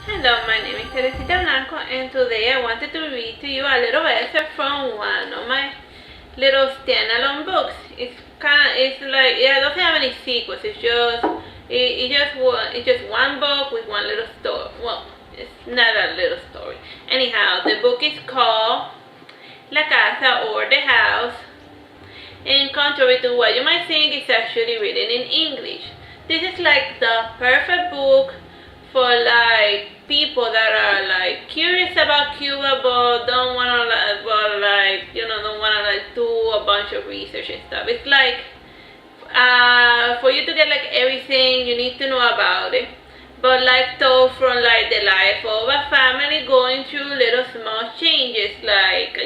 Hello, my name is Teresita Blanco, and today I wanted to read to you a little excerpt from one of my little standalone books. It's like, yeah, it doesn't have any sequels. It's just one book with one little story. Well, it's not a little story. Anyhow, the book is called La Casa, or The House. And contrary to what you might think, it's actually written in English. This is like the perfect book for like people that are like curious about Cuba but don't wanna do a bunch of research and stuff. It's like for you to get like everything you need to know about it, but like told from like the life of a family going through little small changes, like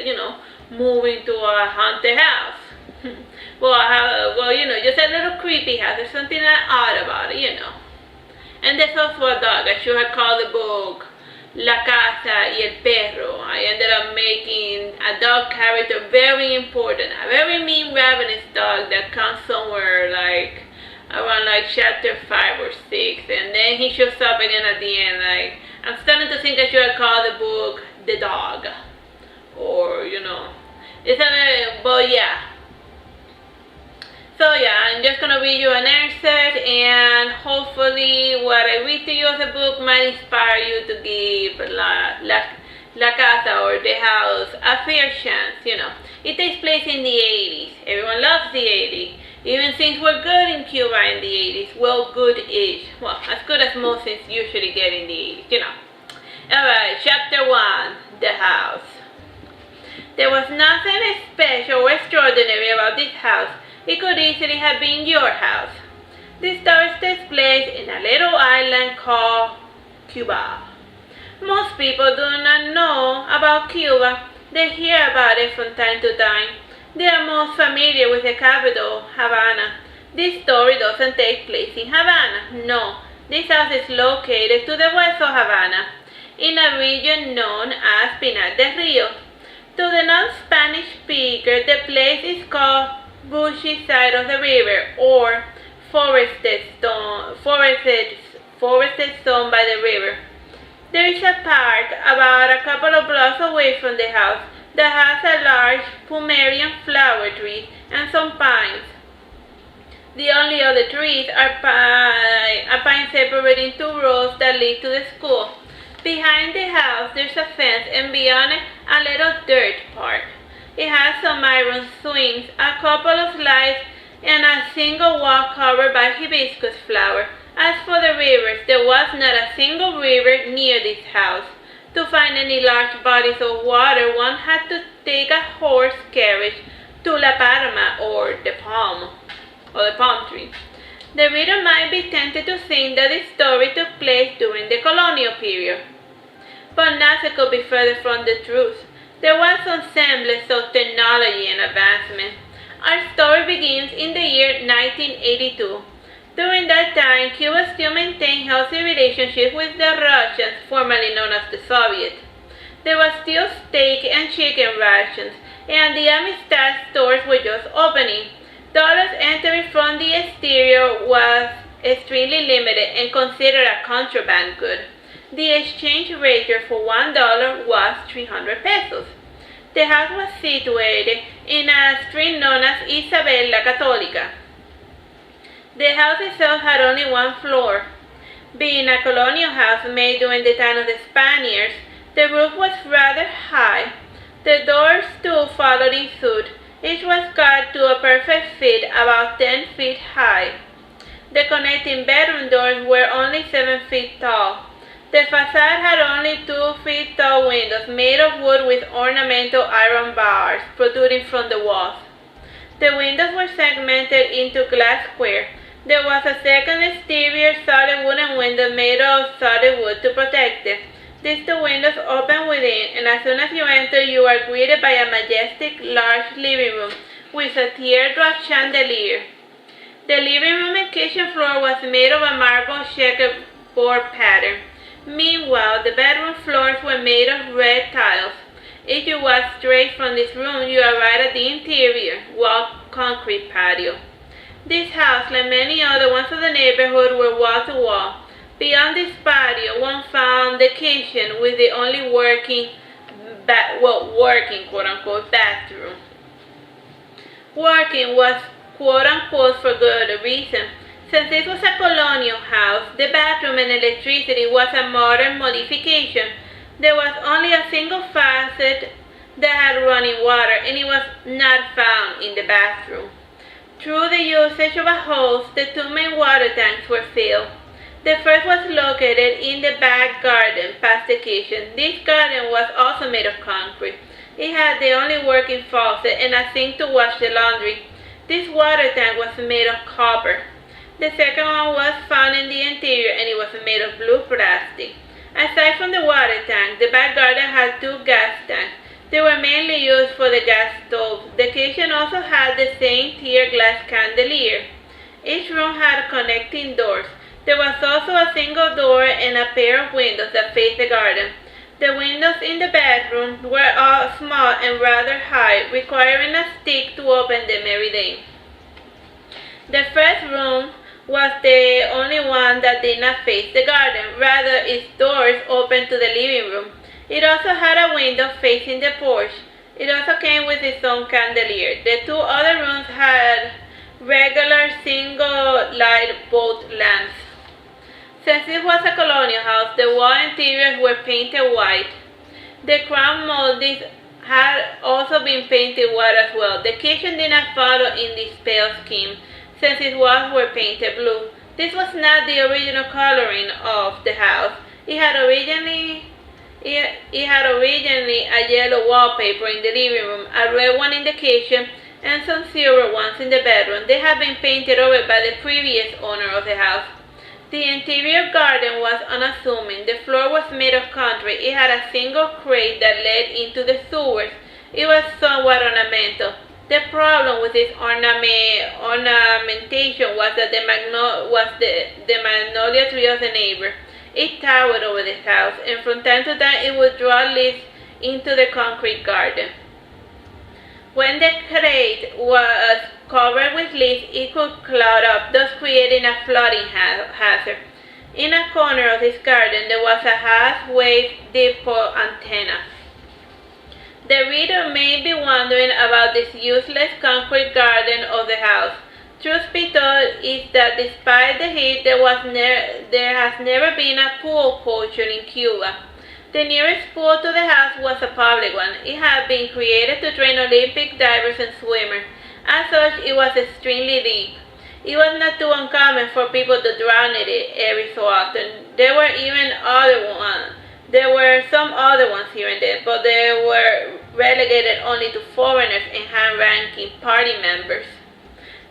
moving to a haunted house. Just a little creepy house. There's something odd about it. And there's also a dog. I should have called the book La Casa y el Perro. I ended up making a dog character very important. A very mean, ravenous dog that comes somewhere like around like chapter 5 or 6. And then he shows up again at the end. Like, I'm starting to think I should have called the book The Dog. Or, it's a very, but yeah. So yeah, I'm just gonna read you an excerpt, and hopefully what I read to you as a book might inspire you to give La Casa, or The House, a fair chance. It takes place in the 80s. Everyone loves the 80s. Even things were good in Cuba in the 80s. Well, good-ish. Well, as good as most things usually get in the 80s, Alright, chapter 1, The House. There was nothing special or extraordinary about this house. It could easily have been your house. This story takes place in a little island called Cuba. Most people do not know about Cuba. They hear about it from time to time. They are most familiar with the capital, Havana. This story doesn't take place in Havana. No, this house is located to the west of Havana, in a region known as Pinar del Rio. To the non-Spanish speaker, the place is called bushy side of the river, or forested zone by the river. There is a park about a couple of blocks away from the house that has a large Pomerian flower tree and some pines. The only other trees are a pine separating 2 roads that lead to the school. Behind the house there's a fence, and beyond it a little dirt park. It has some iron swings, a couple of slides, and a single wall covered by hibiscus flower. As for the rivers, there was not a single river near this house. To find any large bodies of water, one had to take a horse carriage to La Palma, or the palm tree. The reader might be tempted to think that this story took place during the colonial period, but nothing could be further from the truth. There was some semblance of technology and advancement. Our story begins in the year 1982. During that time, Cuba still maintained healthy relationships with the Russians, formerly known as the Soviets. There was still steak and chicken rations, and the Amistad stores were just opening. Dollars entering from the exterior was extremely limited and considered a contraband good. The exchange rate for $1 was 300 pesos. The house was situated in a street known as Isabel la Católica. The house itself had only 1 floor. Being a colonial house made during the time of the Spaniards, the roof was rather high. The doors too followed in suit. Each was cut to a perfect fit, about 10 feet high. The connecting bedroom doors were only 7 feet tall. The facade had only 2 feet tall windows made of wood with ornamental iron bars protruding from the walls. The windows were segmented into glass square. There was a second exterior solid wooden window made of solid wood to protect them. These 2 windows open within, and as soon as you enter, you are greeted by a majestic, large living room with a teardrop chandelier. The living room and kitchen floor was made of a marble checkerboard pattern. Meanwhile, the bedroom floors were made of red tiles. If you walk straight from this room, you arrive at the interior, walled concrete patio. This house, like many other ones of the neighborhood, were wall to wall. Beyond this patio, one found from the kitchen with the only working quote-unquote bathroom. Working was quote-unquote for good reason. Since this was a colonial house, the bathroom and electricity was a modern modification. There was only a single faucet that had running water, and it was not found in the bathroom. Through the usage of a hose, the two main water tanks were filled. The first was located in the back garden past the kitchen. This garden was also made of concrete. It had the only working faucet and a sink to wash the laundry. This water tank was made of copper. The second one was found in the interior, and it was made of blue plastic. Aside from the water tank, the back garden had two gas tanks. They were mainly used for the gas stove. The kitchen also had the same clear glass chandelier. Each room had connecting doors. There was also a single door and a pair of windows that faced the garden. The windows in the bedroom were all small and rather high, requiring a stick to open them every day. The first room was the only one that did not face the garden. Rather, its doors opened to the living room. It also had a window facing the porch. It also came with its own chandelier. The two other rooms had regular single light boat lamps. Since it was a colonial house, the wall interiors were painted white. The crown moldings had also been painted white as well. The kitchen did not follow in this pale scheme, since its walls were painted blue. This was not the original coloring of the house. It had originally a yellow wallpaper in the living room, a red one in the kitchen, and some silver ones in the bedroom. They had been painted over by the previous owner of the house. The interior garden was unassuming. The floor was made of concrete. It had a single grate that led into the sewers. It was somewhat ornamental. The problem with its ornamentation was that the magnolia tree of the neighbor. It towered over the house, and from time to time it would draw leaves into the concrete garden. When the crate was covered with leaves, it could cloud up, thus creating a flooding hazard. In a corner of this garden, there was a half-wave dipole antenna. The reader may be wondering about this useless concrete garden of the house. Truth be told is that despite the heat, there has never been a pool culture in Cuba. The nearest pool to the house was a public one. It had been created to train Olympic divers and swimmers. As such, it was extremely deep. It was not too uncommon for people to drown in it every so often. There were some other ones here and there, but they were relegated only to foreigners and high-ranking party members.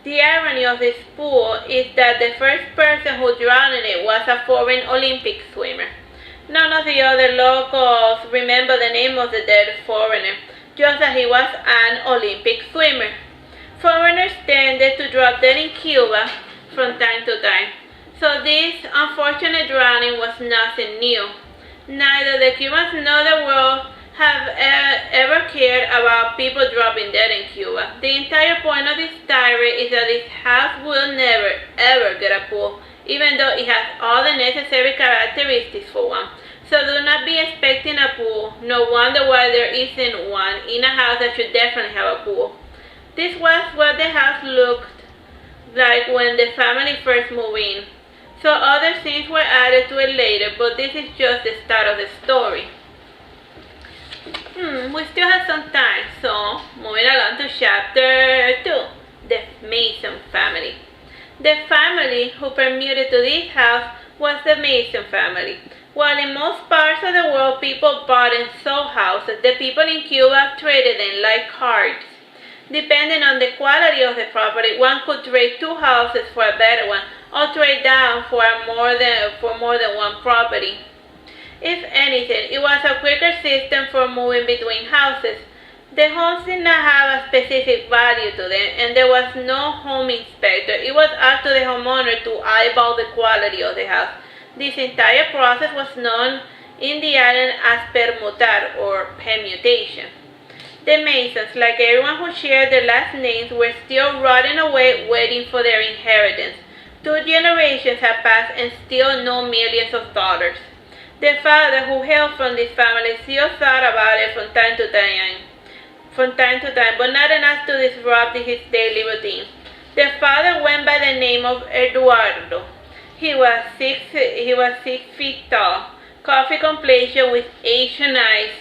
The irony of this pool is that the first person who drowned in it was a foreign Olympic swimmer. None of the other locals remember the name of the dead foreigner, just that he was an Olympic swimmer. Foreigners tended to drop dead in Cuba from time to time, so this unfortunate drowning was nothing new. Neither the Cubans nor the world have ever cared about people dropping dead in Cuba. The entire point of this tirade is that this house will never ever get a pool, even though it has all the necessary characteristics for one. So do not be expecting a pool. No wonder why there isn't one in a house that should definitely have a pool. This was what the house looked like when the family first moved in. So other scenes were added to it later, but this is just the start of the story. We still have some time, so moving along to chapter 2, the Mason family. The family who permuted to this house was the Mason family. While in most parts of the world people bought and sold houses, the people in Cuba traded them like cards. Depending on the quality of the property, one could trade two houses for a better one, or trade down for more than one property. If anything, it was a quicker system for moving between houses. The homes did not have a specific value to them, and there was no home inspector. It was up to the homeowner to eyeball the quality of the house. This entire process was known in the island as permutar, or permutation. The Masons, like everyone who shared their last names, were still rotting away waiting for their inheritance. 2 generations had passed and still no millions of dollars. The father, who hailed from this family, still thought about it from time to time, but not enough to disrupt his daily routine. The father went by the name of Eduardo. He was 6 feet tall, coffee complexion with Asian eyes,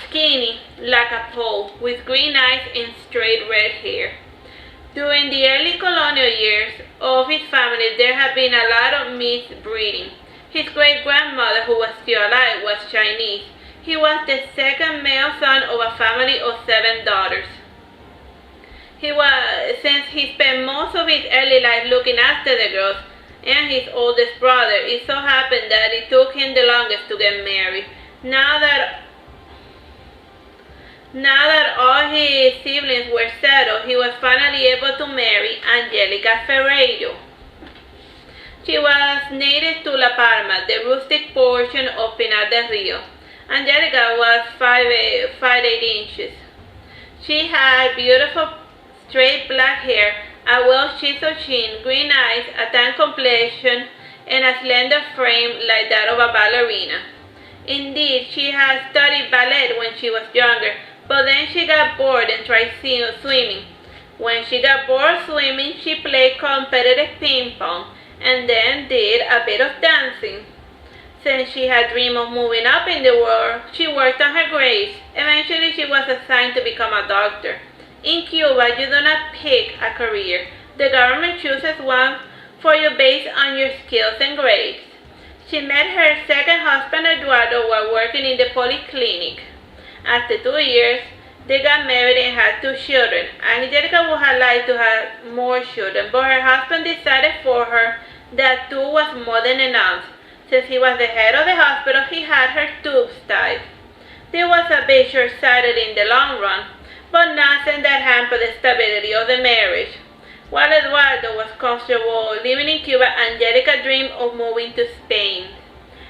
skinny like a pole, with green eyes and straight red hair. During the early colonial years of his family, there had been a lot of misbreeding. His great-grandmother, who was still alive, was Chinese. He was the second male son of a family of 7 daughters. Since he spent most of his early life looking after the girls and his oldest brother, it so happened that it took him the longest to get married. Now that all his siblings were settled, he was finally able to marry Angelica Ferreiro. She was native to La Palma, the rustic portion of Pinar del Rio. Angelica was 5'8" inches. She had beautiful straight black hair, a well-chiseled chin, green eyes, a tan complexion, and a slender frame like that of a ballerina. Indeed, she had studied ballet when she was younger, but then she got bored and tried swimming. When she got bored swimming, she played competitive ping pong and then did a bit of dancing. Since she had dreamed of moving up in the world, she worked on her grades. Eventually, she was assigned to become a doctor. In Cuba, you do not pick a career. The government chooses one for you based on your skills and grades. She met her second husband, Eduardo, while working in the polyclinic. After 2 years, they got married and had 2 children. Angelica would have liked to have more children, but her husband decided for her that 2 was more than enough. Since he was the head of the hospital, he had her tubes tied. This was a bit short-sighted in the long run, but nothing that hampered the stability of the marriage. While Eduardo was comfortable living in Cuba, Angelica dreamed of moving to Spain.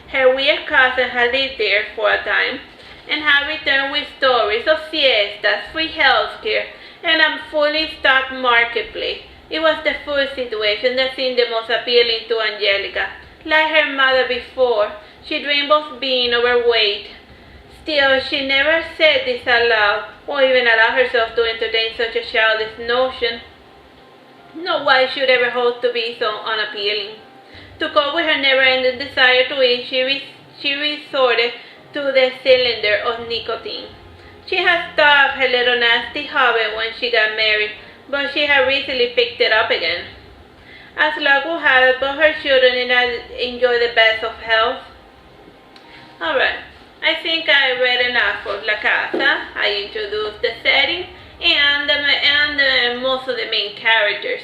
Her weird cousin had lived there for a time and had returned with stories of siestas, free healthcare, and a fully stocked marketplace. It was the food situation that seemed the most appealing to Angelica. Like her mother before, she dreamed of being overweight. Still, she never said this aloud, or even allowed herself to entertain such a childish notion. No wife should ever hope to be so unappealing. To cope with her never-ending desire to eat, she resorted to the cylinder of nicotine. She had stopped her little nasty hobby when she got married, but she had recently picked it up again. As luck would have it, both her children did not enjoy the best of health. Alright, I think I read enough of La Casa. I introduced the setting and most of the main characters.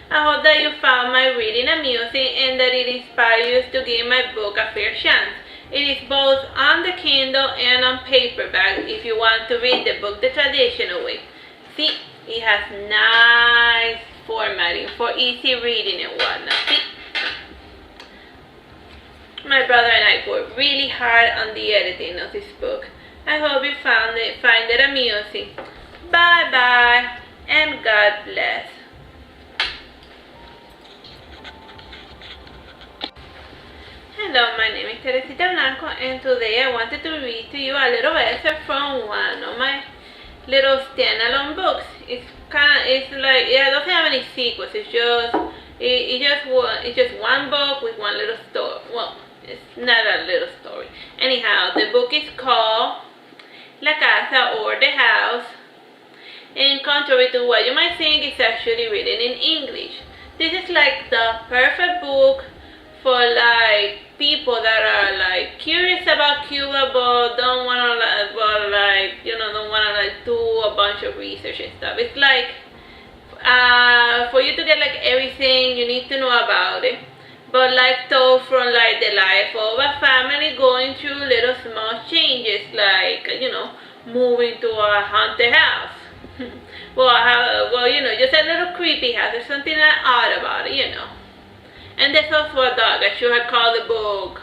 I hope that you found my reading amusing and that it inspired you to give my book a fair chance. It is both on the Kindle and on paperback if you want to read the book the traditional way. See, it has nice formatting for easy reading and whatnot. See? My brother and I worked really hard on the editing of this book. I hope you find it amusing. Bye bye and God bless. Hello, my name is Teresita Blanco and today I wanted to read to you a little excerpt from one of my little standalone books. It's like, yeah, it doesn't have any sequels. It's just one book with one little story. Well, it's not a little story. Anyhow, the book is called La Casa, or The House. And contrary to what you might think, it's actually written in English. This is like the perfect book for like people that are like curious about Cuba but don't wanna do a bunch of research and stuff. It's like for you to get like everything you need to know about it, but like told from like the life of a family going through little small changes, like moving to a haunted house. Just a little creepy house. There's something odd about it, And there's also a dog. I should have called the book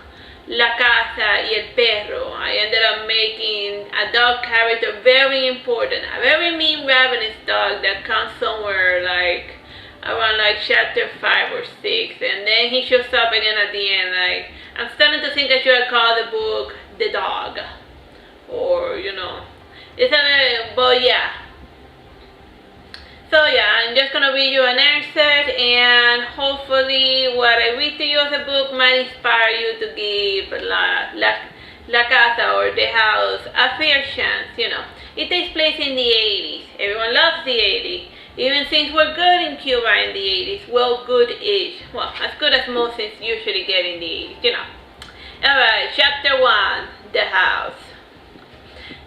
La Casa y el Perro. I ended up making a dog character very important. A very mean, ravenous dog that comes somewhere like around like chapter 5 or 6, and then he shows up again at the end. Like, I'm starting to think I should call the book The Dog, or it's but yeah. So yeah, I'm just gonna read you an excerpt, and hopefully what I read to you as a book might inspire you to give La Casa, or the house, a fair chance. It takes place in the 80s. Everyone loves the 80s. Even things were good in Cuba in the 80s. Well, good-ish. Well, as good as most things usually get in the 80s, Alright, chapter 1, The House.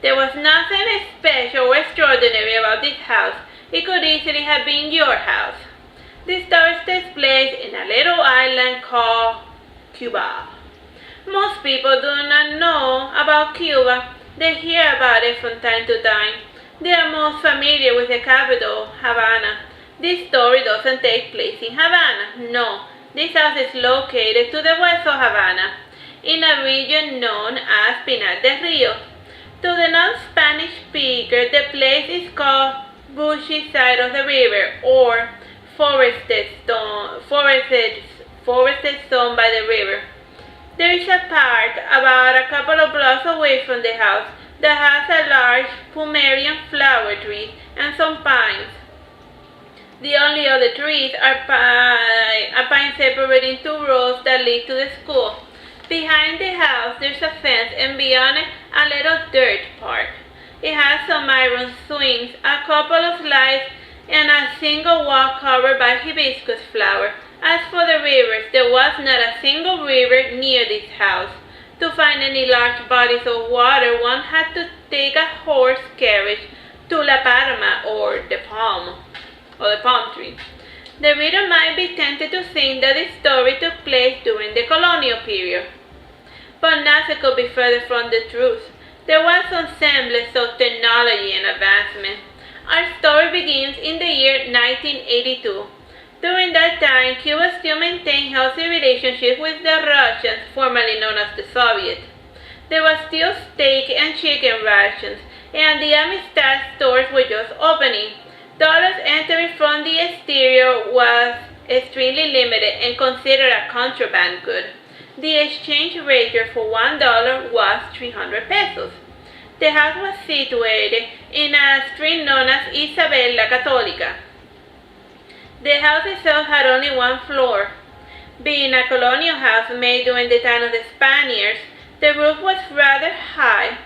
There was nothing special or extraordinary about this house. It could easily have been your house. This story takes place in a little island called Cuba. Most people do not know about Cuba. They hear about it from time to time. They are most familiar with the capital, Havana. This story doesn't take place in Havana. No, this house is located to the west of Havana, in a region known as Pinar del Rio. To the non-Spanish speaker, the place is called bushy side of the river, or forested zone by the river. There is a park about a couple of blocks away from the house that has a large Pomeranian flower tree and some pines. The only other trees are a pine separating two roads that lead to the school. Behind the house there's a fence, and beyond it a little dirt park. It has some iron swings, a couple of slides, and a single walk covered by hibiscus flower. As for the rivers, there was not a single river near this house. To find any large bodies of water, one had to take a horse carriage to La Palma, or the palm tree. The reader might be tempted to think that this story took place during the colonial period, but nothing could be further from the truth. There was some semblance of technology and advancement. Our story begins in the year 1982. During that time, Cuba still maintained healthy relationships with the Russians, formerly known as the Soviet. There was still steak and chicken rations, and the Amistad stores were just opening. Dollars entering from the exterior was extremely limited and considered a contraband good. The exchange rate for $1 was 300 pesos. The house was situated in a street known as Isabel la Católica. The house itself had only one floor. Being a colonial house made during the time of the Spaniards, the roof was rather high.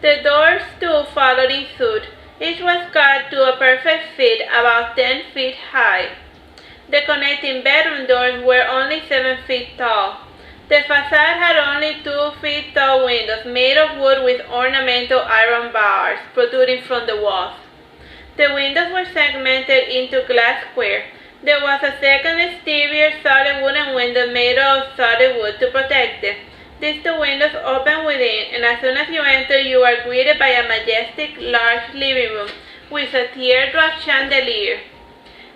The doors too followed in suit. Each was cut to a perfect fit, about 10 feet high. The connecting bedroom doors were only 7 feet tall. The facade had only 2 feet tall windows made of wood with ornamental iron bars protruding from the walls. The windows were segmented into glass square. There was a second exterior solid wooden window made of solid wood to protect it. These two windows open within, and as soon as you enter, you are greeted by a majestic, large living room with a teardrop chandelier.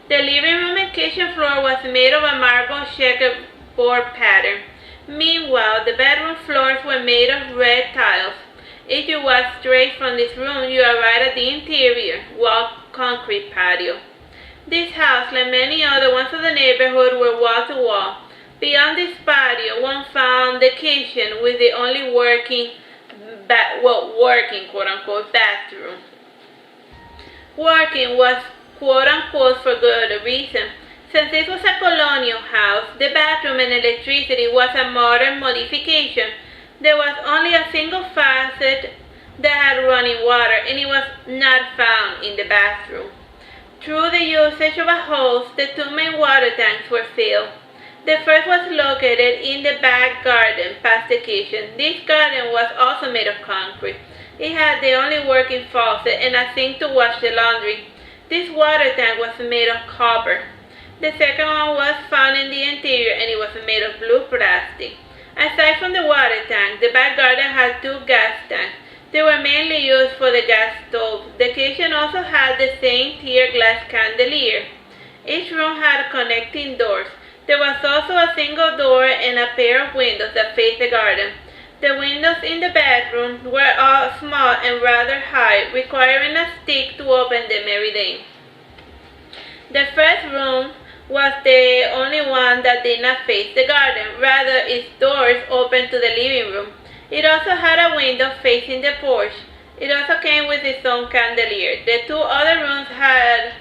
The living room and kitchen floor was made of a marble checkerboard pattern. Meanwhile, the bedroom floors were made of red tiles. If you walk straight from this room, you arrive at the interior, walled concrete patio. This house, like many other ones of the neighborhood, were wall-to-wall. Beyond this patio, one found the kitchen with the only working quote-unquote bathroom. Working was quote-unquote for good reason. Since this was a colonial house, the bathroom and electricity was a modern modification. There was only a single faucet that had running water, and it was not found in the bathroom. Through the usage of a hose, the two main water tanks were filled. The first was located in the back garden past the kitchen. This garden was also made of concrete. It had the only working faucet and a sink to wash the laundry. This water tank was made of copper. The second one was found in the interior, and it was made of blue plastic. Aside from the water tank, the back garden had 2 gas tanks. They were mainly used for the gas stove. The kitchen also had the same clear glass chandelier. Each room had connecting doors. There was also a single door and a pair of windows that faced the garden. The windows in the bedroom were all small and rather high, requiring a stick to open them every day. The first room was the only one that did not face the garden. Rather, its doors opened to the living room. It also had a window facing the porch. It also came with its own chandelier. The two other rooms had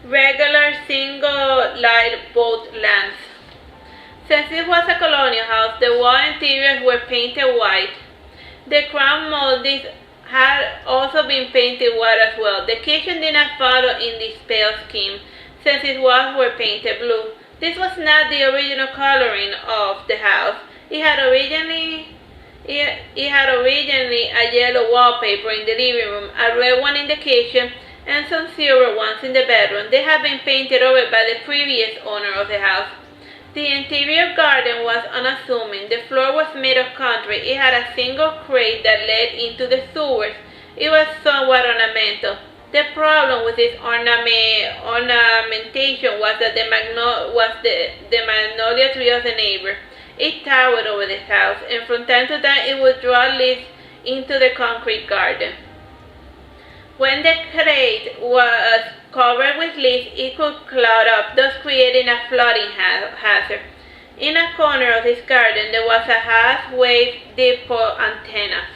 regular single-light boat lamps. Since it was a colonial house, the wall interiors were painted white. The crown moldings had also been painted white as well. The kitchen did not follow in this pale scheme, since its walls were painted blue. This was not the original coloring of the house. It had originally a yellow wallpaper in the living room, a red one in the kitchen, and some silver ones in the bedroom. They had been painted over by the previous owner of the house. The interior garden was unassuming. The floor was made of concrete. It had a single crate that led into the sewers. It was somewhat ornamental. The problem with its ornamentation was that the magnolia tree of the neighbor. It towered over the house, and from time to time it would draw leaves into the concrete garden. When the crate was covered with leaves, it could cloud up, thus creating a flooding hazard. In a corner of this garden, there was a half-wave dipole antenna.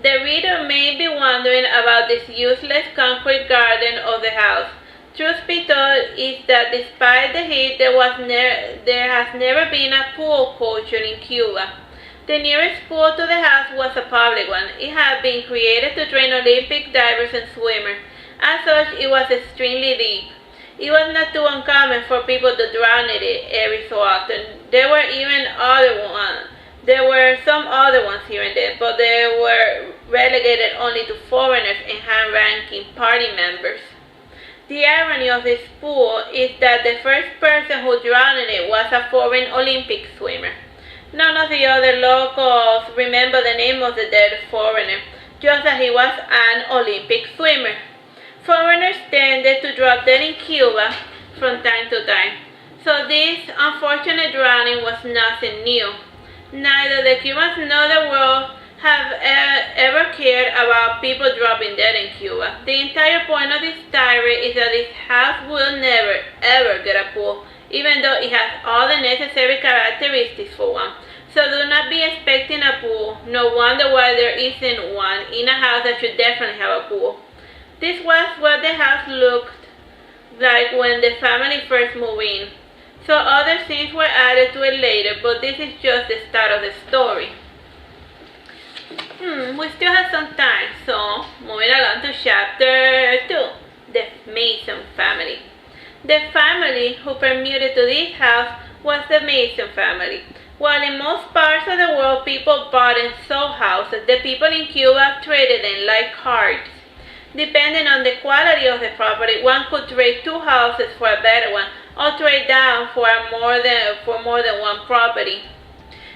The reader may be wondering about this useless concrete garden of the house. Truth be told is that despite the heat, there has never been a pool culture in Cuba. The nearest pool to the house was a public one. It had been created to train Olympic divers and swimmers. As such, it was extremely deep. It was not too uncommon for people to drown in it every so often. There were some other ones here and there, but they were relegated only to foreigners and high-ranking party members. The irony of this pool is that the first person who drowned in it was a foreign Olympic swimmer. None of the other locals remember the name of the dead foreigner, just that he was an Olympic swimmer. Foreigners tended to drop dead in Cuba from time to time, so this unfortunate drowning was nothing new. Neither the Cubans nor the world have ever cared about people dropping dead in Cuba. The entire point of this tirade is that this house will never ever get a pool, even though it has all the necessary characteristics for one. So do not be expecting a pool. No wonder why there isn't one in a house that should definitely have a pool. This was what the house looked like when the family first moved in. So other scenes were added to it later, but this is just the start of the story. We still have some time, so moving along to chapter 2, the Mason family. The family who permitted to this house was the Mason family. While in most parts of the world people bought and sold houses, the people in Cuba traded them like cards. Depending on the quality of the property, one could trade two houses for a better one, or trade down for more than one property.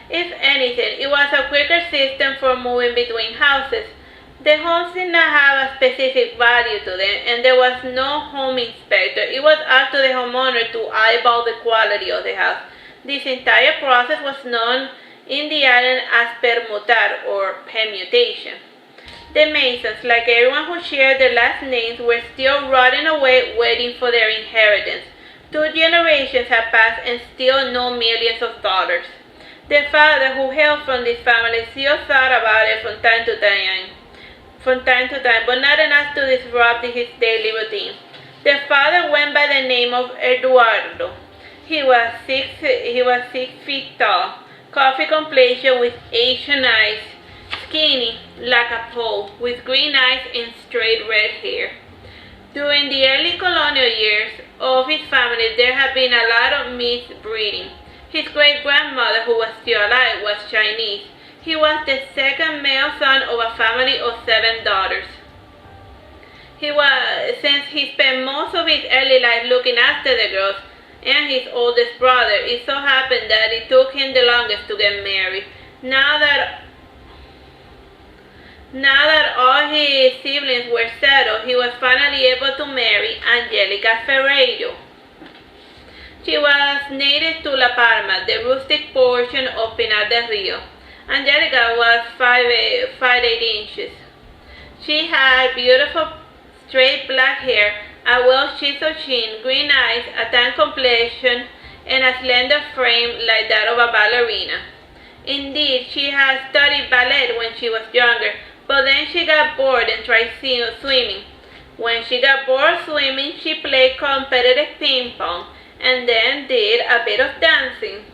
If anything, it was a quicker system for moving between houses. The homes did not have a specific value to them, and there was no home inspector. It was up to the homeowner to eyeball the quality of the house. This entire process was known in the island as permutar, or permutation. The Masons, like everyone who shared their last names, were still rotting away waiting for their inheritance. 2 generations had passed and still no millions of dollars. The father, who hailed from this family, still thought about it from time to time, but not enough to disrupt his daily routine. The father went by the name of Eduardo. He was 6 feet tall, coffee complexion with Asian eyes, skinny like a pole, with green eyes and straight red hair. During the early colonial years of his family, there had been a lot of mixed breeding. His great-grandmother, who was still alive, was Chinese. He was the second male son of a family of 7 daughters. Since he spent most of his early life looking after the girls and his oldest brother, it so happened that it took him the longest to get married. Now that all his siblings were settled, he was finally able to marry Angelica Ferreiro. She was native to La Palma, the rustic portion of Pinar del Rio. Angelica was 5'8" inches. She had beautiful straight black hair, a well-chiseled chin, green eyes, a tan complexion, and a slender frame like that of a ballerina. Indeed, she had studied ballet when she was younger, but then she got bored and tried swimming. When she got bored swimming, she played competitive ping pong and then did a bit of dancing.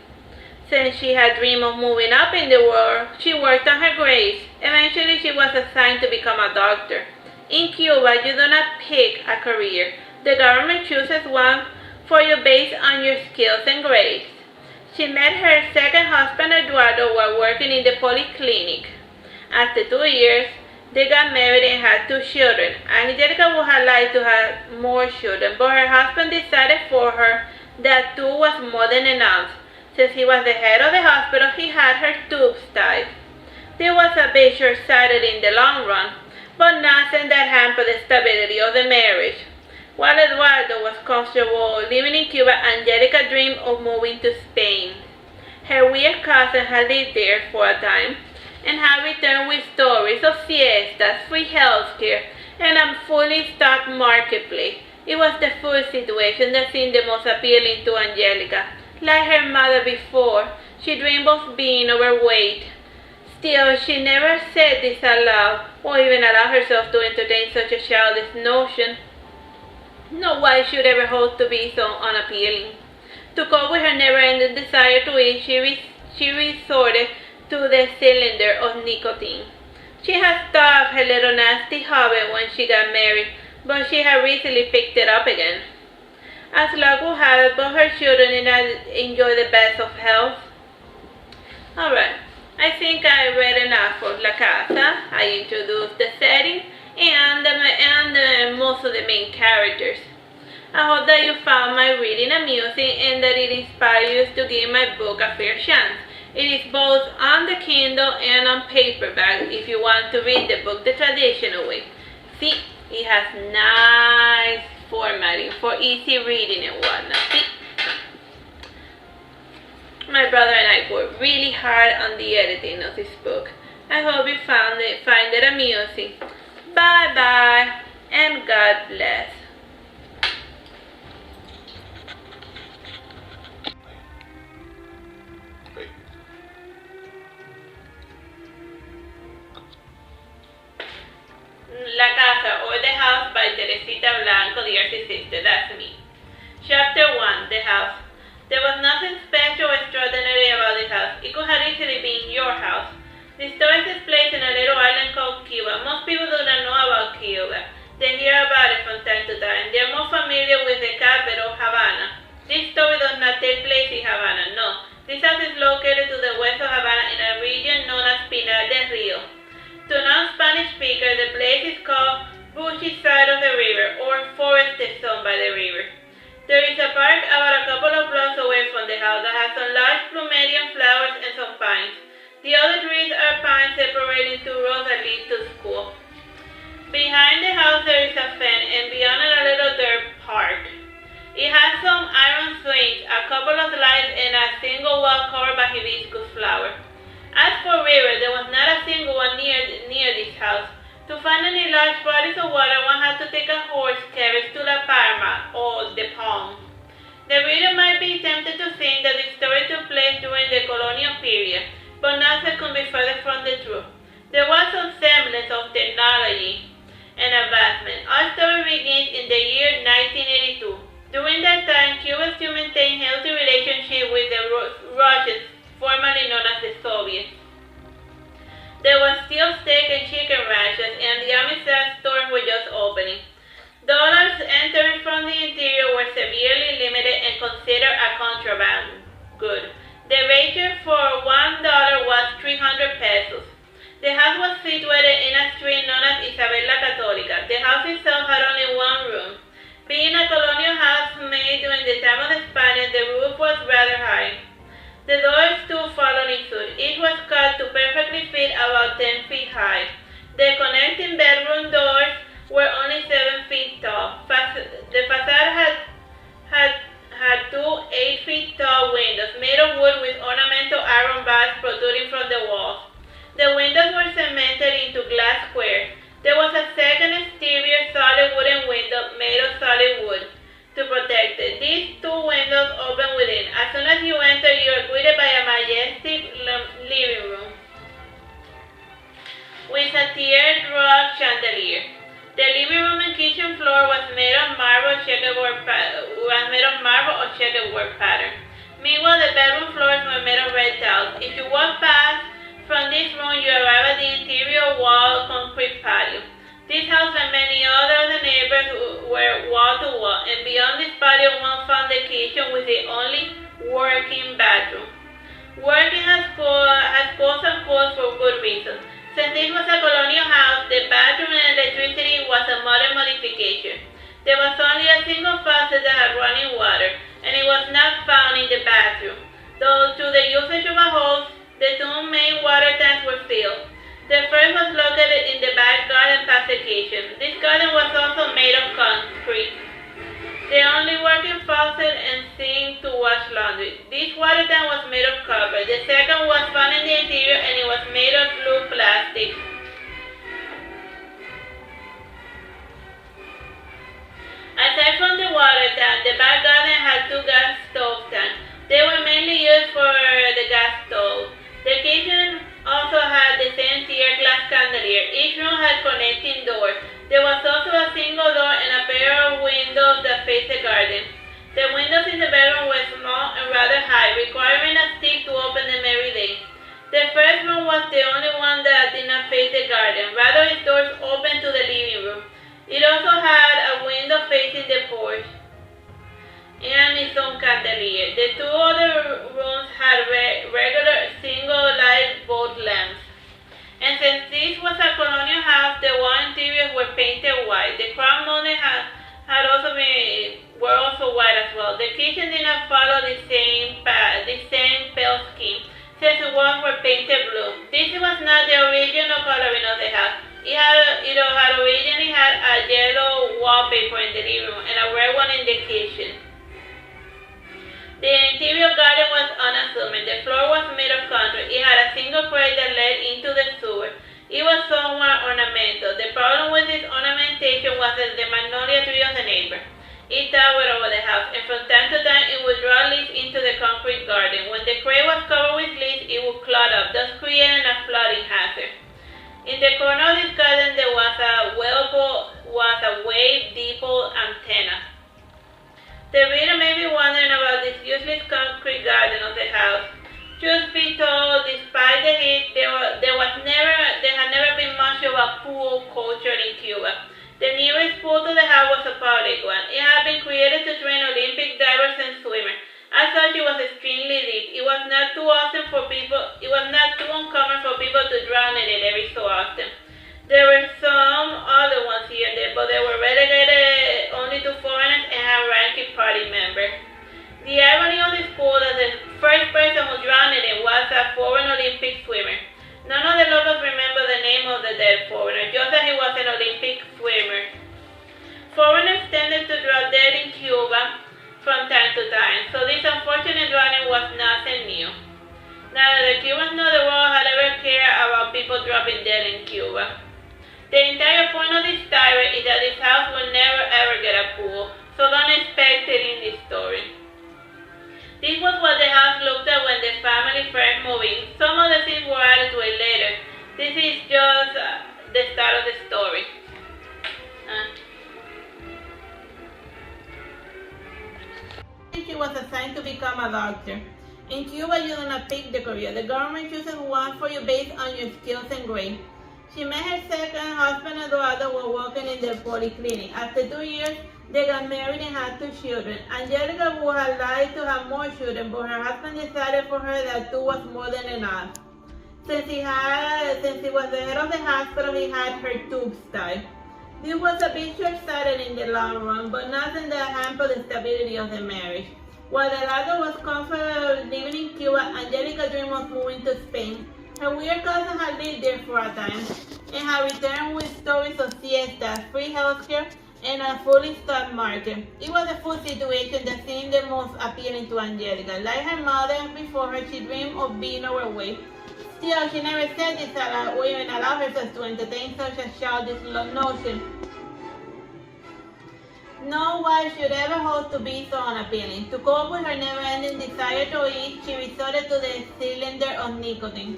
Since she had dreamed of moving up in the world, she worked on her grades. Eventually, she was assigned to become a doctor. In Cuba, you do not pick a career. The government chooses one for you based on your skills and grades. She met her second husband, Eduardo, while working in the polyclinic. After 2 years, they got married and had 2 children. Angelica would have liked to have more children, but her husband decided for her that 2 was more than enough. Since he was the head of the hospital, he had her tubes tied. This was a bit short-sighted in the long run, but nothing that hampered the stability of the marriage. While Eduardo was comfortable living in Cuba, Angelica dreamed of moving to Spain. Her weird cousin had lived there for a time and had returned with stories of siestas, free healthcare, and a fully stocked marketplace. It was the food situation that seemed the most appealing to Angelica. Like her mother before, she dreamed of being overweight. Still, she never said this aloud or even allowed herself to entertain such a childish notion. Not why she should ever hope to be so unappealing. To cope with her never-ending desire to eat, she resorted to the cylinder of nicotine. She had stopped her little nasty habit when she got married, but she had recently picked it up again. As luck would have it, both her children did not enjoy the best of health. Alright, I think I read enough of La Casa. I introduced the setting and most of the main characters. I hope that you found my reading amusing and that it inspired you to give my book a fair chance. It is both on the Kindle and on paperback if you want to read the book the traditional way. See, it has nice formatting for easy reading and whatnot. See? My brother and I worked really hard on the editing of this book. I hope you find it amusing. Bye bye and God bless. La Casa, or The House, by Teresita Blanco, the Artsy sister, that's me. Chapter 1, The House. There was nothing special or extraordinary about this house. It could have easily been your house. The story takes place in a little island called Cuba. Most people do not know about Cuba. They hear about it from time to time. They are more familiar with the capital, Havana. This story does not take place in Havana, no. This house is located to the west of Havana in a region known as Pinar del Rio. To non-Spanish speakers, the place is called Bushy Side of the River, or Forested Zone by the River. There is a park about a couple of blocks away from the house that has some large plumerian flowers and some pines. The other trees are pines separating 2 roads that lead to school. Behind the house there is a fence, and beyond it a little dirt park. It has some iron swings, a couple of slides, and a single wall covered by hibiscus flowers. As for river, there was not a single one near this house. To find any large bodies of water, one had to take a horse carriage to La Palma, or the Palm. The reader might be tempted to think that the story took place during the colonial period, but nothing could be further from the truth. There was some semblance of technology and advancement. Our story begins in the year 1982. During that time, Cuba still maintained healthy relationships with the Russians, formerly known as the Soviets. There was still steak and chicken rations, and the Amistad stores were just opening. Dollars entering from the interior were severely limited and considered a contraband good. The ratio for $1 was 300 pesos. The house was situated in a street known as Isabel la Católica. The house itself had only 1 room. Being a colonial house made during the time of the Spaniards, the roof was rather high. The doors too followed in suit. Each was cut to perfectly fit about 10 feet high. The connecting bedroom doors were only 7 feet tall. The facade had 2 8-feet tall windows made of wood with ornamental iron bars protruding from the walls. The windows were cemented into glass squares. There was a second exterior solid wooden window window made of solid wood to protect it. These two windows open within. As soon as you enter, you are greeted by a majestic living room with a teardrop chandelier. The living room and kitchen floor was made of marble or checkerboard pattern. Meanwhile, the bedroom floors were made of red tiles. If you walk past from this room, you arrive at the interior wall concrete patio. This house and many other neighbors were wall to wall, and beyond this patio one found the kitchen with the only working bathroom. Working has pros and cons for good reasons. Since this was a colonial house, the bathroom and electricity was a modern modification. There was only a single faucet that had running water, and it was not found in the bathroom. Though through the usage of a hose, the two main water tanks were filled. The first was located in the back garden past the kitchen. This garden was also made of concrete. The only working faucet and sink to wash laundry. This water tank was made of copper. The second was found in the interior and it was made of blue plastic. Aside from the water tank, the back garden had two gas stove tanks. They were mainly used for the gas stove. The kitchen also had the same tier glass chandelier. Each room had connecting doors. There was also a single door and a pair of windows that faced the garden. The windows in the bedroom were small and rather high, requiring a stick to open them every day. The first room was the only one that did not face the garden. Rather, its doors opened to the living room. It also had a window facing the porch and its own chandelier. The two other rooms had regular single light bulb lamps. And since this was a colonial house, the wall interiors were painted white. The crown moldings were also white as well. The kitchen did not follow the same pale scheme, since the walls were painted blue. This was not the original coloring of the house. It had originally had a yellow wallpaper in the living room and a red one in the kitchen. The interior garden was unassuming. The floor was made of concrete. It had a single grate that led into the sewer. It was somewhat ornamental. The problem with this ornamentation was that the magnolia tree of the neighbor. It towered over the house, and from time to time it would draw leaves into the concrete garden. When the grate was covered with leaves, it would clog up, thus creating a flooding hazard. In the corner of this garden there was a wave dipole antenna. The reader may be wondering about this useless concrete garden of the house. Truth be told, despite the heat, there had never been much of a pool culture in Cuba. The nearest pool to the house was a public one. It had been created to train Olympic divers and swimmers. As such, it was extremely deep. It was not too uncommon for people to drown in it every so often. There were some other ones here and there, but they were relegated only to foreigners and high-ranking party members. The irony of this pool is that the first person who drowned in it was a foreign Olympic swimmer. None of the locals remember the name of the dead foreigner, just that he was an Olympic swimmer. Foreigners tended to drop dead in Cuba from time to time, so this unfortunate drowning was nothing new. Neither the Cubans nor the world had ever cared about people dropping dead in Cuba. The entire point of this story is that this house will never ever get a pool, so don't expect it in this story. This was what the house looked at when the family first moved in. Some of the things were added to it later. This is just the start of the story. She was assigned to become a doctor. In Cuba, you do not pick the career. The government chooses one for you based on your skills and grades. She met her second husband, Eduardo, while working in the polyclinic. After 2 years, they got married and had 2 children. Angelica would have liked to have more children, but her husband decided for her that 2 was more than enough. Since he was the head of the hospital, he had her tubes tied. This was a bit short-sighted in the long run, but nothing that hampered the stability of the marriage. While Eduardo was comfortable living in Cuba, Angelica dreamed of moving to Spain. Her weird cousin had lived there for a time, and had returned with stories of siestas, free healthcare, and a fully stocked market. It was a food situation that seemed the most appealing to Angelica. Like her mother before her, she dreamed of being overweight. Still, she never said this or even allowed herself to entertain such a childish notion. No wife should ever hope to be so unappealing. To cope with her never-ending desire to eat, she resorted to the cylinder of nicotine.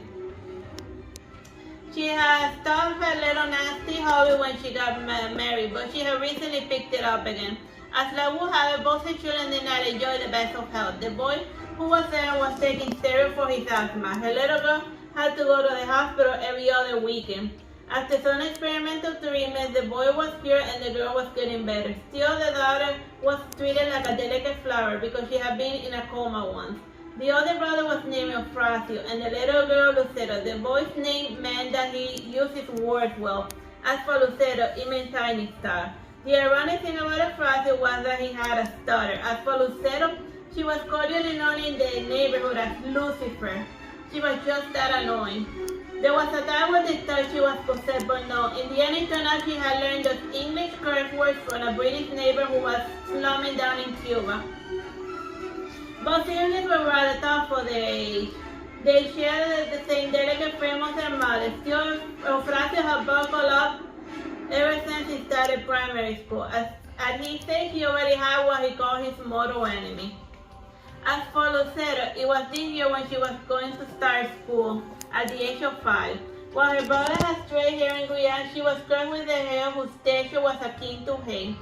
She had stopped her little nasty hobby when she got married, but she had recently picked it up again. As luck would have it, both her children did not enjoy the best of health. The boy who was there was taking steroids for his asthma. Her little girl had to go to the hospital every other weekend. After some experimental treatment, the boy was cured and the girl was getting better. Still, the daughter was treated like a delicate flower because she had been in a coma once. The older brother was named Eufrasio, and the little girl Lucero. The boy's name meant that he used his words well. As for Lucero, it meant tiny star. The ironic thing about Eufrasio was that he had a stutter. As for Lucero, she was cordially known in the neighborhood as Lucifer. She was just that annoying. There was a time when they thought she was possessed, but no. In the end, it turned out she had learned those English curse words from a British neighbor who was slumming down in Cuba. Both siblings were rather tough for their age. They shared the same delicate frame as their mother. Still, Eufrasio had buckled up ever since he started primary school. At his age, he already had what he called his mortal enemy. As for Lucero, it was this year when she was going to start school at the age of 5. While her brother had straight hair and gray eyes, she was crossed with the hair whose texture was akin to hay.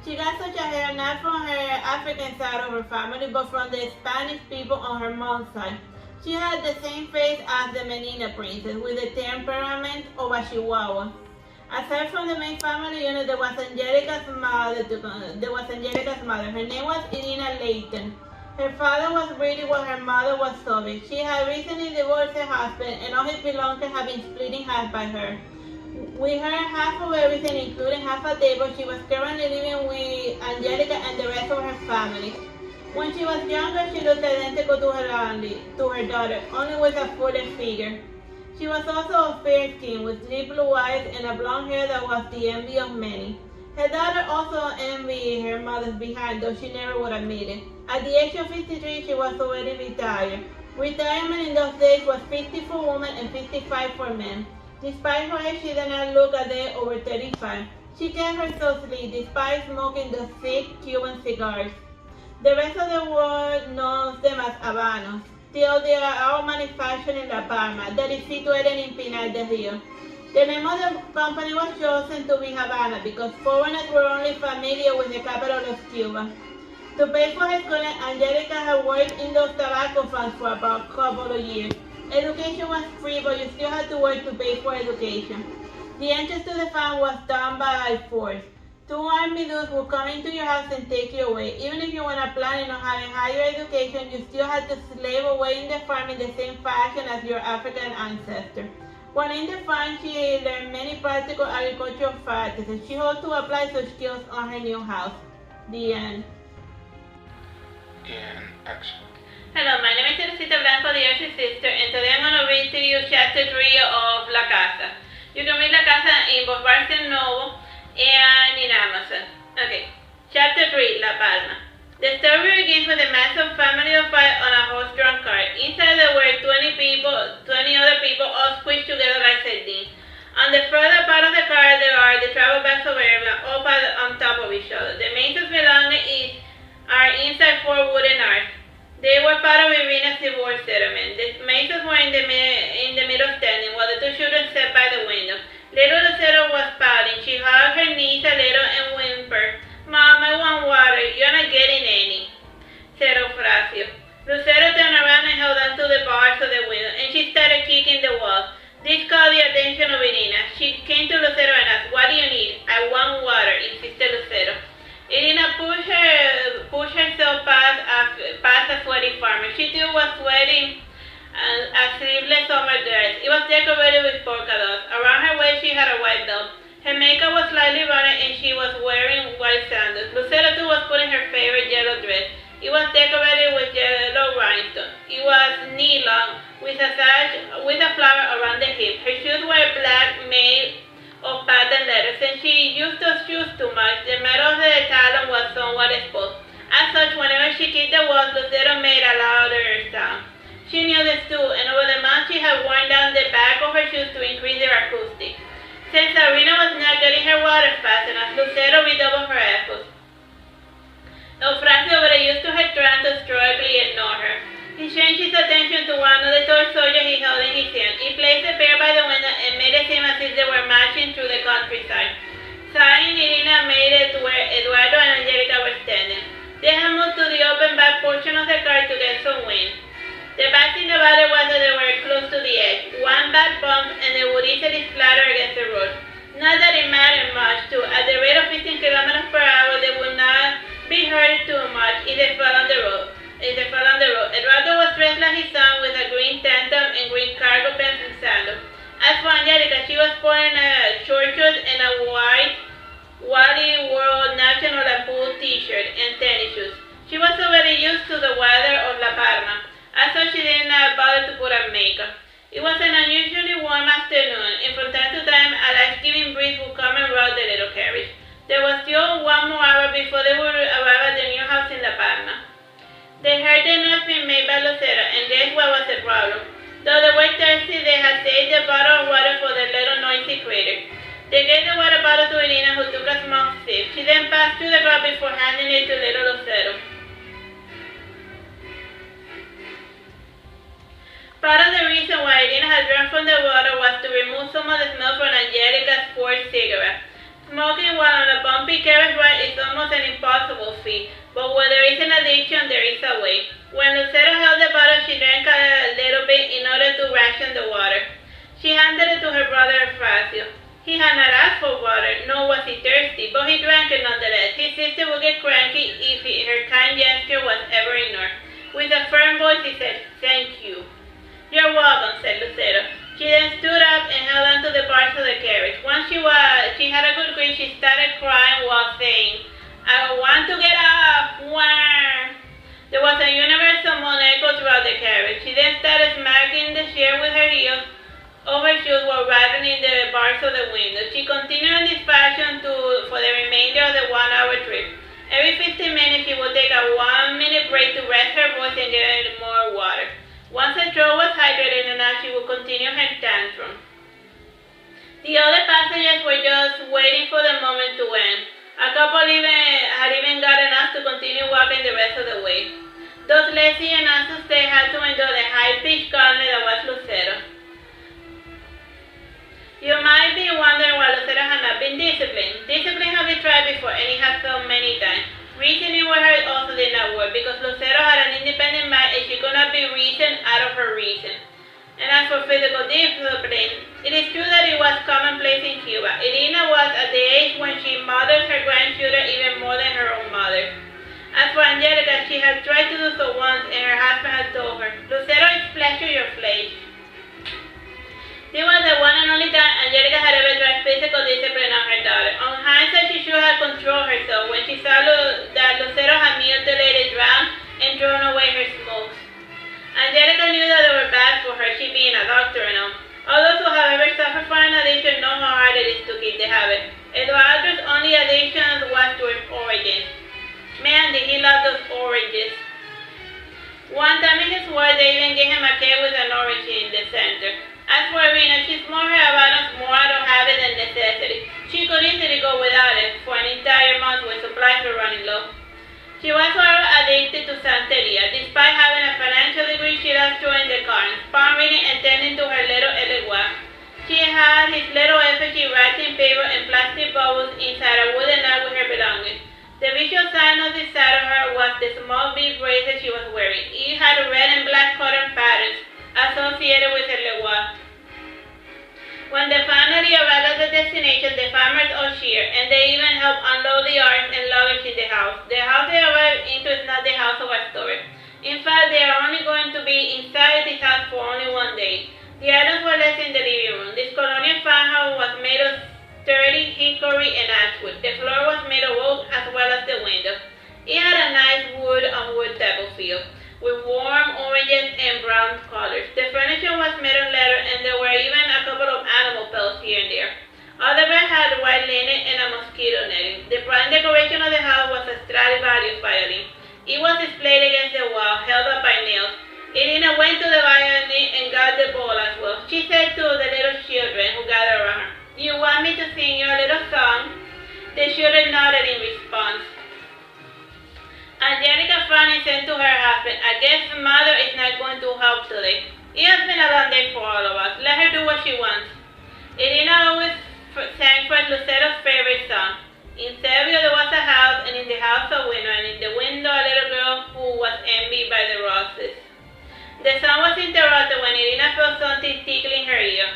She got such a hair not from her African side of her family, but from the Spanish people on her mom's side. She had the same face as the Menina princess, with the temperament of a Chihuahua. Aside from the main family unit, there was Angelica's mother. Her name was Irina Leighton. Her father was British while her mother was Soviet. She had recently divorced her husband, and all his belongings had been split in half by her. We heard half of everything, including half a table. She was currently living with Angelica and the rest of her family. When she was younger, she looked identical to her daughter, only with a fuller figure. She was also of fair skin, with deep blue eyes and a blonde hair that was the envy of many. Her daughter also envied her mother's behind, though she never would admit it. At the age of 53, she was already retired. Retirement in those days was 50 for women and 55 for men. Despite her age, she did not look a day over 35. She kept herself sleek, despite smoking those thick Cuban cigars. The rest of the world knows them as Habanos. Still, they are all manufactured in La Palma, that is situated in Pinar del Rio. The name of the company was chosen to be Havana because foreigners were only familiar with the capital of Cuba. To pay for her schooling, Angelica had worked in those tobacco funds for about a couple of years. Education was free, but you still had to work to pay for education. The entrance to the fund was done by force. 2 army dudes would come into your house and take you away. Even if you were not planning on having higher education, you still had to slave away in the farm in the same fashion as your African ancestor. While in the farm, she learned many practical agricultural practices. She hoped to apply such skills on her new house. The end. In action. Hello, my name is Teresita Blanco, the Artsy sister, and today I'm going to read to you chapter 3 of La Casa. You can read La Casa in both Barnes & Noble and in Amazon. Okay, chapter 3, La Palma. The story begins with a massive family of 5 on a horse-drawn cart. Inside there were 20 other people, all squished together like sardines. On the further part of the car, there are the travel bags of everyone, all piled on top of each other. The maid's belongings are inside 4 wooden arcs. They were part of Irina's divorce settlement. The maidens were in the middle standing, while the 2 children sat by the window. Little Lucero was pouting. She hugged her knees a little and whimpered, "Mom, I want water. You're not getting any," said Eufrasio. Lucero turned around and held on to the bars of the window, and she started kicking the walls. This caught the attention of Irina. She came to Lucero and asked, "What do you need?" "I want water," insisted Lucero. Irina pushed herself past a sweaty farmer. She too was sweating a sleeveless summer dress. It was decorated with polka dots. Around her waist she had a white belt. Her makeup was slightly running and she was wearing white sandals. Lucero too was putting her favorite yellow dress. It was decorated with yellow rhinestones. It was knee-long, with a sash with a flower around the hip. Her shoes were black, made of patent leather. Since she used those shoes too much, the metal of the talon was somewhat exposed. As such, whenever she kicked the walls, Lucero made a louder sound. She knew this too, and over the months she had worn down the back of her shoes to increase their acoustics. Since Irina was not getting her water fast enough, Lucero redoubled her efforts. Eufrasio got used to her trying to stoically ignore her. He changed his attention to one of the toy soldiers he held in his hand. He placed the pair by the window and made it seem as if they were marching through the countryside. Sighing, Irina made it to where Eduardo and Angelica were standing. They had moved to the open back portion of the car to get some wind. The bad thing about it was that they were close to the edge. One bad bump and they would easily splatter against the road. Not that it mattered much, too. At the rate of 15 kilometers per hour, they would not be hurt too much if they fell on the road. Eduardo was dressed like his son with a green tank top and green cargo pants and sandals. As for Angelica, she was sporting a short shorts and a white Wally World National Lampoon t-shirt and tennis shoes. She was already used to the weather of La Palma, and so she did not bother to put on makeup. It was an unusually warm afternoon, and from time to time a life-giving breeze would come and rock the little carriage. There was still one more hour before they would arrive at the new house in La Palma. They heard the noise being made by Lucero, and guess what was the problem? Though they were thirsty, they had saved the bottle of water for the little noise it created. They gave the water bottle to Irina, who took a small sip. She then passed through the crowd before handing it to little Lucero. Part of the reason why Irina had drunk from the water was to remove some of the smell from Angelica's forced cigarette. Smoking while on a bumpy carriage ride is almost an impossible feat, but where there is an addiction, there is a way. When Lucero held the bottle, she drank a little bit in order to ration the water. She handed it to her brother Eufrasio. He had not asked for water, nor was he thirsty, but he drank it nonetheless. His sister would get cranky if her kind gesture was ever ignored. With a firm voice, he said, "Thank you." "You're welcome," said Lucero. She then stood up and held on to the bars of the carriage. Once she had a good grip, she started crying while saying, "I want to get off! Wah!" There was a universal moan echo throughout the carriage. She then started smacking the chair with her heels of her shoes while rattling the bars of the window. She continued in this fashion for the remainder of the 1-hour trip. Every 15 minutes, she would take a 1-minute break to rest her voice and get more water. Once her throat was hydrated enough, she would continue her tantrum. The other passengers were just waiting for the moment to end. A couple had even got enough to continue walking the rest of the way. Those lazy and anxious they had to endure the high-pitched calmness that was Lucero. You might be wondering why Lucero had not been disciplined. Discipline had been tried before and it had failed many times. Reasoning with her also did not work because Lucero had an independent mind and she could not be reasoned out of her reason. And as for physical discipline, it is true that it was commonplace in Cuba. Irina was at the age when she mothered her grandchildren even more than her own mother. As for Angelica, she had tried to do so once and her husband had told her, "Lucero is flesh of your flesh." This was the one and only time Angelica had ever tried physical discipline on her daughter. On hindsight, she should have controlled herself when she saw that Lucero had mutilated, drowned, and thrown away her smokes. Angelica knew that they were bad for her, she being a doctor and all. All those who have ever suffered from an addiction know how hard it is to keep the habit. Eduardo's only addiction was to oranges. Man, did he love those oranges. One time in his work, they even gave him a cake with an orange in the center. As for Irina, she smoked her Habanos more out of habit than necessity. She could easily go without it for an entire month when supplies were running low. She was also addicted to Santeria. Despite having a financial degree, she loved throwing the cards, palm reading, and tending to her little Eleguá. She had his little effigy wrapped in paper and plastic bubbles inside a wooden knife with her belongings. The visual sign of this side of her was the small bead bracelet she was wearing. It had red and black cotton patterns associated with her Eleguá. When they finally arrived at the destination, the farmers all cheered, and they even helped unload the arms and luggage in the house. The house they arrived into is not the house of a story. In fact, they are only going to be inside this house for only 1 day. The items were left in the living room. This colonial farmhouse was made of sturdy hickory and ashwood. The floor was made of oak as well as the window. It had a nice wood-on-wood table feel, with warm oranges and brown colors. The furniture was made of leather and there were even a couple of animal pelts here and there. All the bed had white linen and a mosquito netting. The prime decoration of the house was a Stradivarius violin. It was displayed against the wall, held up by nails. Irina went to the violin and got the bowl as well. She said to the little children who gathered around her, "Do you want me to sing you a little song?" The children nodded in response. Angelica finally said to her husband, I guess mother is not going to help today. It has been a long day for all of us. Let her do what she wants. Irina always sang for Lucero's favorite song. In Serbia there was a house, and in the house a window, and in the window a little girl who was envied by the roses. The song was interrupted when Irina felt something tickling her ear.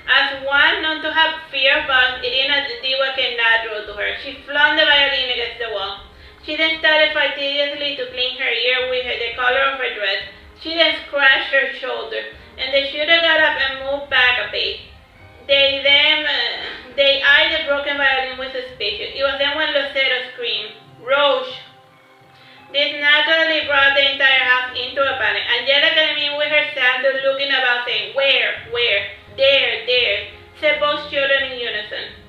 As one known to have fear of bugs, Irina did what came natural to her. She flung the violin against the wall. She then started fastidiously to clean her ear with the collar of her dress. She then scratched her shoulder, and the shooter got up and moved back a pace. They eyed the broken violin with suspicion. It was then when Lucero screamed, Roche! This naturally brought the entire house into a panic. Angela came in with her sandals, looking about, saying, Where? There, said both children in unison.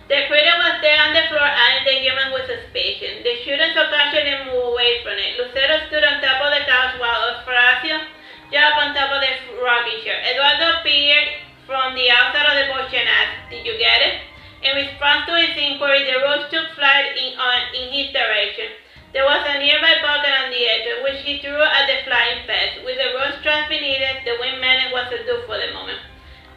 The critter was there on the floor, eyeing the human with suspicion. The children subconsciously moved away from it. Lucero stood on top of the couch while Horacio jumped on top of the rocking chair. Eduardo appeared from the outside of the porch and asked, Did you get it? In response to his inquiry, the roach took flight in his direction. There was a nearby bucket on the edge, which he threw at the flying pest. With the roach trapped beneath it, the wind menace was subdued for the moment.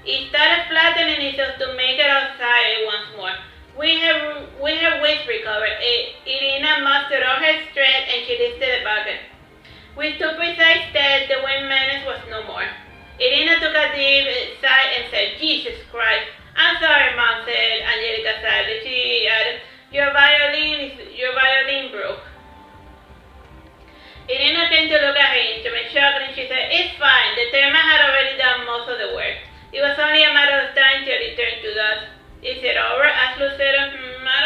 He started flattening himself to make it outside once more. With her wits recovered, Irina mustered all her strength and she lifted the bucket. With two precise steps, the wind menace was no more. Irina took a deep sigh and said, Jesus Christ. I'm sorry, Mom, said Angelica sadly. She added, Your violin broke. Irina came to look at her instrument, shocked, and she said, It's fine. The termite had already done most of the work. It was only a matter of time till it turned to dust. Is it over? Asked Lucero. I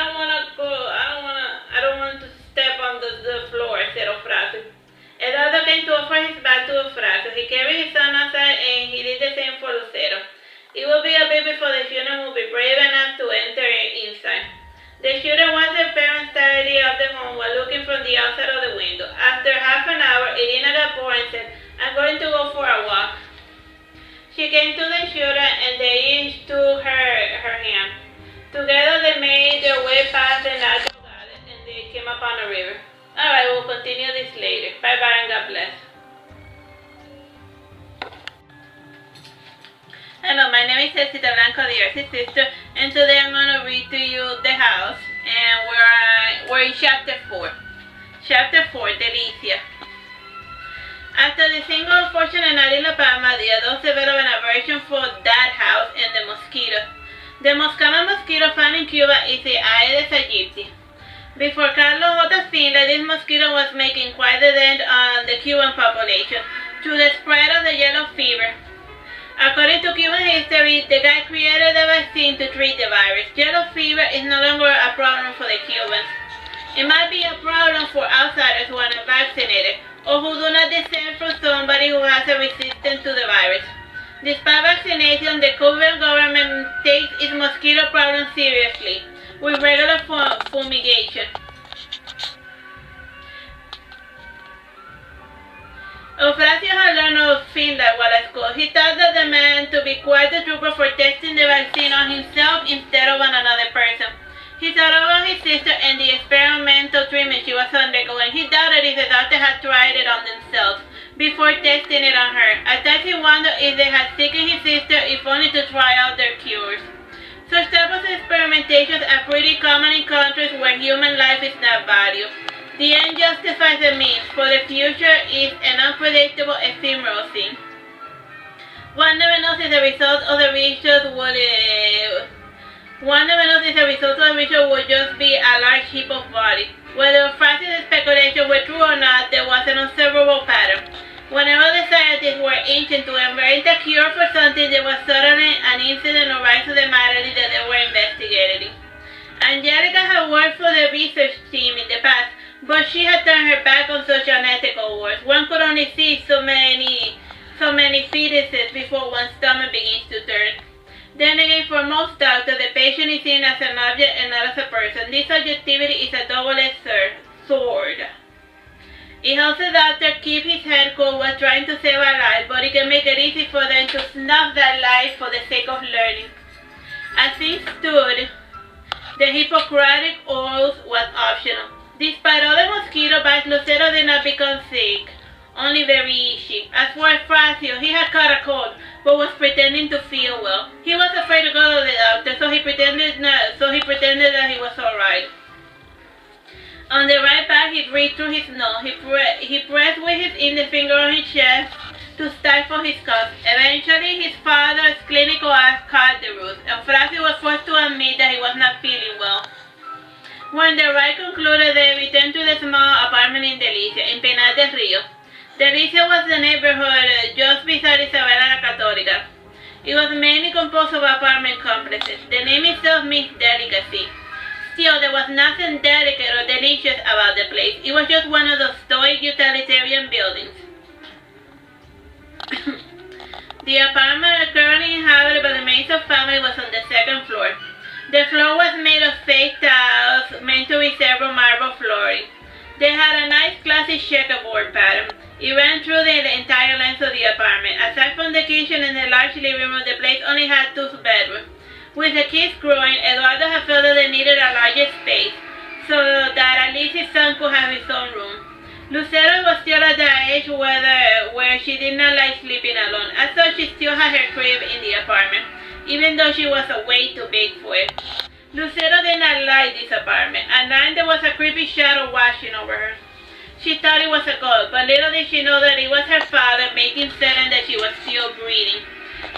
don't want to step on the floor, said Horacio. Eduardo came to offer his back to Horacio. He carried his son outside and he did the same for Lucero. It will be a bit before the children will be brave enough to enter inside. The children watched their parents tidy up the home while looking from the outside of the window. After half an hour, Irina got bored and said, I'm going to go for a walk. She came to the children and they each took her hand. Together they made their way past the natural garden and they came upon a river. Alright, we'll continue this later. Bye-bye and God bless. Hello, my name is Teresita Blanco, the Artsy sister, and today I'm going to read to you The House, and we're in Chapter 4. Chapter 4, Delicia. After the single unfortunate night in La Palma, the adults developed an aversion for that house and the mosquitoes. The most common mosquito found in Cuba is the Aedes aegypti. Before Carlos Otafinda, this mosquito was making quite a dent on the Cuban population through the spread of the yellow fever. According to Cuban history, the guy created a vaccine to treat the virus. Yellow fever is no longer a problem for the Cubans. It might be a problem for outsiders who are not vaccinated or who do not descend from somebody who has a resistance to the virus. Despite vaccination, the Cuban government takes its mosquito problem seriously, with regular fumigation. Horacio had learned of Finland while at school. He thought that the man to be quite a trooper for testing the vaccine on himself instead of on another person. He thought about his sister and the experimental treatment she was undergoing. He doubted if the doctor had tried it on themselves before testing it on her. At times he wondered if they had taken his sister if only to try out their cures. Such types of experimentations are pretty common in countries where human life is not valued. The end justifies the means, for the future is an unpredictable, ephemeral thing. One never knows if the result of the research would just be a large heap of bodies. Whether Francis' speculations were true or not, there was an observable pattern. Whenever the scientists were itching to invent a cure for something, there was suddenly an incident or rise of the malady that they were investigating. Angelica had worked for the research team in the past, but she had turned her back on such unethical wars. One could only see so many fetuses before one's stomach begins to turn. Then again, for most doctors, the patient is seen as an object and not as a person. This objectivity is a double-edged sword. It helps the doctor keep his head cool while trying to save a life, but it can make it easy for them to snuff that life for the sake of learning. As things stood, the Hippocratic oath was optional. Despite all the mosquito bites, Lucero did not become sick, only very itchy. As for Fracio, he had caught a cold, but was pretending to feel well. He was afraid to go to the doctor, so he pretended that he was alright. On the right back, he breathed through his nose. He pressed with his index finger on his chest to stifle his cough. Eventually, his father's clinical eyes caught the roost, and Fracio was forced to admit that he was not feeling well. When the ride concluded, they returned to the small apartment in Delicia, in Pinar del Rio. Delicia was the neighborhood just beside Isabela la Católica. It was mainly composed of apartment complexes. The name itself means delicacy. Still, there was nothing delicate or delicious about the place. It was just one of those stoic utilitarian buildings. The apartment currently inhabited by the Mason family was on the second floor. The floor was made of fake tiles meant to resemble marble flooring. They had a nice classy checkerboard pattern. It ran through the entire length of the apartment. Aside from the kitchen and the large living room, the place only had 2 bedrooms. With the kids growing, Eduardo had felt that they needed a larger space, so that at least his son could have his own room. Lucero was still at that age where she did not like sleeping alone. As such, she still had her crib in the apartment, even though she was way too big for it. Lucero did not like this apartment. At night, there was a creepy shadow watching over her. She thought it was a ghost, but little did she know that it was her father, making certain that she was still breathing.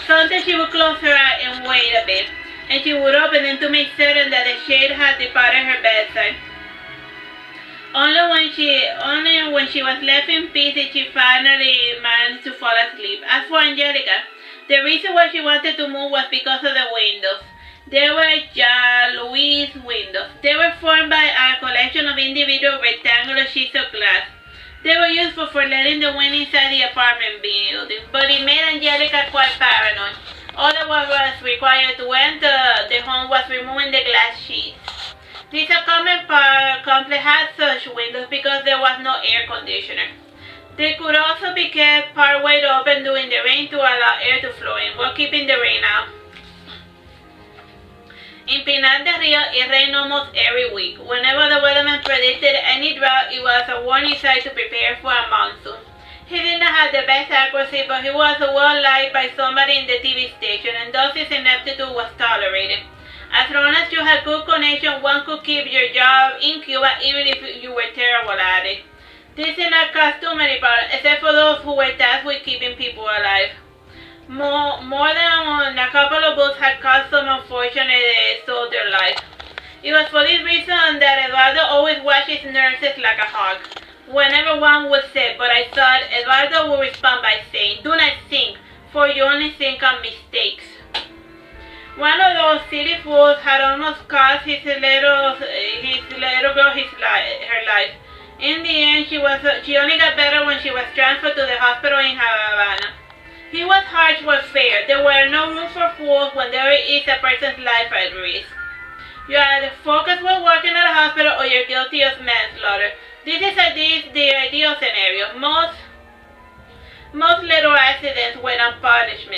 Sometimes she would close her eye and wait a bit, and she would open them to make certain that the shade had departed her bedside. Only when she was left in peace did she finally manage to fall asleep. As for Angelica, the reason why she wanted to move was because of the windows. They were Louis windows. They were formed by a collection of individual rectangular sheets of glass. They were useful for letting the wind inside the apartment building, but it made Angelica quite paranoid. All that was required to enter the home was removing the glass sheets. This apartment complex had such windows because there was no air conditioner. They could also be kept part way open during the rain to allow air to flow in while keeping the rain out. In Pinar del Rio, it rained almost every week. Whenever the weatherman predicted any drought, it was a warning sign to prepare for a monsoon. He did not have the best accuracy, but he was well liked by somebody in the TV station, and thus his ineptitude was tolerated. As long as you had good connection, one could keep your job in Cuba even if you were terrible at it. This did not cause too many problems, except for those who were tasked with keeping people alive. More than a couple of boats had caused some unfortunate soldier lives. It was for this reason that Eduardo always watched his nurses like a hawk. Whenever one would say, "But I thought," Eduardo would respond by saying, "Do not think, for you only think on mistakes." One of those silly fools had almost cost his little girl her life. In the end, she only got better when she was transferred to the hospital in Havana. He was harsh but fair. There were no room for fools when there is a person's life at risk. You are either focused while working at a hospital or you're guilty of manslaughter. This is the ideal scenario. Most little accidents went unpunished.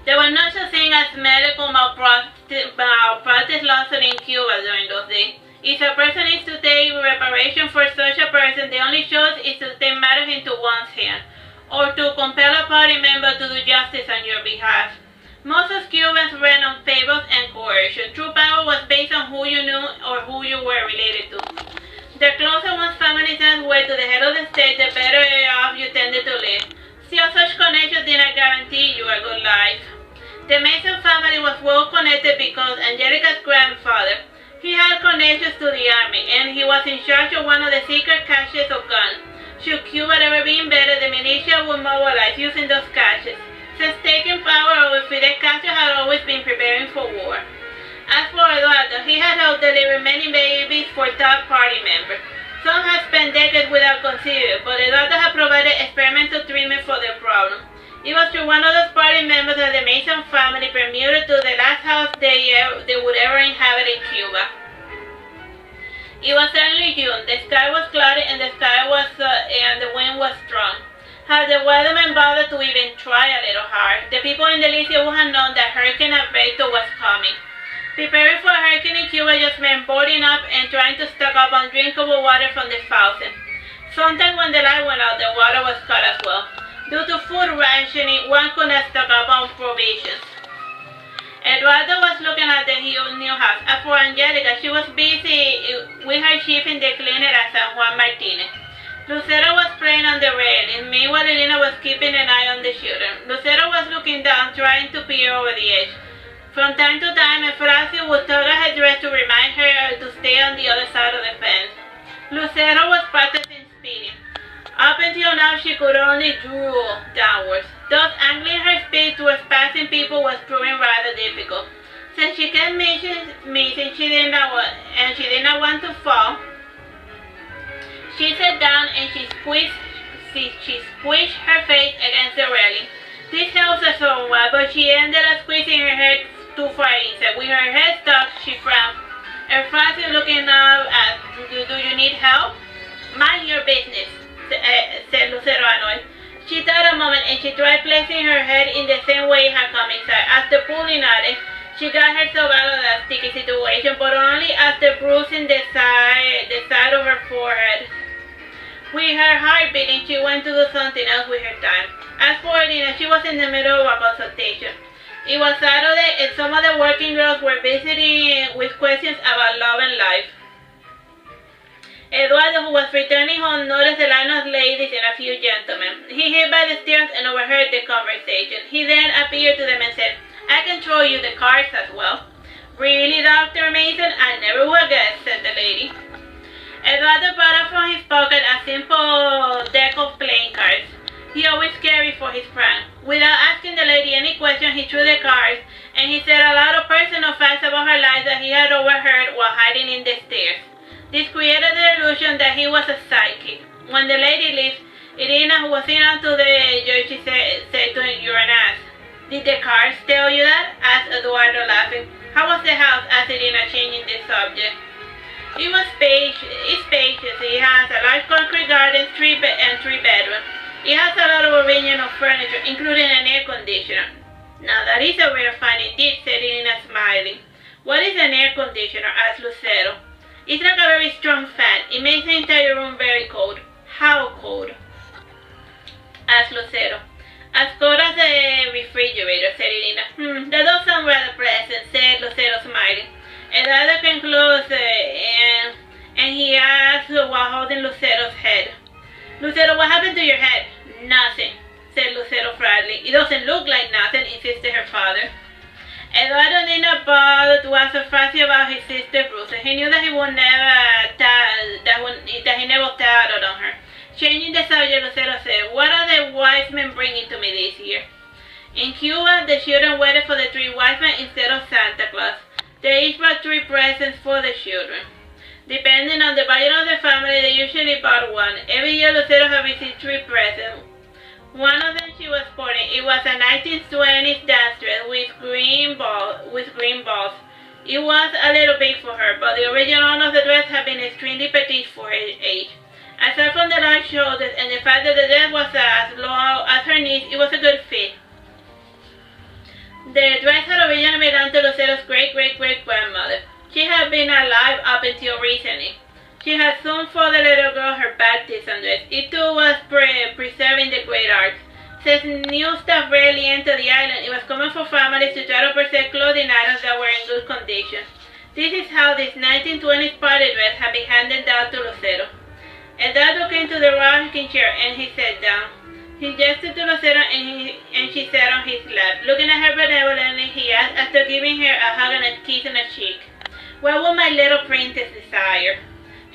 There was no such thing as medical malpractice lawsuit in Cuba during those days. If a person is to take reparation for such a person, the only choice is to take matters into one's hand, or to compel a party member to do justice on your behalf. Most of Cubans ran on favors and coercion. True power was based on who you knew or who you were related to. The closer one's family ties were to the head of the state, the better off you tended to live. Still, such connections did not guarantee you a good life. The Mason family was well connected because Angelica's grandfather, he had connections to the army, and he was in charge of one of the secret caches of guns. Should Cuba ever be invaded, the militia would mobilize using those caches. Since taking power over Fidel Castro had always been preparing for war. As for Eduardo, he had helped deliver many babies for top party members. Some had spent decades without conceiving, but Eduardo had provided experimental treatment for their problem. It was through one of those party members that the Mason family permuted to the last house they would ever inhabit in Cuba. It was early June. The sky was cloudy and the wind was strong. Had the weatherman bothered to even try a little hard, the people in Delicia would have known that Hurricane Alberto was coming. Preparing for a hurricane in Cuba just meant boarding up and trying to stock up on drinkable water from the fountain. Sometimes when the light went out, the water was cut as well. Due to food rationing, one could not stock up on provisions. Eduardo was looking at the new house. As for Angelica, she was busy with her shift in the clinic at San Juan Martinez. Lucero was playing on the railing. Meanwhile, Elena was keeping an eye on the children. Lucero was looking down, trying to peer over the edge. From time to time, Efracio would tug at her dress to remind her to stay on the other side of the fence. Lucero was practicing speeding. Up until now, she could only drool downwards. Thus, angling her speed towards passing people was proving rather difficult. Since she kept missing, she did not want to fall. She sat down and she squished her face against the railing. This helped her somewhat, but she ended up squeezing her head too far inside. With her head stuck, she frowned. Efracio looking up asked, do you need help? Mind your business, said Lucero annoyed. She thought a moment and she tried placing her head in the same way it had come inside. After pulling at it, she got herself out of that sticky situation, but only after bruising the side of her forehead. With her heart beating, she went to do something else with her time. As for Elena, she was in the middle of a consultation. It was Saturday and some of the working girls were visiting with questions about love and life. Eduardo, who was returning home, noticed a line of ladies and a few gentlemen. He hid by the stairs and overheard the conversation. He then appeared to them and said, I can show you the cards as well. Really, Dr. Mason? I never would guess, said the lady. Eduardo brought out from his pocket a simple deck of playing cards. He always carried for his prank. Without asking the lady any question, he threw the cards, and he said a lot of personal facts about her life that he had overheard while hiding in the stairs. This created the illusion that he was a psychic. When the lady left, Irina, who was sitting on to the judge, said to him, you're an ass. Did the cards tell you that? Asked Eduardo, laughing. How was the house? Asked Irina, changing the subject. It was spacious. It's spacious. It has a large concrete garden, three bedrooms. It has a lot of original furniture, including an air conditioner. Now that is a rare find indeed, said Irina, smiling. What is an air conditioner? Asked Lucero. It's like a very strong fan. It makes the entire room very cold. How cold? Asked Lucero. As cold as a refrigerator, said Irina. That does sound rather pleasant, said Lucero, smiling. Eduardo came close and he asked while holding Lucero's head. Lucero, what happened to your head? Nothing, said Lucero proudly. It doesn't look like nothing, insisted her father. Eduardo did not bother to ask Efracio about his sister Bruce. He knew that he would never that he never tattled on her. Changing the subject, Lucero said, what are the wise men bringing to me this year? In Cuba, the children waited for the three wise men instead of Santa Claus. They each brought three presents for the children. Depending on the budget of the family, they usually bought one. Every year, Lucero had received three presents. One of them she was sporting. It was a 1920s dance dress with green balls. It was a little big for her, but the original of the dress had been extremely petite for her age. Aside from the large shoulders and the fact that the dress was as low as her knees, it was a good fit. The dress had originally belonged to Lucero's great-great-great-grandmother. She had been alive up until recently. She had sewn for the little girl her baptism dress. It too was preserving the great art. Since new stuff rarely entered the island, it was common for families to try to preserve clothing items that were in good condition. This is how this 1920s party dress had been handed down to Lucero. Eduardo came to the rocking chair and he sat down. He gestured to Lucero and she sat on his lap. Looking at her benevolently, he asked, after giving her a hug and a kiss on the cheek, what would my little princess desire?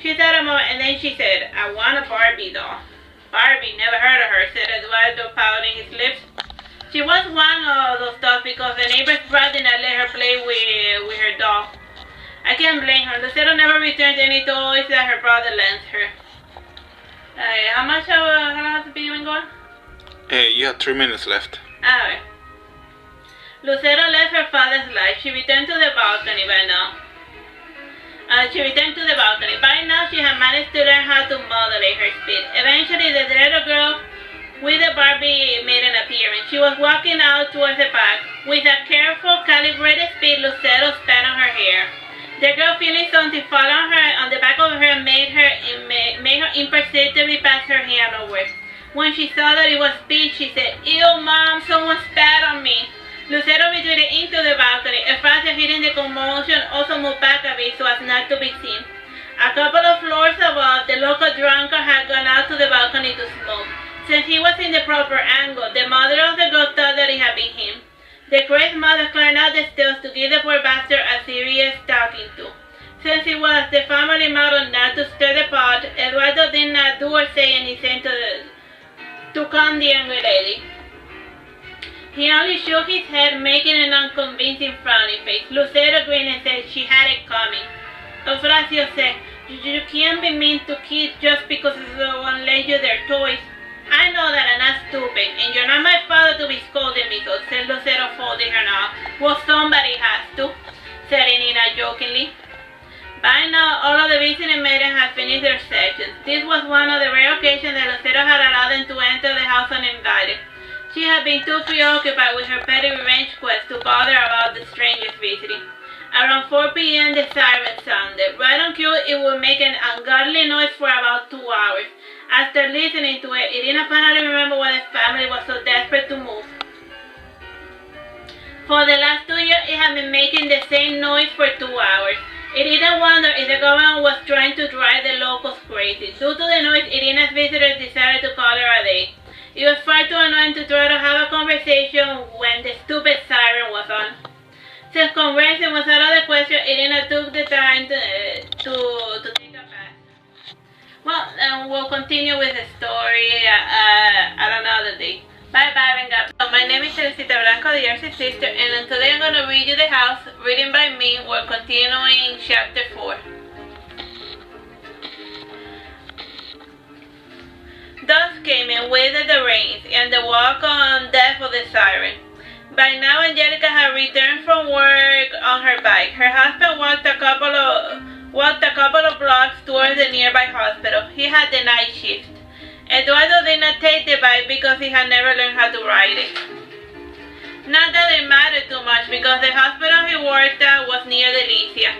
She thought a moment and then she said, I want a Barbie doll. Barbie, never heard of her, said Eduardo, pouting his lips. She was one of those dolls because the neighbor's bride did not let her play with her doll. I can't blame her. Lucero never returned any toys that her brother lent her. How long has the video been going? You have 3 minutes left. Alright. Lucero left her father's life. She returned to the balcony by now. By now, she had managed to learn how to modulate her speed. Eventually, the little girl with the Barbie made an appearance. She was walking out towards the park with a careful calibrated speed, Lucero spat on her hair. The girl, feeling something fall on the back of her, made her imperceptibly pass her hand over. When she saw that it was Pete, she said, "Ew, Mom, someone spat on me." Lucero retreated into the balcony. Efracia, hearing the commotion, also moved back a bit so as not to be seen. A couple of floors above, the local drunkard had gone out to the balcony to smoke. Since he was in the proper angle, the mother of the girl thought that it had been him. The crazed mother climbed out the stairs to give the poor bastard a serious talking to. Since it was the family motto not to stir the pot, Eduardo did not do or say anything to calm the angry lady. He only shook his head, making an unconvincing frowny face. Lucero grinned and said she had it coming. Horacio said, "You can't be mean to kids just because someone lent you their toys." "I know that I'm not stupid, and you're not my father to be scolding me," said Lucero, folding her arms. "Well, somebody has to," said Nina jokingly. By now, all of the visiting maidens had finished their sessions. This was one of the rare occasions that Lucero had allowed them to enter the house uninvited. She had been too preoccupied with her petty revenge quest to bother about the strangers visiting. Around 4 p.m. the siren sounded. Right on cue, it would make an ungodly noise for about 2 hours. After listening to it, Irina finally remembered why the family was so desperate to move. For the last 2 years, it had been making the same noise for 2 hours. Irina wondered if the government was trying to drive the locals crazy. Due to the noise, Irina's visitors decided to call her a day. It was far too annoying to try to have a conversation when the stupid siren was on. Since conversing was out of the question, Irina took the time to take a bath. Well, we'll continue with the story at another day. Bye-bye, venga. So my name is Teresita Blanco, the Artsy sister, and today I'm going to read you The House, written by me. We're continuing chapter 4. Dusk came and waited the rains, and the walk on deck of the siren. By now, Angelica had returned from work on her bike. Her husband walked a couple of blocks towards the nearby hospital. He had the night shift. Eduardo did not take the bike because he had never learned how to ride it. Not that it mattered too much because the hospital he worked at was near Delicia.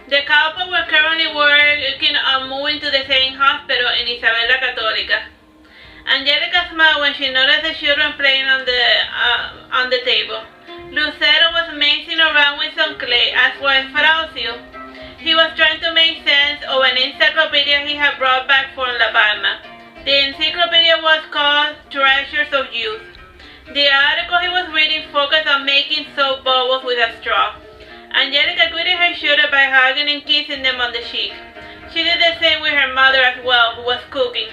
The couple were currently working on moving to the same hospital in Isabel la Católica. Angelica smiled when she noticed the children playing on the table. Lucero was messing around with some clay, as was Horacio. He was trying to make sense of an encyclopedia he had brought back from La Palma. The encyclopedia was called Treasures of Youth. The article he was reading focused on making soap bubbles with a straw. Angelica greeted her children by hugging and kissing them on the cheek. She did the same with her mother as well, who was cooking.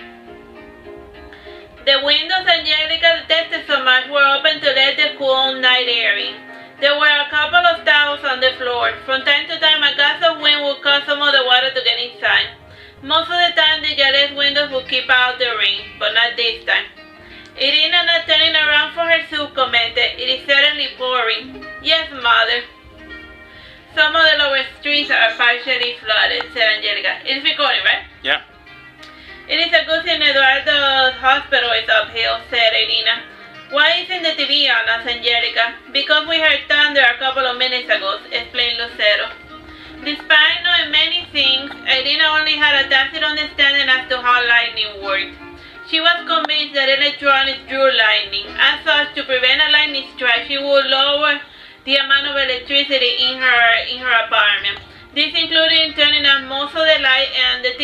The windows Angelica detested so much were open to let the cool night air in. There were a couple of towels on the floor. From time to time, a gust of wind would cause some of the water to get inside. Most of the time, the Jalez windows would keep out the rain, but not this time. Irina, not turning around for her soup, commented, "It is certainly pouring." "Yes, Mother." "Some of the lower streets are partially flooded," said Angelica. It's recording, right? Yeah. "It is a good thing Eduardo's hospital is uphill," said Irina. "Why isn't the TV on?" asked Angelica. "Because we heard thunder a couple of minutes ago," explained Lucero. Despite knowing many things, Irina only had a tacit understanding as to how lightning worked. She was convinced that electronics drew lightning. As such, to prevent a lightning strike, she would lower the amount of electricity in her apartment. This included turning off most of the light, and the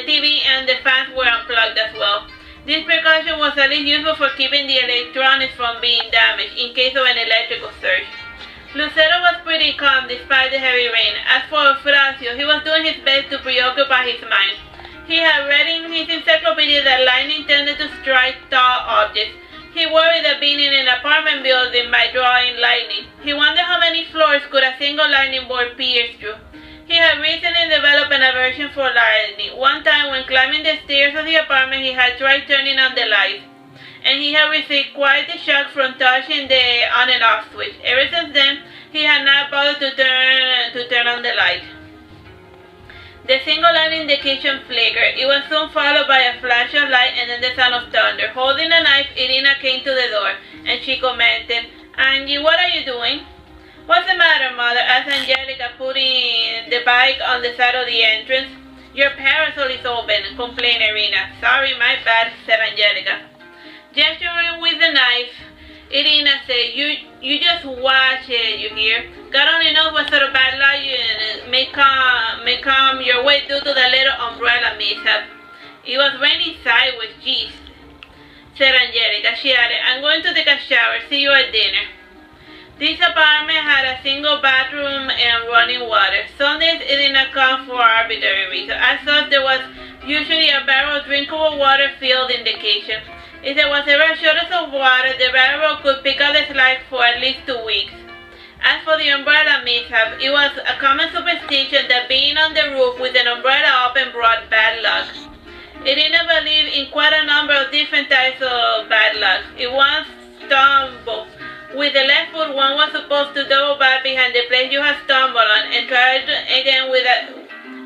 TV and the fans were unplugged as well. This precaution was at least useful for keeping the electronics from being damaged in case of an electrical surge. Lucero was pretty calm despite the heavy rain. As for Horacio, he was doing his best to preoccupy his mind. He had read in his encyclopedia that lightning tended to strike tall objects. He worried that being in an apartment building might draw in lightning. He wondered how many floors could a single lightning bolt pierce through. He had recently developed an aversion for lightning. One time when climbing the stairs of the apartment, he had tried turning on the lights, and he had received quite the shock from touching the on and off switch. Ever since then, he had not bothered to turn on the light. The single light in the kitchen flickered. It was soon followed by a flash of light and then the sound of thunder. Holding a knife, Irina came to the door, and she commented, "Angie, what are you doing?" What's the matter, Mother? Asked Angelica, putting the bike on the side of the entrance. Your parasol is open, complained Irina. Sorry, my bad, said Angelica. Gesturing with the knife, Irina said, You just watch it, you hear? God only knows what sort of bad luck may come your way due to the little umbrella mishap. It was raining sideways, jeez, said Angelica. She added, I'm going to take a shower. See you at dinner. This apartment had a single bathroom and running water. Sundays it did not come for arbitrary reasons. As such, there was usually a barrel of drinkable water filled in the kitchen. If there was ever a shortage of water, the barrel could pick up the slack for at least 2 weeks. As for the umbrella mishap, it was a common superstition that being on the roof with an umbrella open brought bad luck. Irina believed in quite a number of different types of bad luck. If one stumbled with the left foot, one was supposed to double back behind the place you had stumbled on and try again with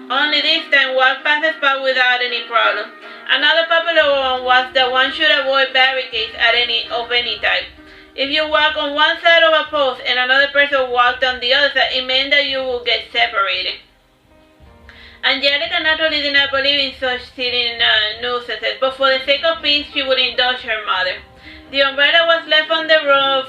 only this time walk past the spot without any problem. Another popular one was that one should avoid barricades of any type. If you walk on one side of a post and another person walked on the other side, it meant that you would get separated. Angelica naturally did not believe in such silly nuisances, but for the sake of peace, she would indulge her mother. The umbrella was left on the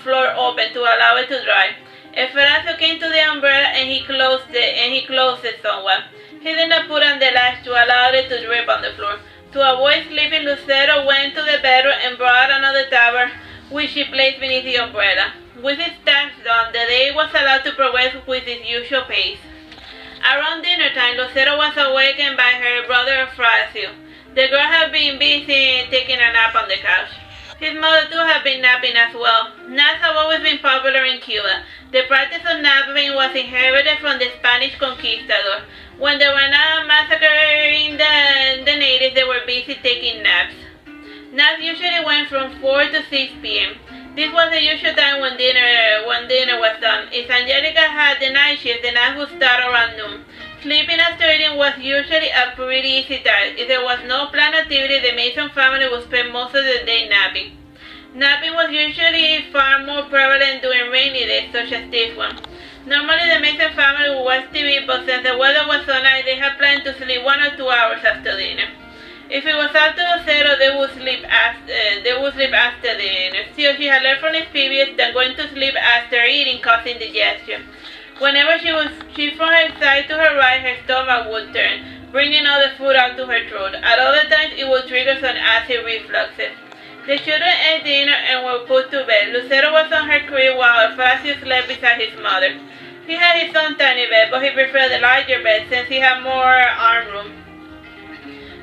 floor open to allow it to dry. Efracio came to the umbrella and he closed it somewhat. He did not put on the latch to allow it to drip on the floor. To avoid slipping, Lucero went to the bedroom and brought another tower, which she placed beneath the umbrella. With his tasks done, the day was allowed to progress with its usual pace. Around dinner time, Lucero was awakened by her brother Efracio. The girl had been busy taking a nap on the couch. His mother too had been napping as well. Naps have always been popular in Cuba. The practice of napping was inherited from the Spanish conquistador. When they were not massacring the natives, they were busy taking naps. Naps usually went from 4 to 6 p.m. This was the usual time when dinner was done. If Angelica had the night shift, the nap would start around noon. Sleeping after eating was usually a pretty easy task. If there was no planned activity, the Mason family would spend most of the day napping. Napping was usually far more prevalent during rainy days, such as this one. Normally, the Mason family would watch TV, but since the weather was so nice, they had planned to sleep 1 or 2 hours after dinner. If it was after Lucero, they would sleep after dinner. Still, she had learned from experience that going to sleep after eating caused indigestion. Whenever she from her side to her right, her stomach would turn, bringing all the food out to her throat. At other times, it would trigger some acid refluxes. The children ate dinner and were put to bed. Lucero was on her crib while Efracio slept beside his mother. He had his own tiny bed, but he preferred the larger bed since he had more arm room.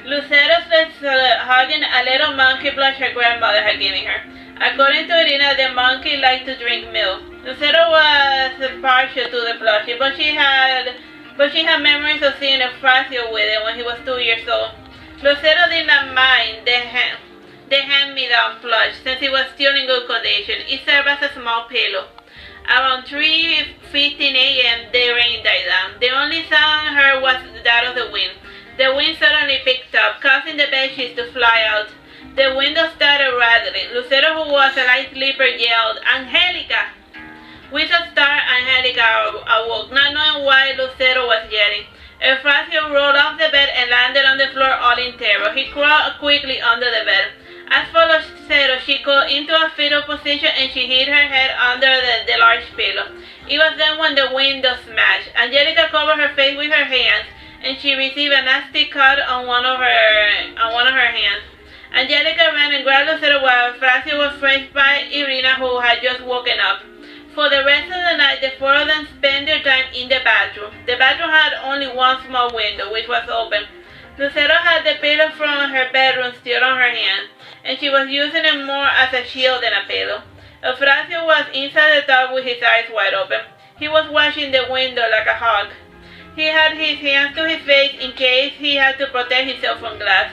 Lucero slept hugging a little monkey plush her grandmother had given her. According to Irina, the monkey liked to drink milk. Lucero was partial to the plushie, but she had memories of seeing Efracio with it when he was 2 years old. Lucero did not mind the hand-me-down plush since it was still in good condition. It served as a small pillow. Around 3:15 a.m., the rain died down. The only sound heard was that of the wind. The wind suddenly picked up, causing the bedsheets to fly out. The window started rattling. Lucero, who was a light sleeper, yelled, Angelica! With a start, Angelica awoke, not knowing why Lucero was yelling. Efracio rolled off the bed and landed on the floor all in terror. He crawled quickly under the bed. As for Lucero, she got into a fetal position and she hid her head under the large pillow. It was then when the window smashed. Angelica covered her face with her hands, and she received a nasty cut on one of her hands. Angelica ran and grabbed Lucero while Efracio was fetched by Irina, who had just woken up. For the rest of the night, the 4 of them spent their time in the bathroom. The bathroom had only one small window, which was open. Lucero had the pillow from her bedroom still on her hand, and she was using it more as a shield than a pillow. Efracio was inside the tub with his eyes wide open. He was watching the window like a hawk. He had his hands to his face in case he had to protect himself from glass.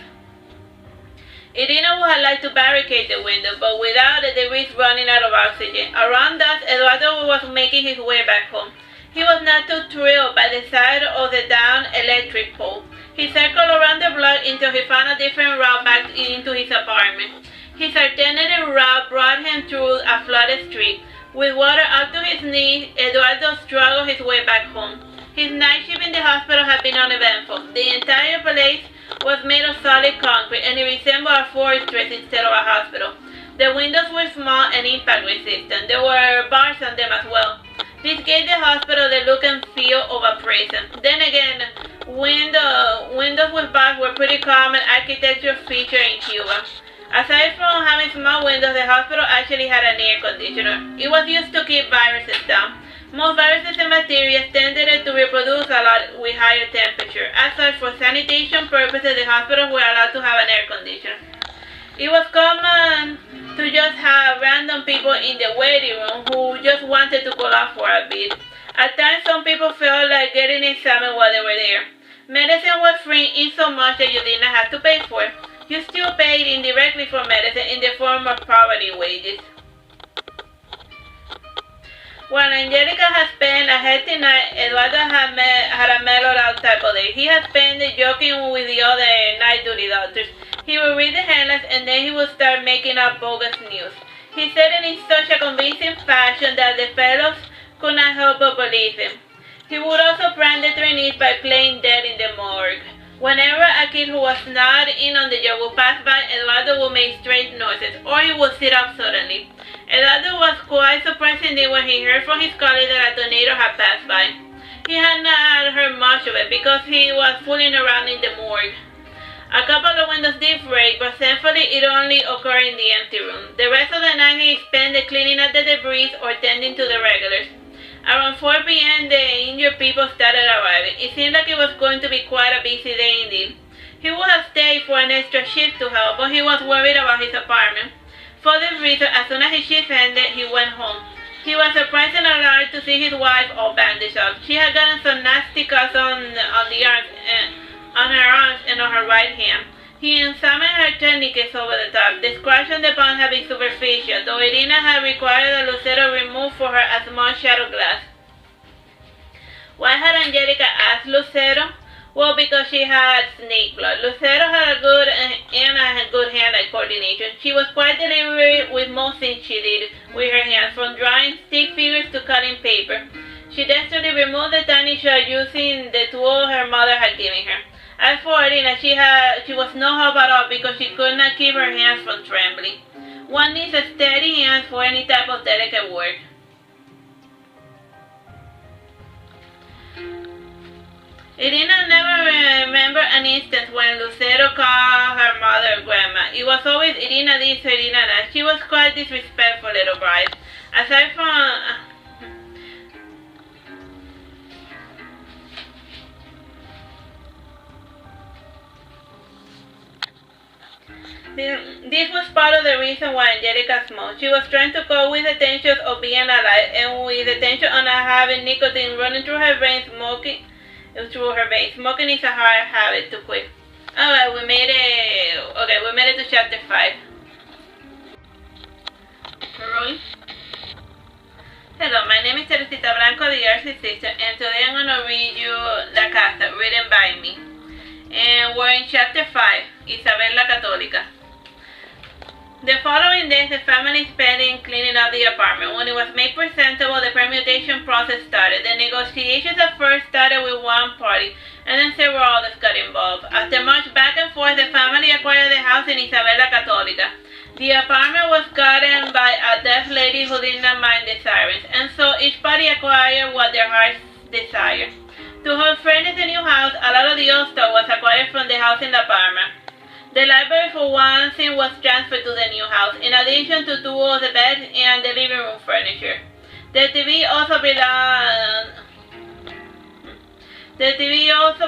Irina would have liked to barricade the window, but without it, they risked running out of oxygen. Around dusk, Eduardo was making his way back home. He was not too thrilled by the sight of the downed electric pole. He circled around the block until he found a different route back into his apartment. His alternative route brought him through a flooded street. With water up to his knees, Eduardo struggled his way back home. His night shift in the hospital had been uneventful. The entire place was made of solid concrete, and it resembled a fortress instead of a hospital. The windows were small and impact resistant. There were bars on them as well. This gave the hospital the look and feel of a prison. Then again, windows with bars were pretty common architectural feature in Cuba. Aside from having small windows, the hospital actually had an air conditioner. It was used to keep viruses down. Most viruses and bacteria tended to reproduce a lot with higher temperature. As such, for sanitation purposes, the hospitals were allowed to have an air conditioner. It was common to just have random people in the waiting room who just wanted to cool off for a bit. At times, some people felt like getting examined while they were there. Medicine was free in so much that you did not have to pay for it. You still paid indirectly for medicine in the form of poverty wages. While Angelica had spent a hectic night, Eduardo had a mellowed out type of day. He had spent it joking with the other night duty doctors. He would read the headlines and then he would start making up bogus news. He said it in such a convincing fashion that the fellows could not help but believe him. He would also prank the trainees by playing dead in the morgue. Whenever a kid who was not in on the job would pass by, Eduardo would make strange noises, or he would sit up suddenly. Eduardo was quite surprised indeed when he heard from his colleague that a tornado had passed by. He had not heard much of it because he was fooling around in the morgue. A couple of windows did break, but thankfully it only occurred in the empty room. The rest of the night he spent cleaning up the debris or tending to the regulars. Around 4 p.m. the injured people started arriving. It seemed like it was going to be quite a busy day indeed. He would have stayed for an extra shift to help, but he was worried about his apartment. For this reason, as soon as his shift ended, he went home. He was surprised and alarmed to see his wife all bandaged up. She had gotten some nasty cuts on her arms and on her right hand. He examined her tourniquets over the top. The scratch on the palm had been superficial, though Irina had required that Lucero remove for her a small shadow glass. Why had Angelica asked Lucero? Well, because she had snake blood. Lucero had a good hand-eye coordination. She was quite deliberate with most things she did with her hands, from drawing stick figures to cutting paper. She dexterously removed the tiny shot using the tool her mother had given her. As for Irina, she was no help at all because she could not keep her hands from trembling. One needs a steady hand for any type of delicate work. Irina never remembered an instance when Lucero called her mother grandma. It was always Irina this or Irina that. She was quite disrespectful little bride. Aside from... This was part of the reason why Angelica smoked. She was trying to cope with the tension of being alive and with the tension on not having nicotine running through her veins. Smoking is a hard habit to quit. Alright, we made it to chapter 5. Rolling. Hello, my name is Teresita Blanco, the Artsy sister, and today I'm gonna read you La Casa, written by me. And we're in chapter 5, Isabel la Católica. The following days, the family spent in cleaning up the apartment. When it was made presentable, the permutation process started. The negotiations at first started with one party, and then several others got involved. After much back and forth, the family acquired the house in Isabel la Católica. The apartment was gotten by a deaf lady who did not mind the sirens, and so each party acquired what their hearts desired. To help furnish the new house, a lot of the old stuff was acquired from the house in La Palma. The library for one thing was transferred to the new house, in addition to 2 of the beds and the living room furniture. The TV also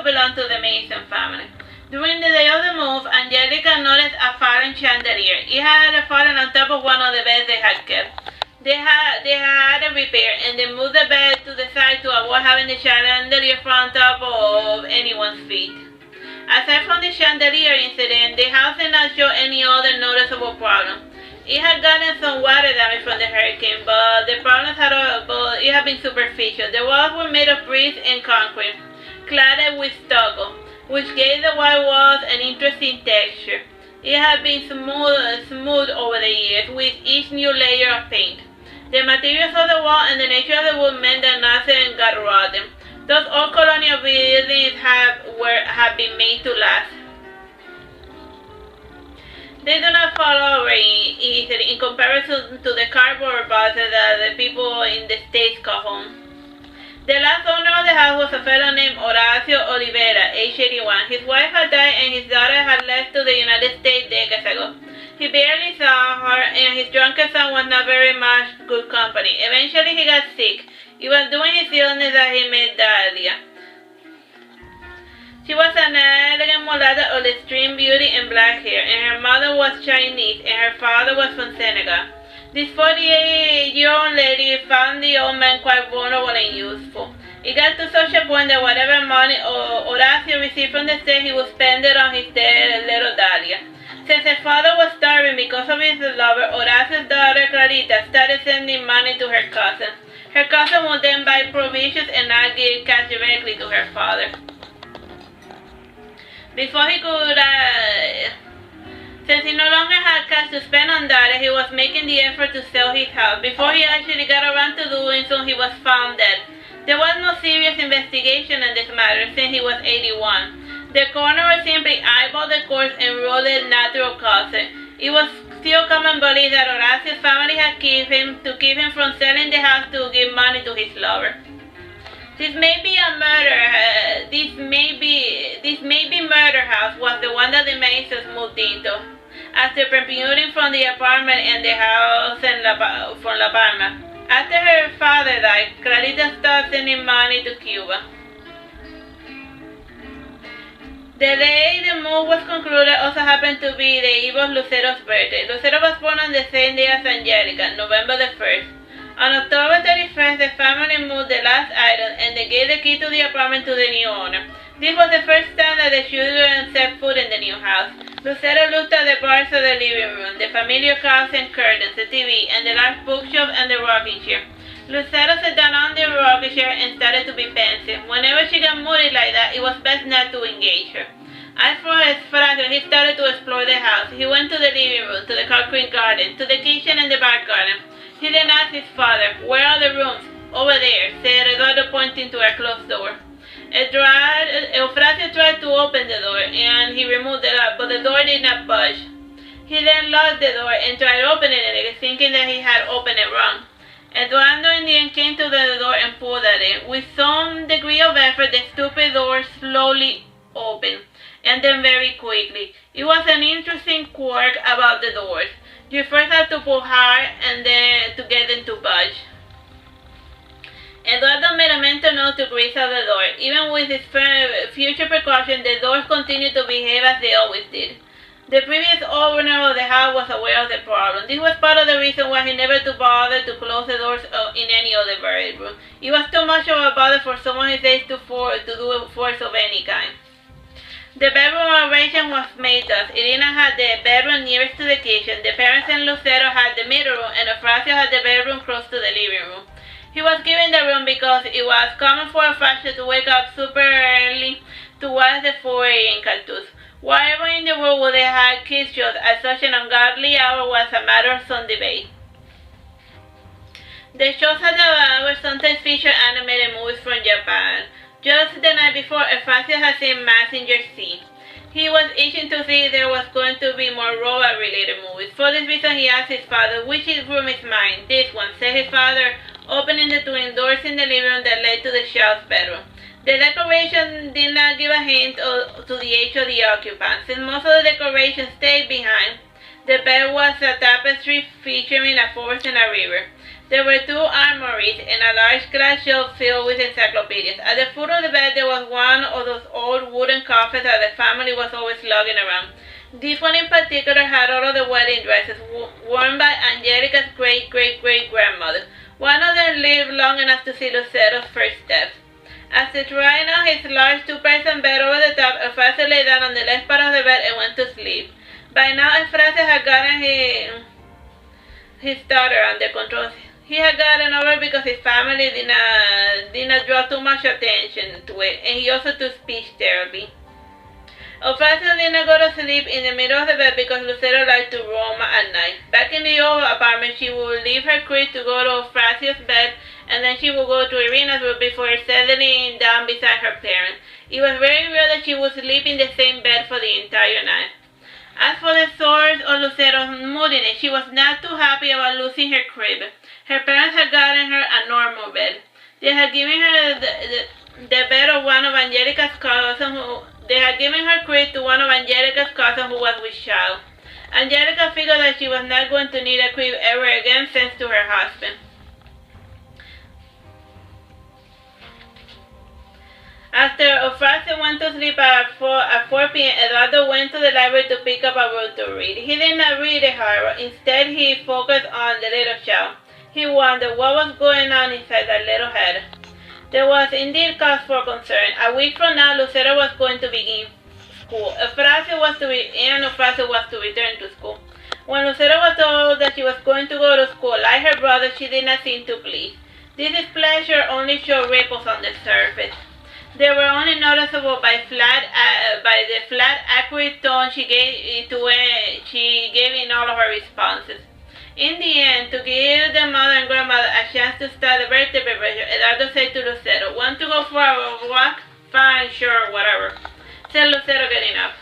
belonged to the Mason family. During the day of the move, Angelica noticed a fallen chandelier. It had fallen on top of one of the beds they had kept. They had a repair, and they moved the bed to the side to avoid having the chandelier on top of anyone's feet. Aside from the chandelier incident, the house did not show any other noticeable problem. It had gotten some water damage from the hurricane, but the problems had been superficial. The walls were made of bricks and concrete, cladded with stucco, which gave the white walls an interesting texture. It had been smoothed over the years with each new layer of paint. The materials of the wall and the nature of the wood meant that nothing got rotten. Those old colonial buildings have been made to last. They do not fall over easily in comparison to the cardboard boxes that the people in the States call home. The last owner of the house was a fellow named Horacio Olivera, age 81. His wife had died and his daughter had left to the United States decades ago. He barely saw her, and his drunken son was not very much good company. Eventually he got sick. It was during his illness that he met Dahlia. She was an elegant mulatto of extreme beauty and black hair, and her mother was Chinese, and her father was from Senegal. This 48-year-old lady found the old man quite vulnerable and useful. It got to such a point that whatever money Horacio received from the state, he would spend it on his dead little Dahlia. Since her father was starving because of his lover, Horacio's daughter Clarita started sending money to her cousin. Her cousin would then buy provisions and not give cash directly to her father. Before he could, since he no longer had cash to spend on Dahlia, he was making the effort to sell his house. Before he actually got around to doing so, he was found dead. There was no serious investigation in this matter since he was 81. The coroner simply eyeballed the corpse and ruled it natural causes. It was still common belief that Horacio's family had killed him to keep him from selling the house to give money to his lover. This may be a murder. This may be murder house was the one that the Masons moved into after commuting from the apartment and the house from La Palma. After her father died, Clarita started sending money to Cuba. The day the move was concluded also happened to be the eve of Lucero's birthday. Lucero was born on the same day as Angelica, November the 1st. On October 31st, the family moved the last item and they gave the key to the apartment to the new owner. This was the first time that the children set foot in the new house. Lucero looked at the bars of the living room, the familiar couch and curtains, the TV, and the large bookshelf and the rocking chair. Lucero sat down on the rocking chair and started to be pensive. Whenever she got moody like that, it was best not to engage her. As for Franco, he started to explore the house. He went to the living room, to the concrete garden, to the kitchen and the back garden. He then asked his father, "Where are the rooms?" "Over there," said Eduardo, pointing to a closed door. Eufrasio tried to open the door, and he removed the lock, but the door did not budge. He then locked the door and tried opening it, thinking that he had opened it wrong. Eduardo in the end came to the door and pulled at it. With some degree of effort, the stupid door slowly opened, and then very quickly. It was an interesting quirk about the doors. You first have to pull hard and then to get them to budge. Eduardo made a mental note to grease out the door. Even with his future precaution, the doors continued to behave as they always did. The previous owner of the house was aware of the problem. This was part of the reason why he never bothered to close the doors in any other bedroom. It was too much of a bother for someone his age to do a force of any kind. The bedroom arrangement was made thus. Irina had the bedroom nearest to the kitchen. The parents and Lucero had the middle room, and Eufrasio had the bedroom close to the living room. He was given the room because it was common for a fashion to wake up super early to watch the 4 a.m. cartoons. Wherever in the world would they have kids shows at such an ungodly hour was a matter of some debate. The shows at the hour sometimes featured animated movies from Japan. Just the night before, Eufrasio had seen Messenger C. He was itching to see if there was going to be more robot-related movies. For this reason, he asked his father, "Which room is mine?" "This one," said his father, opening the twin doors in the living room that led to the child's bedroom. The decoration did not give a hint to the age of the occupants, since most of the decorations stayed behind. The bed was a tapestry featuring a forest and a river. There were 2 armories and a large glass shelf filled with encyclopedias. At the foot of the bed there was one of those old wooden coffins that the family was always lugging around. This one in particular had all of the wedding dresses worn by Angelica's great-great-great-grandmother. One of them lived long enough to see Lucero's first steps. After trying out his large 2-person bed over the top, Eufrasio lay down on the left part of the bed and went to sleep. By now, Eufrasio had gotten his daughter under control. He had gotten over because his family did not draw too much attention to it, and he also took speech therapy. Ofracio did not go to sleep in the middle of the bed because Lucero liked to roam at night. Back in the old apartment, she would leave her crib to go to Ofracio's bed, and then she would go to Irina's room before settling down beside her parents. It was very rare that she would sleep in the same bed for the entire night. As for the source of Lucero's moodiness, she was not too happy about losing her crib. Her parents had gotten her a normal bed. They had given her the bed of one of Angelica's cousins They had given her crib to one of Angelica's cousins who was with child. Angelica figured that she was not going to need a crib ever again thanks to her husband. After Ofracio went to sleep at 4 p.m., Eduardo went to the library to pick up a book to read. He did not read it, however. Instead, he focused on the little child. He wondered what was going on inside that little head. There was indeed cause for concern. A week from now, Lucero was going to begin school. Ofracio was to return to school. When Lucero was told that she was going to go to school, like her brother, she did not seem too pleased. This displeasure only showed ripples on the surface. They were only noticeable by the flat, accurate tone she gave in all of her responses. In the end, to give the mother and grandmother a chance to start the birthday preparation, Eduardo said to Lucero, "Want to go for a walk?" "Fine, sure, whatever," said Lucero, getting up.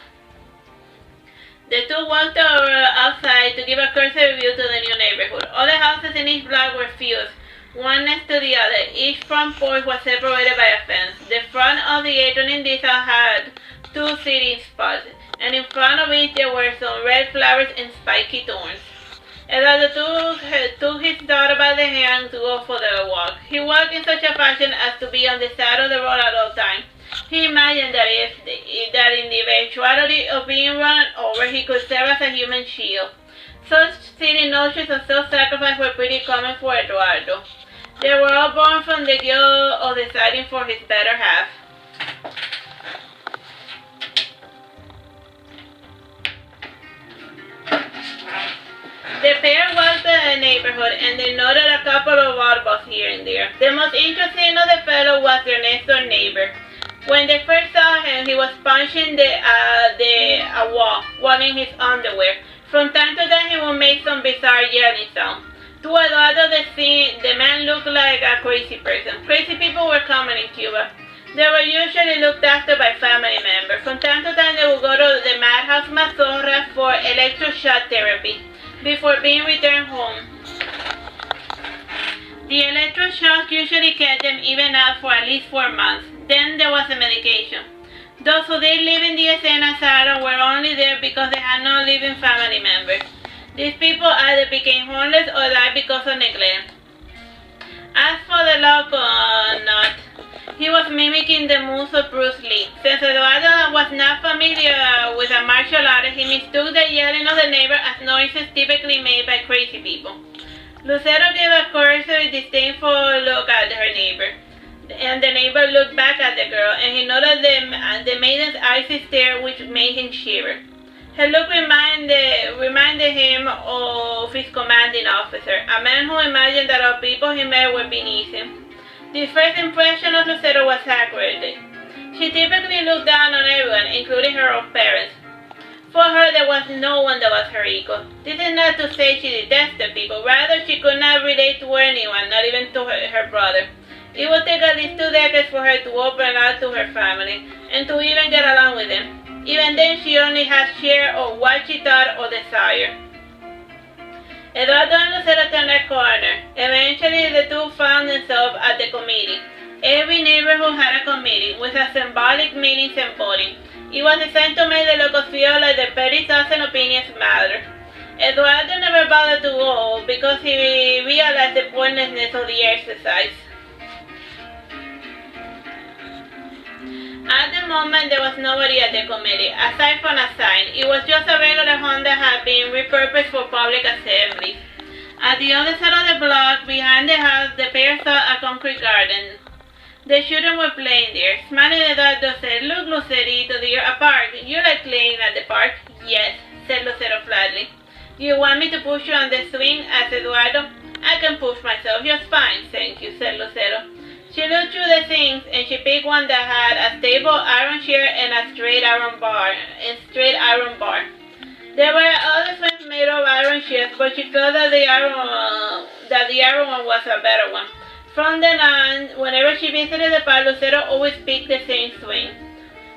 The two walked outside to give a cursory view to the new neighborhood. All the houses in each block were fused, one next to the other. Each front porch was separated by a fence. The front of the apron in this house had two sitting spots, and in front of each there were some red flowers and spiky thorns. Eduardo took his daughter by the hand to go for the walk. He walked in such a fashion as to be on the side of the road at all times. He imagined that in the eventuality of being run over, he could serve as a human shield. Such silly notions of self-sacrifice were pretty common for Eduardo. They were all born from the guilt of deciding for his better half. The pair walked the neighborhood, and they noted a couple of oddballs here and there. The most interesting of the fellow was their next-door neighbor. When they first saw him, he was punching the wall while in his underwear. From time to time, he would make some bizarre yelling sound. To Eduardo, the man looked like a crazy person. Crazy people were common in Cuba. They were usually looked after by family members. From time to time, they would go to the Madhouse Mazorra for electroshock therapy before being returned home. The electroshock usually kept them even out for at least 4 months. Then there was the medication. Those who did live in the Escena asylum were only there because they had no living family members. These people either became homeless or died because of neglect. As for the loco nut, he was mimicking the moves of Bruce Lee. Since Eduardo was not familiar with a martial art, he mistook the yelling of the neighbor as noises typically made by crazy people. Lucero gave a cursory, disdainful look at her neighbor, and the neighbor looked back at the girl, and he noted the maiden's icy stare, which made him shiver. Her look reminded him of his commanding officer, a man who imagined that all people he met were beneath him. The first impression of Lucero was accurate. She typically looked down on everyone, including her own parents. For her, there was no one that was her equal. This is not to say she detested people. Rather, she could not relate to anyone, not even to her brother. It would take at least 2 decades for her to open out to her family, and to even get along with them. Even then, she only had share of what she thought or desired. Eduardo and Lucero turned a corner. Eventually, the two found themselves at the committee. Every neighborhood had a committee, with a symbolic meanings and voting. It was designed to make the locals feel like their petty thoughts and opinions mattered. Eduardo never bothered to go because he realized the pointlessness of the exercise. At the moment, there was nobody at the committee, aside from a sign. It was just a regular home that had been repurposed for public assemblies. At the other side of the block, behind the house, the pair saw a concrete garden. The children were playing there. Smiling, Eduardo said, "Look, Lucerito, dear, a park. You like playing at the park?" "Yes," said Lucero flatly. "Do you want me to push you on the swing?" asked Eduardo. "I can push myself just fine, thank you," said Lucero. She looked through the things and she picked one that had a stable iron chair and a straight iron bar. There were other things made of iron shears, but she felt that the iron one was a better one. From then on, whenever she visited the park, Lucero always picked the same swing.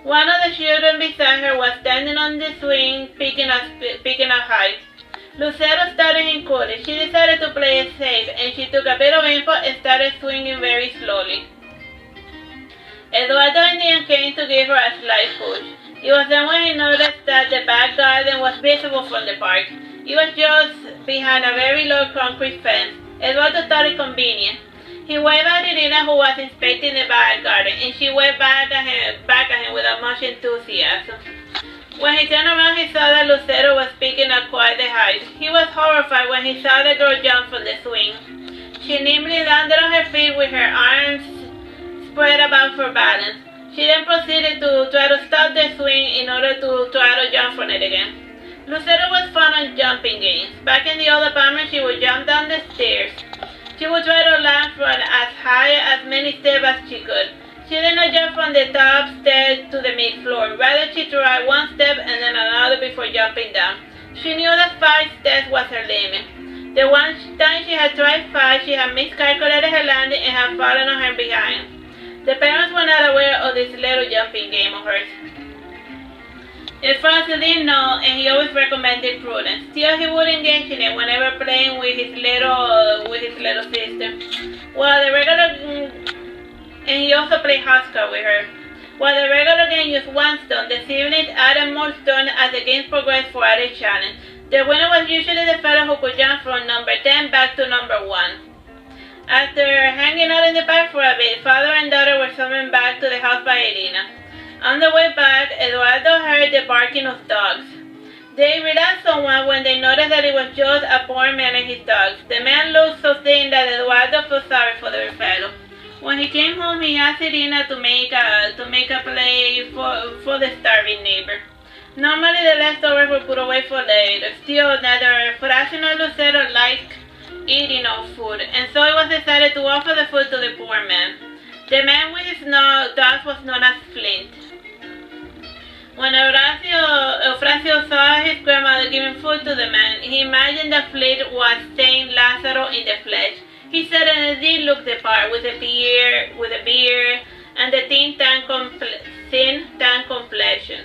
One of the children beside her was standing on the swing, picking up height. Lucero started in college. She decided to play it safe, and she took a bit of info and started swinging very slowly. Eduardo in the end came to give her a slight push. It was then when he noticed that the back garden was visible from the park. It was just behind a very low concrete fence. Eduardo thought it convenient. He waved at Irina, who was inspecting the back garden, and she waved back at him without much enthusiasm. When he turned around, he saw that Lucero was picking up quite the height. He was horrified when he saw the girl jump from the swing. She nimbly landed on her feet with her arms spread about for balance. She then proceeded to try to stop the swing in order to try to jump from it again. Lucero was fond of jumping games. Back in the old apartment, she would jump down the stairs. She would try to land from as high as many steps as she could. She did not jump from the top step to the mid-floor. Rather, she tried one step and then another before jumping down. She knew that 5 steps was her limit. The one time she had tried 5, she had miscalculated her landing and had fallen on her behind. The parents were not aware of this little jumping game of hers. Francis didn't know, and he always recommended prudence. Still, he would engage in it whenever playing with his little sister. And he also played hopscotch with her. While the regular game used 1 stone, the siblings added more stones as the game progressed for added challenge. The winner was usually the fellow who could jump from number 10 back to number 1. After hanging out in the park for a bit, father and daughter were summoned back to the house by Irina. On the way back, Eduardo heard the barking of dogs. They relaxed somewhat when they noticed that it was just a poor man and his dogs. The man looked so thin that Eduardo felt sorry for the fellow. When he came home, he asked Irina to make a plate for the starving neighbor. Normally, the leftovers were put away for later. Still, neither Horacio nor Lucero liked eating of food, and so it was decided to offer the food to the poor man. The man with his dogs was known as Flint. When Horacio saw his grandmother giving food to the man, he imagined that Flint was Saint Lazaro in the flesh. He certainly did look the part with a beard and the thin tan complexion.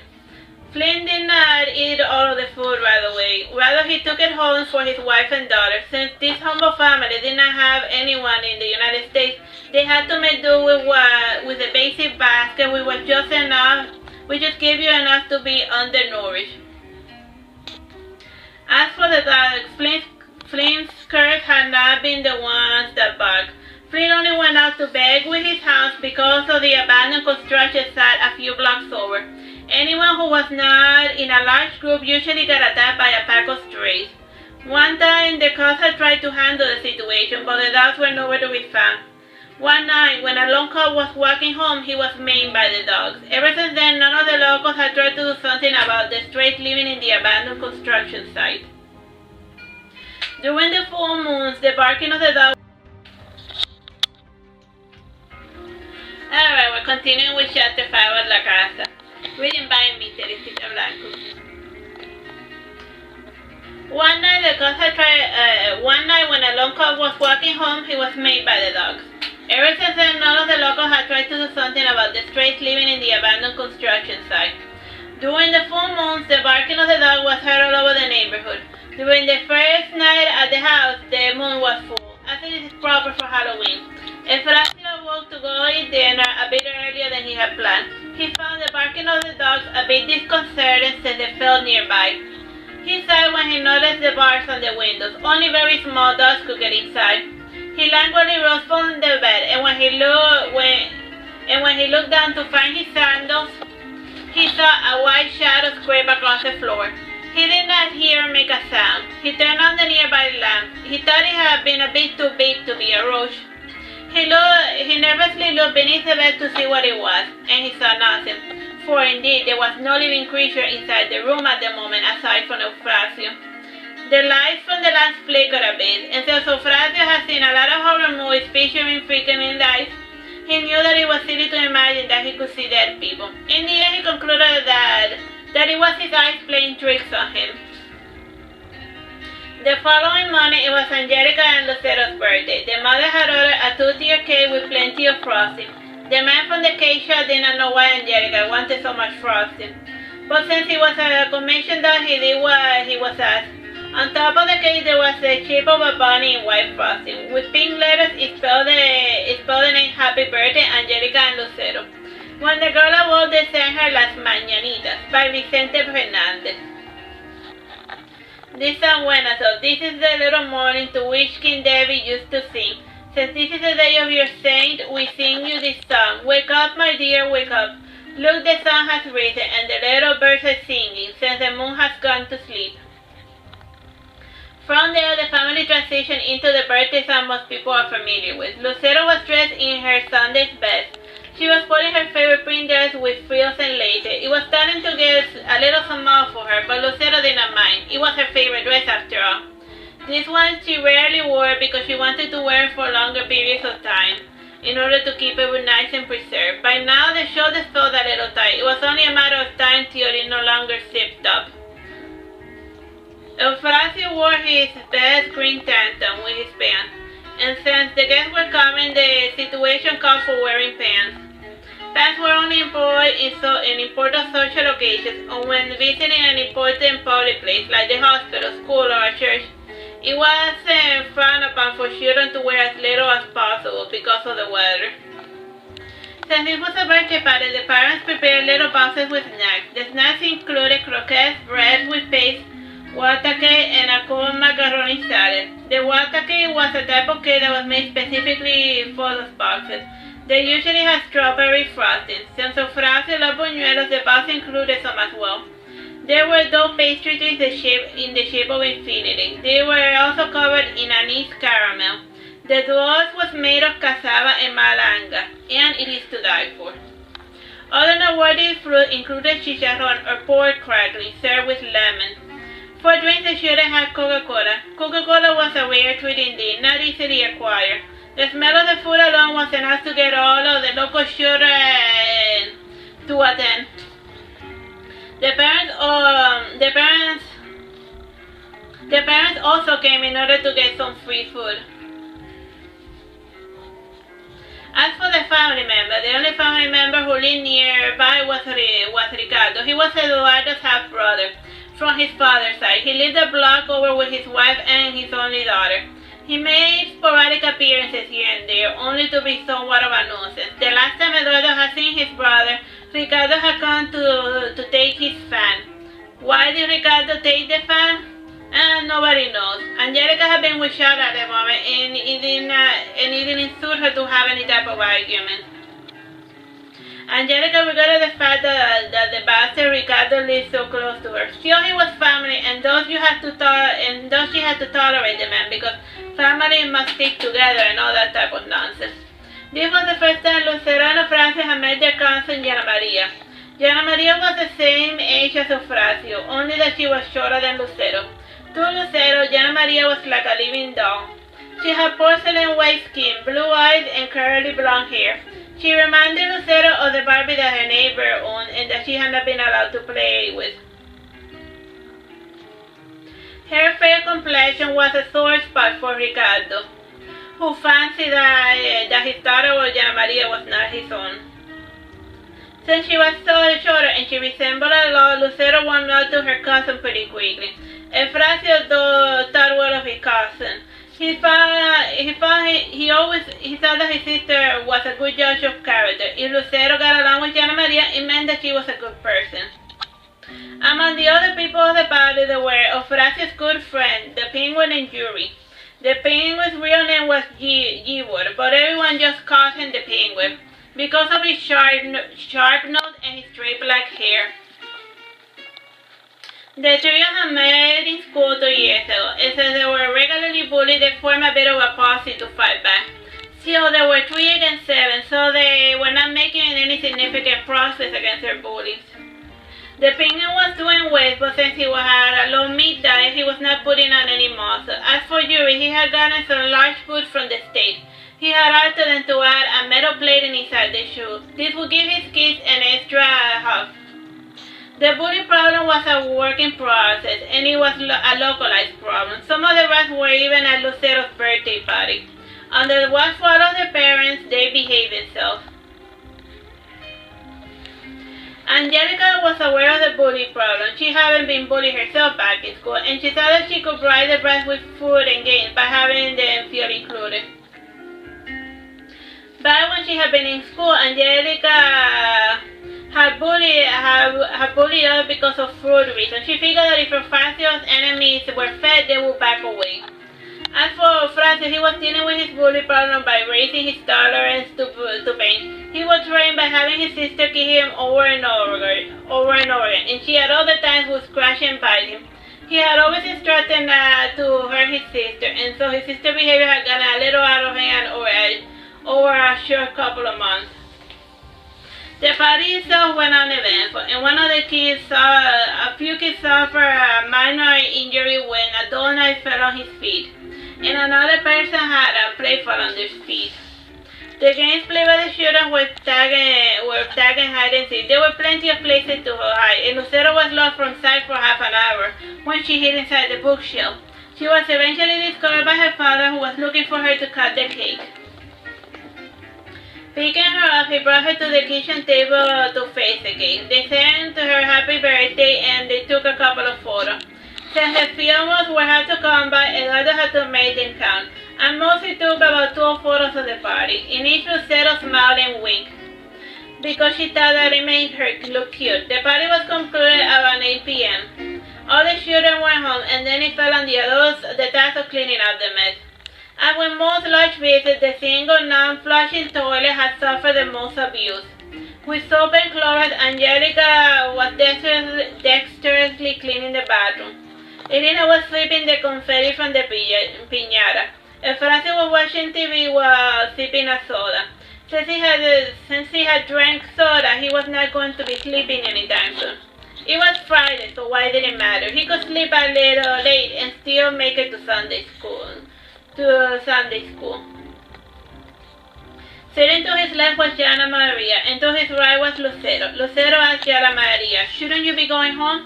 Flint did not eat all of the food right away. Rather, he took it home for his wife and daughter. Since this humble family did not have anyone in the United States, they had to make do with a basic basket, which was just enough. We just gave you enough to be undernourished. As for the dogs, Flint's curse had not been the ones that barked. Flint only went out to beg with his house because of the abandoned construction site a few blocks over. Anyone who was not in a large group usually got attacked by a pack of strays. One time, the cops had tried to handle the situation, but the dogs were nowhere to be found. One night, when a lone cop was walking home, he was maimed by the dogs. Ever since then, none of the locals had tried to do something about the strays living in the abandoned construction site. During the full moons, the barking of the dogs... Alright, we're continuing with chapter 5 of La Casa. Written by me, Teresita Blanco. One night when a lone cop was walking home, he was maimed by the dogs. Ever since then, none of the locals had tried to do something about the strays living in the abandoned construction site. During the full moons, the barking of the dog was heard all over the neighborhood. During the first night at the house, the moon was full, as it is proper for Halloween. Horacio awoke to go eat dinner a bit earlier than he had planned. He found the barking of the dogs a bit disconcerting since they fell nearby. He sighed when he noticed the bars on the windows. Only very small dogs could get inside. He languidly rose from the bed, and when he looked down to find his sandals, he saw a white shadow scrape across the floor. He did not hear or make a sound. He turned on the nearby lamp. He thought it had been a bit too big to be a roach. He nervously looked beneath the bed to see what it was, and he saw nothing. For indeed, there was no living creature inside the room at the moment aside from Horacio. The lights from the lamp flickered a bit, and since Horacio had seen a lot of horror movies featuring freaking lights, He knew that it was silly to imagine that he could see dead people. In the end, he concluded that it was his eyes playing tricks on him. The following morning, it was Angelica and Lucero's birthday. The mother had ordered a 2-tier cake with plenty of frosting. The man from the cake shop did not know why Angelica wanted so much frosting. But since he was a commission dog, he did what he was asked. On top of the cake, there was the shape of a bunny in white frosting. With pink letters, it spelled the name Happy Birthday, Angelica and Lucero. When the girl awoke, they sang her Las Mañanitas by Vicente Fernández. This San Buenato, this is the little morning to which King David used to sing. Since this is the day of your saint, we sing you this song. Wake up, my dear, wake up. Look, the sun has risen, and the little birds are singing, since the moon has gone to sleep. From there, the family transitioned into the birthday song most people are familiar with. Lucero was dressed in her Sunday's best. She was putting her favorite print dress with frills and laces. It was starting to get a little small for her, but Lucero did not mind. It was her favorite dress after all. This one she rarely wore because she wanted to wear it for longer periods of time in order to keep it nice and preserved. By now, the shoulders felt a little tight. It was only a matter of time till it no longer zipped up. Eufrasio wore his best green tantum with his pants, and since the guests were coming, the situation called for wearing pants. Pants were only employed in important social occasions or when visiting an important public place like the hospital, school, or a church. It was frowned upon for children to wear as little as possible because of the weather. Since it was a birthday party, the parents prepared little boxes with snacks. The snacks included croquettes, bread with paste, water cake, and a cold macaroni salad. The water cake was a type of cake that was made specifically for those boxes. They usually had strawberry frosting. Since Eufrasio loved buñuelos, the box included some as well. There were dough pastries in the shape of infinity. They were also covered in anise caramel. The dough was made of cassava and malanga, and it is to die for. Other noteworthy fruit included chicharrón or pork crackling served with lemon. For drinks, the children had Coca-Cola. Coca-Cola was a rare treat indeed, not easily acquired. The smell of the food alone was enough to get all of the local children to attend. The parents also came in order to get some free food. As for the family member, the only family member who lived nearby was Ricardo. He was Eduardo's half-brother from his father's side. He lived a block over with his wife and his only daughter. He made sporadic appearances here and there, only to be somewhat of a nuisance. The last time Eduardo had seen his brother, Ricardo had come to take his fan. Why did Ricardo take the fan? Nobody knows. Angelica had been with Charlotte at the moment, and it didn't suit her to have any type of argument. Angelica regretted the fact that the bastard Ricardo lived so close to her. Still, he was family, and thus she had to tolerate the man because family must stick together and all that type of nonsense. This was the first time Lucero and Eufrasio had met their cousin Jana Maria. Jana Maria was the same age as Eufrasio, only that she was shorter than Lucero. To Lucero, Jana Maria was like a living doll. She had porcelain white skin, blue eyes, and curly blonde hair. She reminded Lucero of the Barbie that her neighbor owned and that she had not been allowed to play with. Her fair complexion was a sore spot for Ricardo, who fancied that his daughter or Jana Maria was not his own. Since she was so shorter and she resembled a lot, Lucero warmed up to her cousin pretty quickly. Eufrasio thought well of his cousin. He thought that his sister was a good judge of character. If Lucero got along with Jana Maria, it meant that she was a good person. Among the other people of the party, there were Eufrasio's good friend, the penguin and Yuri. The penguin's real name was Gibor, but everyone just called him the penguin because of his sharp nose and his straight black hair. The trio had met in school 2 years ago, and since they were regularly bullied, they formed a bit of a posse to fight back. Still, they were 3 against 7, so they were not making any significant progress against their bullies. The penguin was doing well, but since he had a low meat diet, he was not putting on any muscle. As for Yuri, he had gotten some large food from the state. He had asked them to add a metal plating inside the shoe. This would give his kids an extra hug. The bully problem was a working process, and it was a localized problem. Some of the rats were even at Lucero's birthday party. Under the watchful of the parents, they behaved themselves. Angelica was aware of the bully problem. She hadn't been bullied herself back in school, and she thought that she could bribe the brats with food and games by having them feel included. Back when she had been in school, Angelica had bullied others because of food reasons. She figured that if her Francio's enemies were fed, they would back away. As for Francio, he was dealing with his bully problem by raising his tolerance to pain. He was trained by having his sister kick him over and over again, and she at other times would scratch and bite him. He had always instructed not to hurt his sister, and so his sister's behavior had gotten a little out of hand over a short couple of months. The party itself went uneventful, and a few kids suffered a minor injury when a dull knife fell on his feet, and another person had a plate fall on their feet. The games played by the children were tag and hide and seek. There were plenty of places to hide, and Lucero was lost from sight for half an hour when she hid inside the bookshelf. She was eventually discovered by her father, who was looking for her to cut the cake. Picking her up, he brought her to the kitchen table to face the cake. They sang to her happy birthday, and they took a couple of photos. Since the films were hard to come by, Eduardo had to make them count. At most, he took about 12 photos of the party. In each, Lucero smiled and winked, because she thought that it made her look cute. The party was concluded around 8 p.m. All the children went home, and then it fell on the adults the task of cleaning up the mess. As with most large visits, the single non-flushing toilet had suffered the most abuse. With soap and Clorox, Angelica was dexterously cleaning the bathroom. Irina was sweeping the confetti from the piñata. Francis was watching TV while sipping a soda. Since he had drank soda, he was not going to be sleeping anytime soon. It was Friday, so why did it matter? He could sleep a little late and still make it to Sunday school. Sitting to his left was Jana Maria, and to his right was Lucero. Lucero asked Jana Maria, "Shouldn't you be going home?"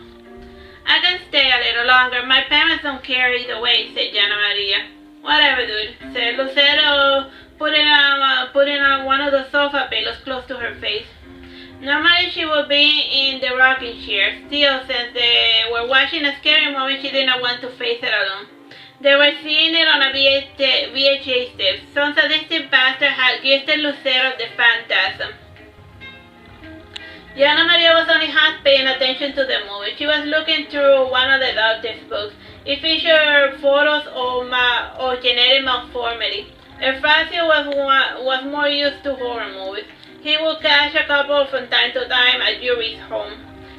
"I can stay a little longer. My parents don't care either way," said Jana Maria. "Whatever, dude," said Lucero, putting on one of the sofa pillows close to her face. Normally she would be in the rocking chair. Still, since they were watching a scary movie, she did not want to face it alone. They were seeing it on a VHS tape. Some sadistic bastard had gifted Lucero the phantasm. Jana Maria was only half paying attention to the movie. She was looking through one of the doctor's books. It featured photos of genetic malformity. Efracio was more used to horror movies. He would catch a couple from time to time at Yuri's home.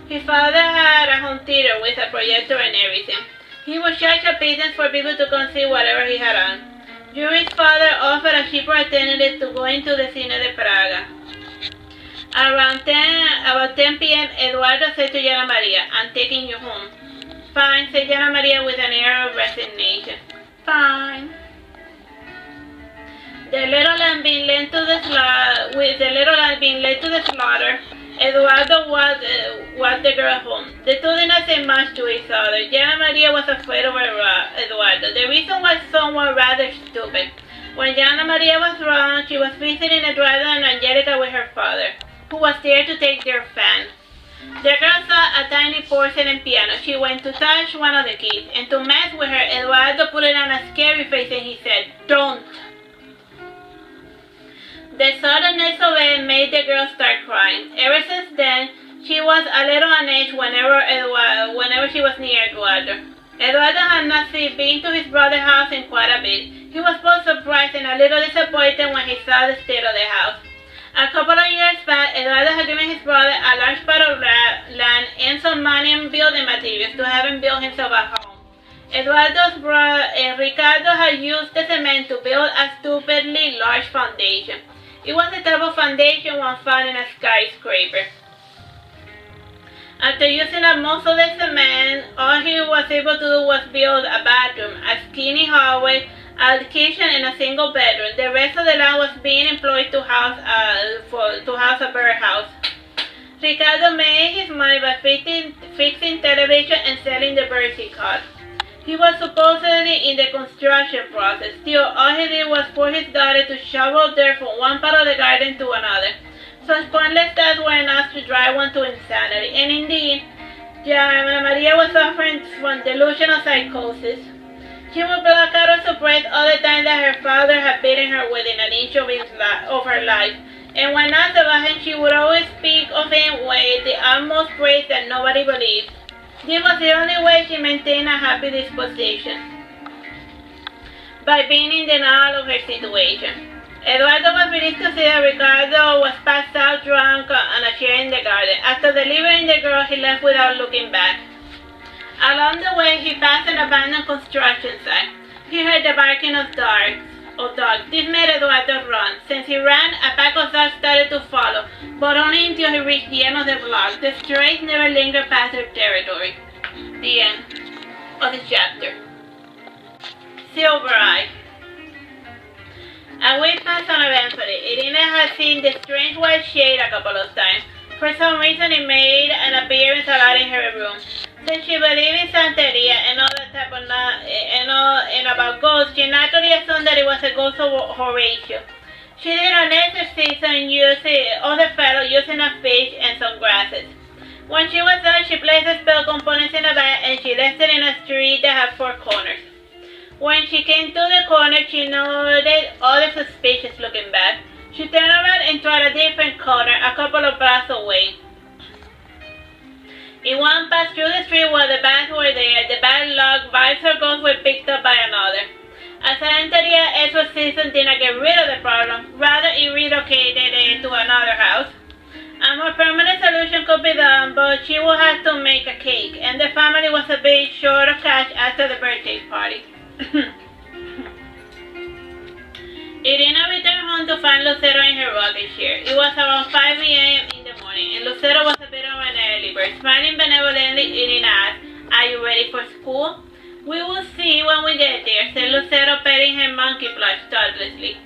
His father had a home theater with a projector and everything. He would charge a pittance for people to come see whatever he had on. Yuri's father offered a cheaper alternative to going to the Cine de Praga. About 10 p.m., Eduardo said to Jana Maria, "I'm taking you home." "Fine," said Jana Maria with an air of resignation. "Fine." The little lamb being led to the slaughter, Eduardo walked the girl home. The two did not say much to each other. Jana Maria was afraid of Eduardo. The reason was somewhat rather stupid. When Jana Maria was wrong, she was visiting Eduardo and Angelica with her father, who was there to take their fan. The girl saw a tiny porcelain piano. She went to touch one of the keys, and to mess with her, Eduardo put on a scary face and he said, "Don't." The suddenness of it made the girl start crying. Ever since then, she was a little on edge whenever she was near Eduardo. Eduardo had not been to his brother's house in quite a bit. He was both surprised and a little disappointed when he saw the state of the house. A couple of years back, Eduardo had given his brother a large part of land and some money and building materials to have him build himself a home. Eduardo's brother, Ricardo, had used the cement to build a stupidly large foundation. It was the type of foundation one found in a skyscraper. After using up most of the cement, all he was able to do was build a bathroom, a skinny hallway, a kitchen, and a single bedroom. The rest of the land was being employed to house a birdhouse. Ricardo made his money by fixing television and selling the birds he caught. He was supposedly in the construction process. Still, all he did was for his daughter to shovel dirt from one part of the garden to another. Such pointless tasks were enough to drive one to insanity. And indeed, Ana Maria was suffering from delusional psychosis. She would block out or suppress all the time that her father had beaten her within an inch of her life. And when asked about him, she would always speak of him with the utmost praise that nobody believed. This was the only way she maintained a happy disposition, by being in denial of her situation. Eduardo was released to see that Ricardo was passed out drunk on a chair in the garden. After delivering the girl, he left without looking back. Along the way, he passed an abandoned construction site. He heard the barking of dogs. This made Eduardo run. Since he ran, a pack of dogs started to follow, but only until he reached the end of the block. The strays never lingered past their territory. The end of the chapter. Silver Eye. A week passed on eventfully. Irina had seen the strange white shade a couple of times. For some reason, it made an appearance a lot in her room. Since she believed in Santeria and all that type of and about ghosts, she naturally assumed that it was a ghost of Horatio. She did an exorcism using other fellow using a fish and some grasses. When she was done, she placed the spell components in a bag and she left it in a street that had 4 corners. When she came to the corner, she noted other suspicious looking bags. She turned around and tried a different corner a couple of blocks away. In one passed through the street while the bags were there. The bag locked, vibes or ghosts were picked up by another. A Santeria exorcism did not get rid of the problem, rather it relocated it to another house. A more permanent solution could be done, but she would have to make a cake, and the family was a bit short of cash after the birthday party. Irina returned home to find Lucero in her rocking chair. It was around 5 a.m. in the morning, and Lucero was a bit of an early bird. Smiling benevolently, Irina asked, "Are you ready for school?" "We will see when we get there," said Lucero, petting her monkey plush thoughtlessly.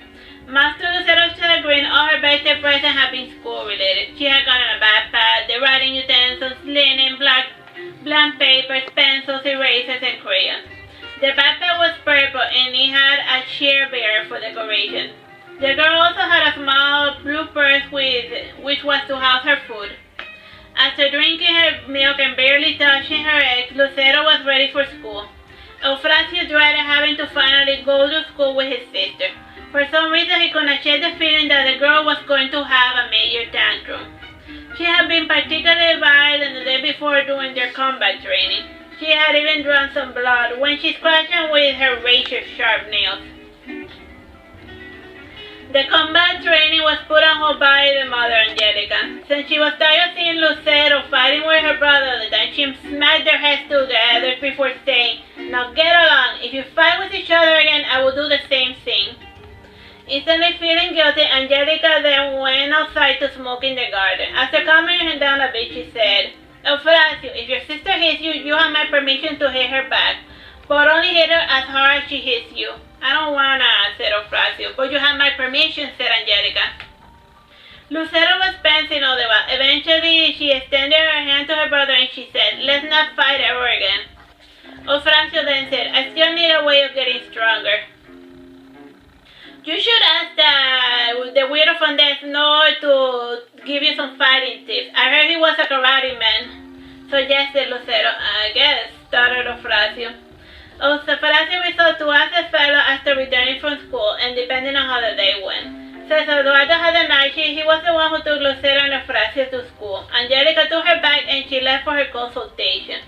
Much to Lucero's chagrin, all her birthday presents had been school-related. She had gotten a backpack, the writing utensils, linen, blank papers, pencils, erasers, and crayons. The backpack was purple and it had a chair bearer for decoration. The girl also had a small blue purse which was to house her food. After drinking her milk and barely touching her eggs, Lucero was ready for school. Eufrasio dreaded having to finally go to school with his sister. For some reason, he could not shake the feeling that the girl was going to have a major tantrum. She had been particularly violent the day before during their combat training. She had even drawn some blood when she scratched him with her razor-sharp nails. The combat training was put on hold by the mother, Angelica. Since she was tired of seeing Lucero fighting with her brother all the time, she smacked their heads together before saying, "Now get along. If you fight with each other again, I will do the same thing." Instantly feeling guilty, Angelica then went outside to smoke in the garden. After calming her down a bit, she said, "Eufrasio, if your sister hits you, you have my permission to hit her back. But only hit her as hard as she hits you." "I don't wanna," said Eufrasio. "But you have my permission," said Angelica. Lucero was pensing all the while. Eventually, she extended her hand to her brother and she said, "Let's not fight ever again." Eufrasio then said, "I still need a way of getting stronger." "You should ask the weirdo from Death Note to give you some fighting tips. I heard he was a karate man," suggested Lucero. "I guess," stuttered Eufrasio. Eufrasio resolved to ask the fellow after returning from school, and depending on how the day went. Since Eduardo had a night shift, he was the one who took Lucero and Eufrasio to school. Angelica took her back and she left for her consultation.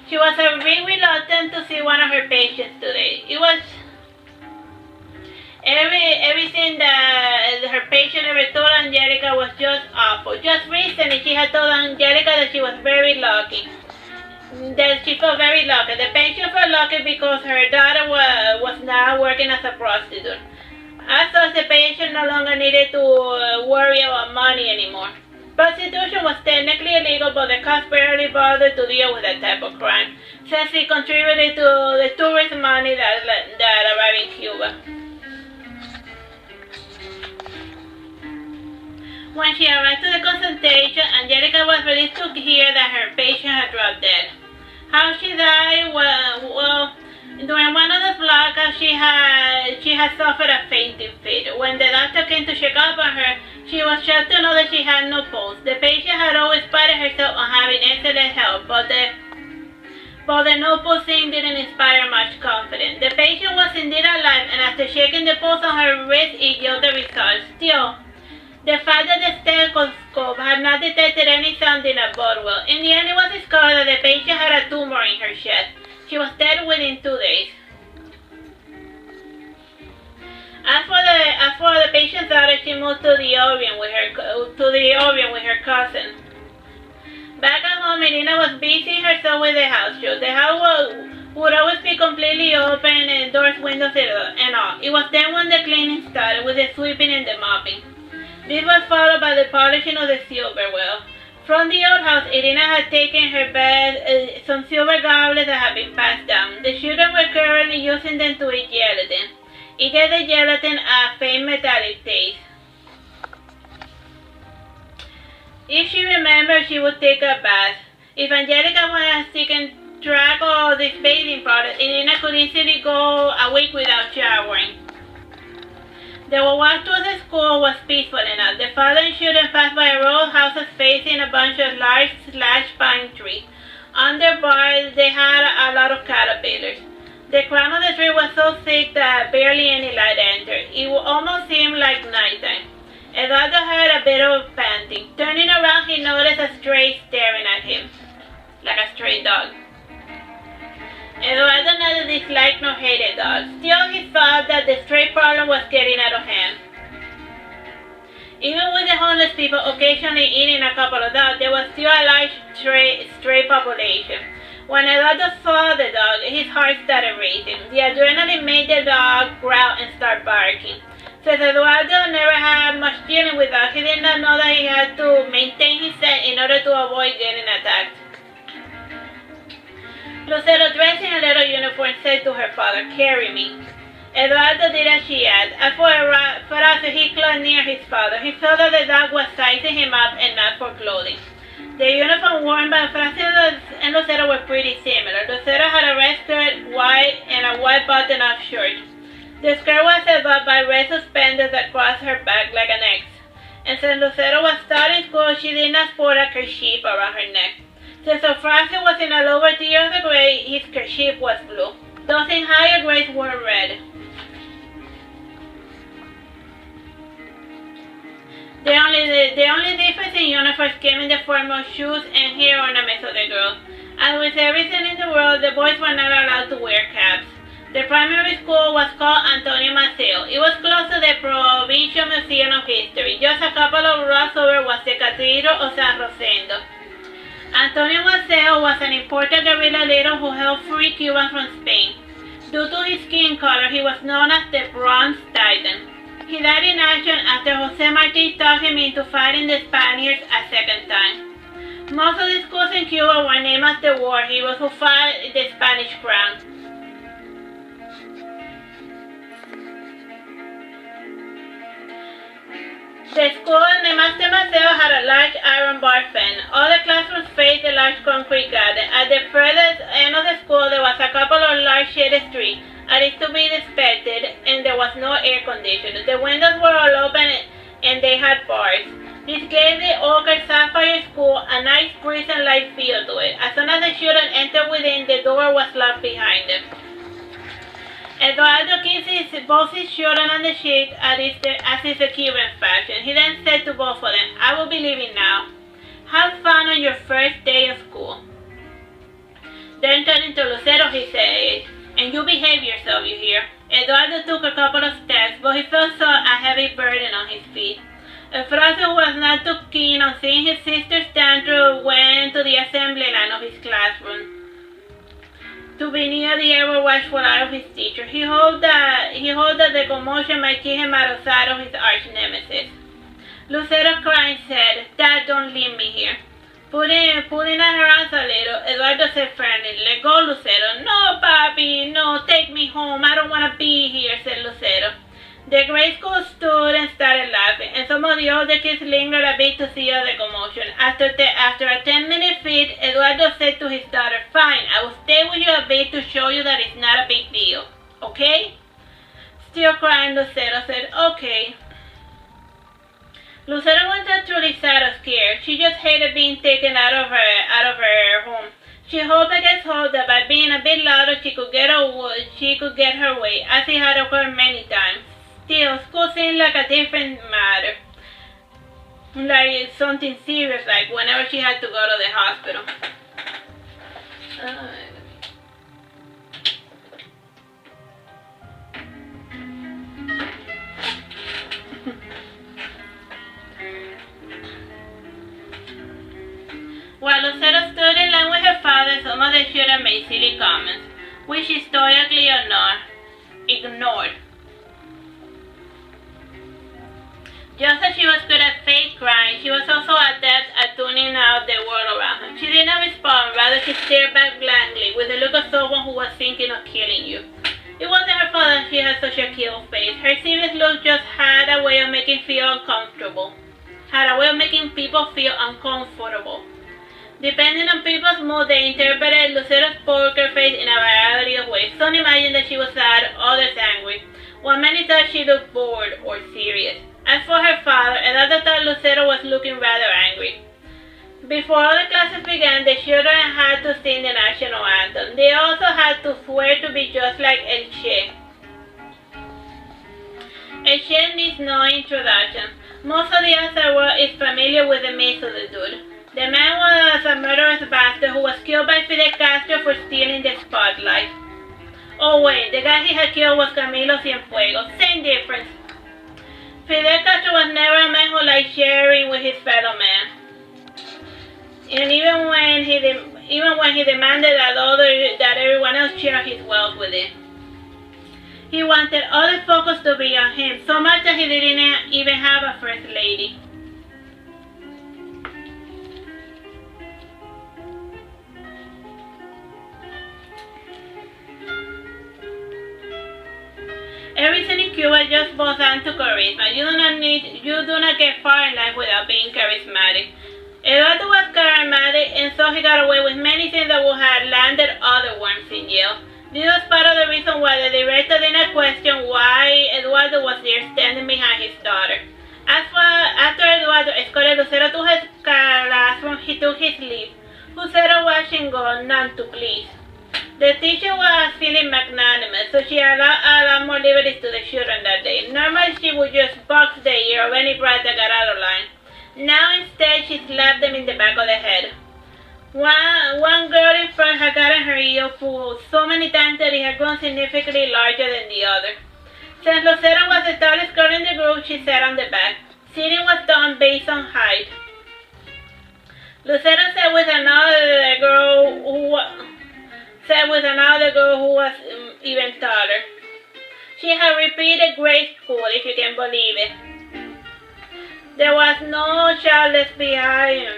She was a bit reluctant to see one of her patients today. It was everything that her patient ever told Angelica was just awful. Just recently, she had told Angelica that she was very lucky. That she felt very lucky. The patient felt lucky because her daughter was now working as a prostitute. As such, the patient no longer needed to worry about money anymore. Prostitution was technically illegal, but the cops barely bothered to deal with that type of crime, since it contributed to the tourist money that arrived in Cuba. When she arrived to the consultation, Angelica was relieved to hear that her patient had dropped dead. How she died? Well, during one of the blackouts, she had suffered a fainting fit. When the doctor came to check up on her, she was shocked to know that she had no pulse. The patient had always prided herself on having excellent health, but the no pulse thing didn't inspire much confidence. The patient was indeed alive, and after checking the pulse on her wrist, it yielded results. Still, the fact that the stethoscope had not detected any sound did not bode well. In the end, it was discovered that the patient had a tumor in her chest. She was dead within 2 days. As for the patient's daughter, she moved to the Orient with her cousin. Back at home, Melina was busy herself with the house chores. The house would always be completely open, and doors, windows, and all. It was then when the cleaning started, with the sweeping and the mopping. This was followed by the polishing of the silverware. From the old house, Irina had taken her bed some silver goblets that had been passed down. The children were currently using them to eat gelatin. It gave the gelatin a faint metallic taste. If she remembered, she would take a bath. If Angelica was taking track of this bathing product, Irina could easily go a week without showering. The walk to the school was peaceful enough. The father and children passed by a row of houses facing a bunch of large pine trees. Under bars, they had a lot of caterpillars. The crown of the tree was so thick that barely any light entered. It almost seemed like nighttime. Eduardo heard a bit of panting. Turning around, he noticed a stray staring at him, like a stray dog. Eduardo neither disliked nor hated dogs. Still, he thought that the stray problem was getting out of hand. Even with the homeless people occasionally eating a couple of dogs, there was still a large stray population. When Eduardo saw the dog, his heart started racing. The adrenaline made the dog growl and start barking. Since Eduardo never had much dealing with dogs, he did not know that he had to maintain his scent in order to avoid getting attacked. Lucero, dressed in a little uniform, said to her father, "Carry me." Eduardo did as she asked. As for Horacio, he clung near his father. He felt that the dog was sizing him up and not for clothing. The uniform worn by Horacio and Lucero were pretty similar. Lucero had a red skirt, white, and a white button-up shirt. The skirt was held up by red suspenders that crossed her back like an X. And since Lucero was starting school, she did not sport a kerchief around her neck. Since Horacio was in a lower tier of the grade, his kerchief was blue. Those in higher grades were red. The only difference in uniforms came in the form of shoes and hair ornaments of the girls. As with everything in the world, the boys were not allowed to wear caps. The primary school was called Antonio Maceo. It was close to the Provincial Museum of History. Just a couple of blocks over was the Cathedral of San Rosendo. Antonio Maceo was an imported guerrilla leader who helped free Cuba from Spain. Due to his skin color, he was known as the Bronze Titan. He died in action after Jose Marti talked him into fighting the Spaniards a second time. Most of the schools in Cuba were named after war heroes who fought the Spanish crown. The school named after Maceo had a large iron bar fence. All the classrooms faced a large concrete garden. At the furthest end of the school, there was a couple of large shaded trees, as is to be expected, and there was no air conditioning. The windows were all open and they had bars. This gave the ochre sapphire school a nice breeze and light feel to it. As soon as the children entered within, the door was locked behind them. Eduardo kissed both his children on the cheek as is the Cuban fashion. He then said to both of them, "I will be leaving now. Have fun on your first day of school." Then turning to Lucero, he said, "And you behave yourself, you hear?" Eduardo took a couple of steps, but he felt a heavy burden on his feet. Horacio, who was not too keen on seeing his sister's tantrum, went to the assembly line of his classroom to be near the ever watchful eye of his teacher. He hoped that the commotion might keep him out of sight of his arch nemesis. Lucero crying said, Dad, don't leave me here. Pulling at her arms a little, Eduardo said friendly, let go, Lucero. No, Papi, no, take me home. I don't want to be here, said Lucero. The grade school stood and started laughing, and some of the older kids lingered a bit to see all the commotion. After a 10-minute fit, Eduardo said to his daughter, Fine, I will stay with you a bit to show you that it's not a big deal. Okay? Still crying, Lucero said, Okay. Lucero wasn't truly sad or scared. She just hated being taken out of her home. She hoped against hope that by being a bit louder she could get her way, as it had occurred many times. Still, school seemed like a different matter. Like something serious, like whenever she had to go to the hospital. While Lucero stood in line with her father, some of the children made silly comments, which she stoically ignored. Just as she was good at fake crying, she was also adept at tuning out the world around her. She did not respond, rather she stared back blankly, with the look of someone who was thinking of killing you. It wasn't her fault that she had such a kill face. Her serious look just had a way of making people feel uncomfortable. Depending on people's mood, they interpreted Lucero's poker face in a variety of ways. Some imagined that she was sad, others angry, while many thought she looked bored or serious. As for her father, Eduardo thought Lucero was looking rather angry. Before all the classes began, the children had to sing the national anthem. They also had to swear to be just like El Che. El Che needs no introduction. Most of the outside world is familiar with the myth of the dude. The man was a murderous bastard who was killed by Fidel Castro for stealing the spotlight. Oh wait, the guy he had killed was Camilo Cienfuegos. Same difference. Fidel Castro was never a man who liked sharing with his fellow man. And even when he demanded that everyone else share his wealth with him. He wanted all the focus to be on him, so much that he didn't even have a first lady. Everything in Cuba just boils down to charisma. You do not get far in life without being charismatic. Eduardo was charismatic, and so he got away with many things that would have landed other worms in jail. This was part of the reason why the director did not question why Eduardo was there standing behind his daughter. After Eduardo escorted Lucero to his classroom, he took his leave. Lucero watched him go, none to please. The teacher was feeling magnanimous, so she allowed a lot more liberties to the children that day. Normally she would just box the ear of any brat that got out of line. Now instead she slapped them in the back of the head. One girl in front had gotten her ear pulled so many times that it had grown significantly larger than the other. Since Lucero was the tallest girl in the group, she sat on the back. Seating was done based on height. Lucero sat with another girl who was even taller. She had repeated grade school, if you can believe it. There was no child left behind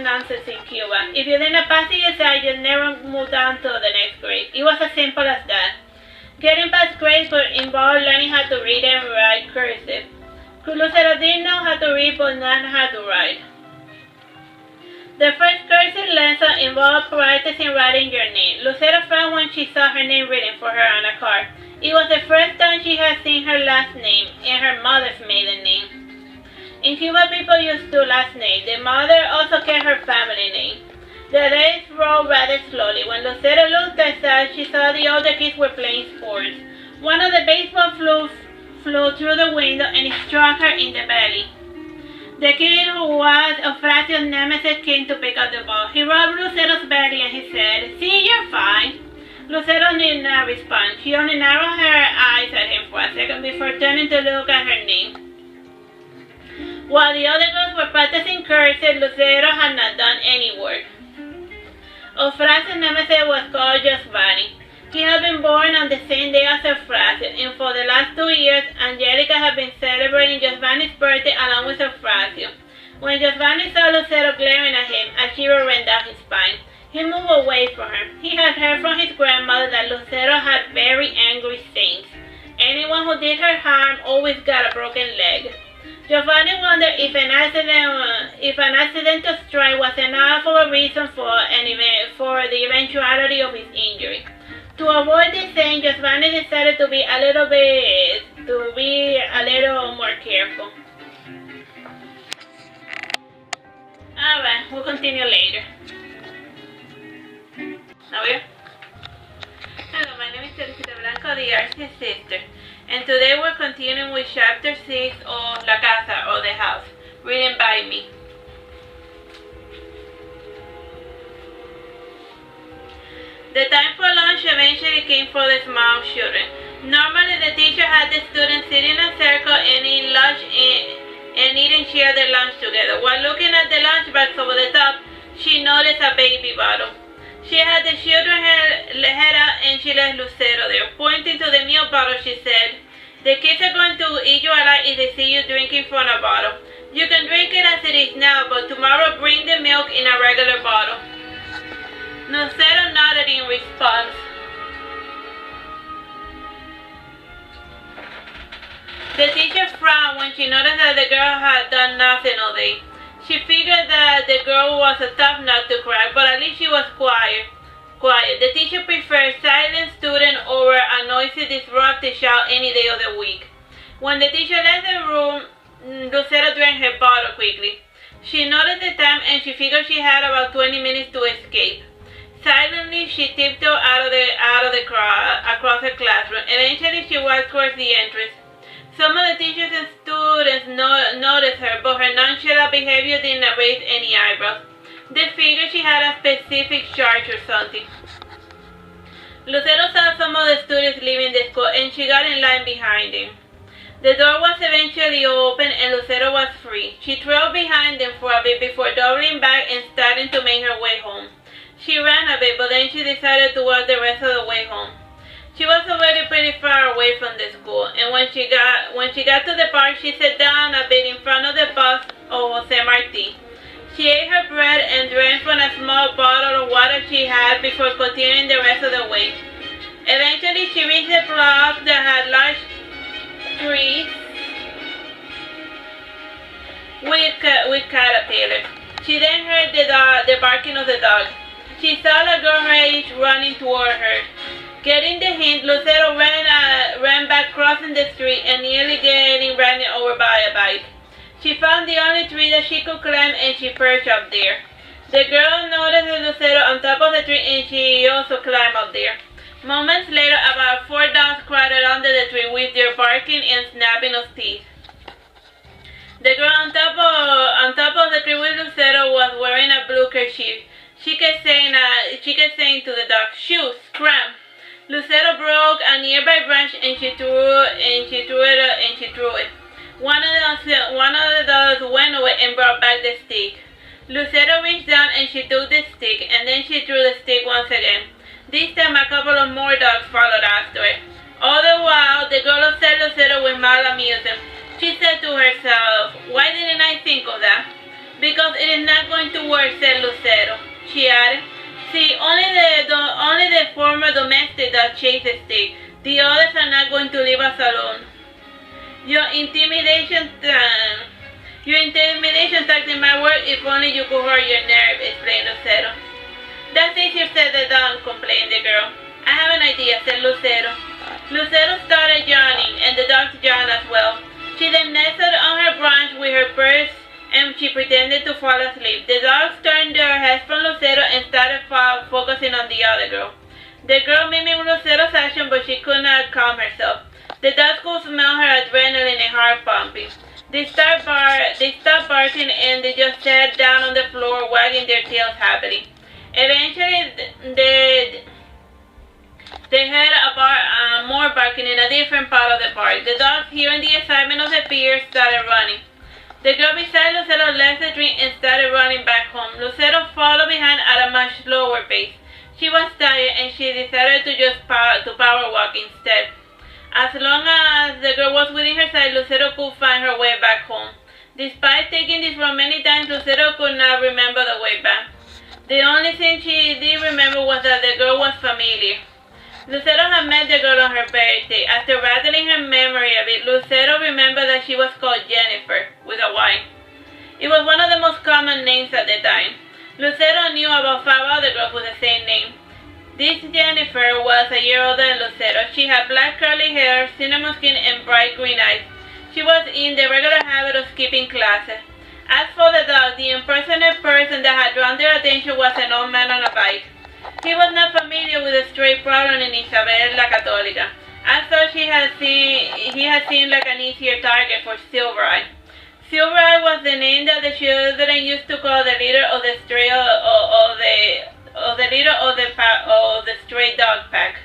nonsense in Cuba. If you didn't pass the exam, you never moved on to the next grade. It was as simple as that. Getting past grade could involve learning how to read and write cursive. Lucero didn't know how to read but not how to write. The first cursive lesson involved practicing writing your name. Lucero frowned when she saw her name written for her on a card. It was the first time she had seen her last name and her mother's maiden name. In Cuba, people use two last names. The mother also kept her family name. The days rolled rather slowly. When Lucero looked outside, she saw the older kids were playing sports. One of the baseballs flew through the window and it struck her in the belly. The kid who was Eufrasio's nemesis came to pick up the ball. He rubbed Lucero's belly and he said, "See, you're fine." Lucero did not respond. She only narrowed her eyes at him for a second before turning to look at her name. While the other girls were practicing cursive, Lucero had not done any work. Eufrasio's nemesis was called Giovanni. He had been born on the same day as Eufrazio, and for the last 2 years, Angelica had been celebrating Giovanni's birthday along with Eufrazio. When Giovanni saw Lucero glaring at him, a shiver ran down his spine. He moved away from her. He had heard from his grandmother that Lucero had very angry saints. Anyone who did her harm always got a broken leg. Giovanni wondered if an accidental strike was enough of a reason for the eventuality of his injury. To avoid this thing, Giovanni decided to be a little more careful. Alright, we'll continue later. Hello, my name is Teresita Blanco, the Artsy sister, and today we're continuing with chapter 6 of La Casa, or the house, written by me. The time for lunch eventually came for the small children. Normally the teacher had the students sit in a circle and eat lunch and eat and share their lunch together. While looking at the lunch bags over the top, she noticed a baby bottle. She had the children head out and she left Lucero there. Pointing to the milk bottle, she said, "The kids are going to eat you alive if they see you drinking from a bottle. You can drink it as it is now, but tomorrow bring the milk in a regular bottle." Lucero nodded in response. The teacher frowned when she noticed that the girl had done nothing all day. She figured that the girl was a tough nut to crack, but at least she was quiet. The teacher preferred silent student over a noisy, disruptive shout any day of the week. When the teacher left the room, Lucero drank her bottle quickly. She noticed the time and she figured she had about 20 minutes to escape. Silently, she tiptoed across her classroom. Eventually, she walked towards the entrance. Some of the teachers and students noticed her, but her nonchalant behavior did not raise any eyebrows. They figured she had a specific charge or something. Lucero saw some of the students leaving the school, and she got in line behind them. The door was eventually open, and Lucero was free. She trailed behind them for a bit before doubling back and starting to make her way home. She ran a bit, but then she decided to walk the rest of the way home. She was already pretty far away from the school, and when she got to the park, she sat down a bit in front of the bust of Jose Marti. She ate her bread and drank from a small bottle of water she had before continuing the rest of the way. Eventually, she reached a block that had large trees with caterpillars. She then heard the barking of the dog. She saw a girl her age running toward her. Getting the hint, Lucero ran back, crossing the street and nearly getting ran over by a bike. She found the only tree that she could climb and she perched up there. The girl noticed Lucero on top of the tree and she also climbed up there. Moments later, about 4 dogs crowded under the tree with their barking and snapping of teeth. The girl on top of the tree with Lucero was wearing a blue kerchief. She kept saying to the dog, "Shoo, scram!" Lucero broke a nearby branch and she threw it. One of the dogs went away and brought back the stick. Lucero reached down and she took the stick, and then she threw the stick once again. This time a couple of more dogs followed after it. All the while, the girl observed Lucero with mild amusement. She said to herself, "Why didn't I think of that?" "Because it is not going to work," said Lucero. She added, "See, only the former domestic dog chased the stick. The others are not going to leave us alone." Your intimidation tactic might work if only you could hurt your nerve," explained Lucero. "That's easier said than done," complained the girl. "I have an idea," said Lucero. Lucero started yawning, and the dogs yawned as well. She then nestled on her branch with her purse, and she pretended to fall asleep. The dogs turned their heads from Lucero and started focusing on the other girl. The girl mimicked Lucero's action, but she could not calm herself. The dogs could smell her adrenaline and heart pumping. They stopped barking and they just sat down on the floor, wagging their tails happily. Eventually, they heard more barking in a different part of the park. The dogs, hearing the excitement of the peers, started running. The girl beside Lucero left the tree and started running back home. Lucero followed behind at a much slower pace. She was tired and she decided to just to power walk instead. As long as the girl was within her sight, Lucero could find her way back home. Despite taking this road many times, Lucero could not remember the way back. The only thing she did remember was that the girl was familiar. Lucero had met the girl on her birthday. After rattling her memory of it, Lucero remembered that she was called Jennifer, with a Y. It was one of the most common names at the time. Lucero knew about 5 other girls with the same name. This Jennifer was a year older than Lucero. She had black curly hair, cinnamon skin, and bright green eyes. She was in the regular habit of skipping classes. As for the dog, the impersonate person that had drawn their attention was an old man on a bike. He was not familiar with the stray problem in Isabel la Católica. I thought he had seemed like an easier target for Silver Eye. Silver Eye was the name that the children used to call the leader of the stray the stray dog pack.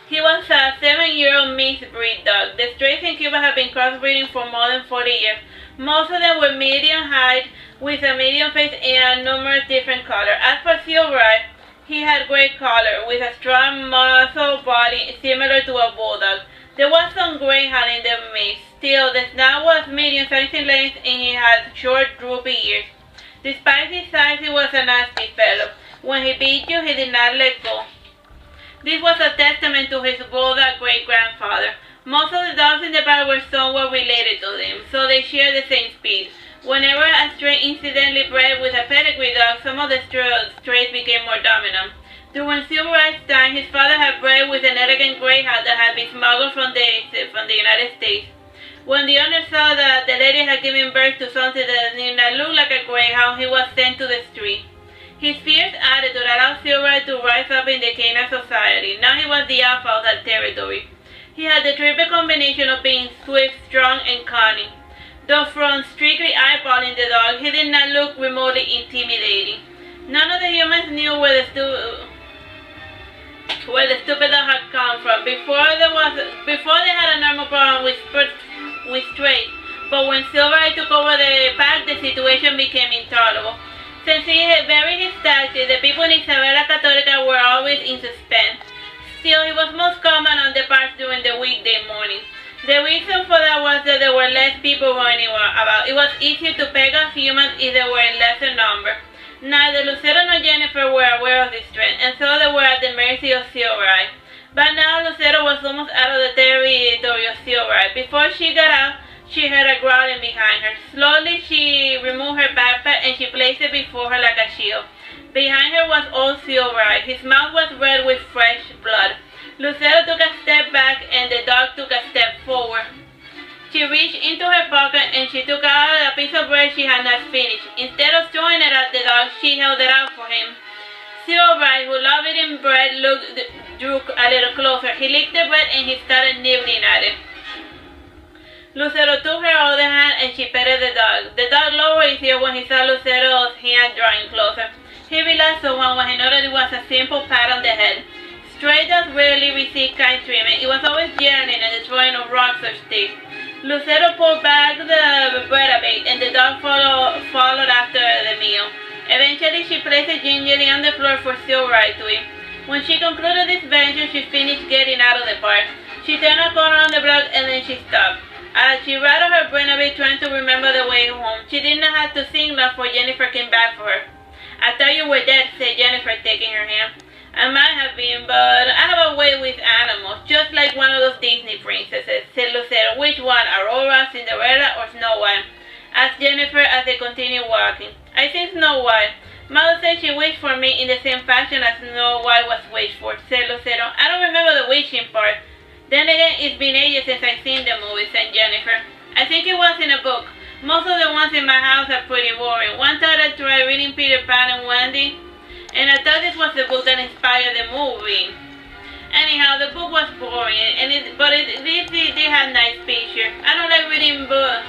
He was a 7-year-old mixed breed dog. The strays in Cuba have been crossbreeding for more than 40 years. Most of them were medium height, with a medium face and numerous different colors. As for Silver Eye, he had gray color, with a strong muscle body similar to a bulldog. There was some greyhound in the mix. Still, the snout was medium-sized in length and he had short, droopy ears. Despite his size, he was a nasty fellow. When he beat you, he did not let go. This was a testament to his bulldog great-grandfather. Most of the dogs in the pack were somewhat related to them, so they shared the same speed. Whenever a stray incidentally bred with a pedigree dog, some of the strays became more dominant. During Silver Eye's time, his father had bred with an elegant greyhound that had been smuggled from the United States. When the owner saw that the lady had given birth to something that did not look like a greyhound, he was sent to the street. His fierce attitude allowed Silver Eye to rise up in the canine society. Now he was the alpha of that territory. He had the triple combination of being swift, strong, and cunning. Though from strictly eyeballing the dog, he did not look remotely intimidating. None of the humans knew where the stupid dog had come from. Before they had a normal problem with strays, but when Silver Eye took over the pack, the situation became intolerable. Since he had buried his tactics, the people in Isabel la Católica were always in suspense. Still, he was most common on the parks during the weekday mornings. The reason for that was that there were less people running about. It was easier to peg off humans if they were in lesser number. Neither Lucero nor Jennifer were aware of this trend, and so they were at the mercy of Silver Eye. But now Lucero was almost out of the territory of Silver Eye. Before she got out, she heard a growling behind her. Slowly she removed her backpack and she placed it before her like a shield. Behind her was old Silver Eye. His mouth was red with fresh blood. Lucero took a step back and the dog took a step forward. She reached into her pocket and she took out a piece of bread she had not finished. Instead of throwing it at the dog, she held it out for him. Silver Eye, who loved eating bread, drew a little closer. He licked the bread and he started nibbling at it. Lucero took her other hand and she petted the dog. The dog lowered his ear when he saw Lucero's hand drawing closer. He relaxed somewhat when he noticed it was a simple pat on the head. Stray dogs rarely receive kind treatment. It was always yelling and the throwing of rocks or sticks. Lucero pulled back the bread a bit and the dog followed after the meal. Eventually she placed it gingerly on the floor for Silver Eye to eat. When she concluded this venture, she finished getting out of the park. She turned a corner on the block and then she stopped. As she rattled her brain a bit trying to remember the way home, she did not have to sing long before Jennifer came back for her. "I thought you were dead," said Jennifer, taking her hand. "I might have been, but I have a way with animals, just like one of those Disney princesses," said Lucero. "Which one, Aurora, Cinderella, or Snow White?" asked Jennifer as they continued walking. "I think Snow White. Mother said she wished for me in the same fashion as Snow White was wished for," said Lucero. "I don't remember the wishing part. Then again, it's been ages since I've seen the movie," said Jennifer. "I think it was in a book. Most of the ones in my house are pretty boring. One time I tried reading Peter Pan and Wendy, and I thought this was the book that inspired the movie. Anyhow, the book was boring, but it did have nice pictures. I don't like reading books.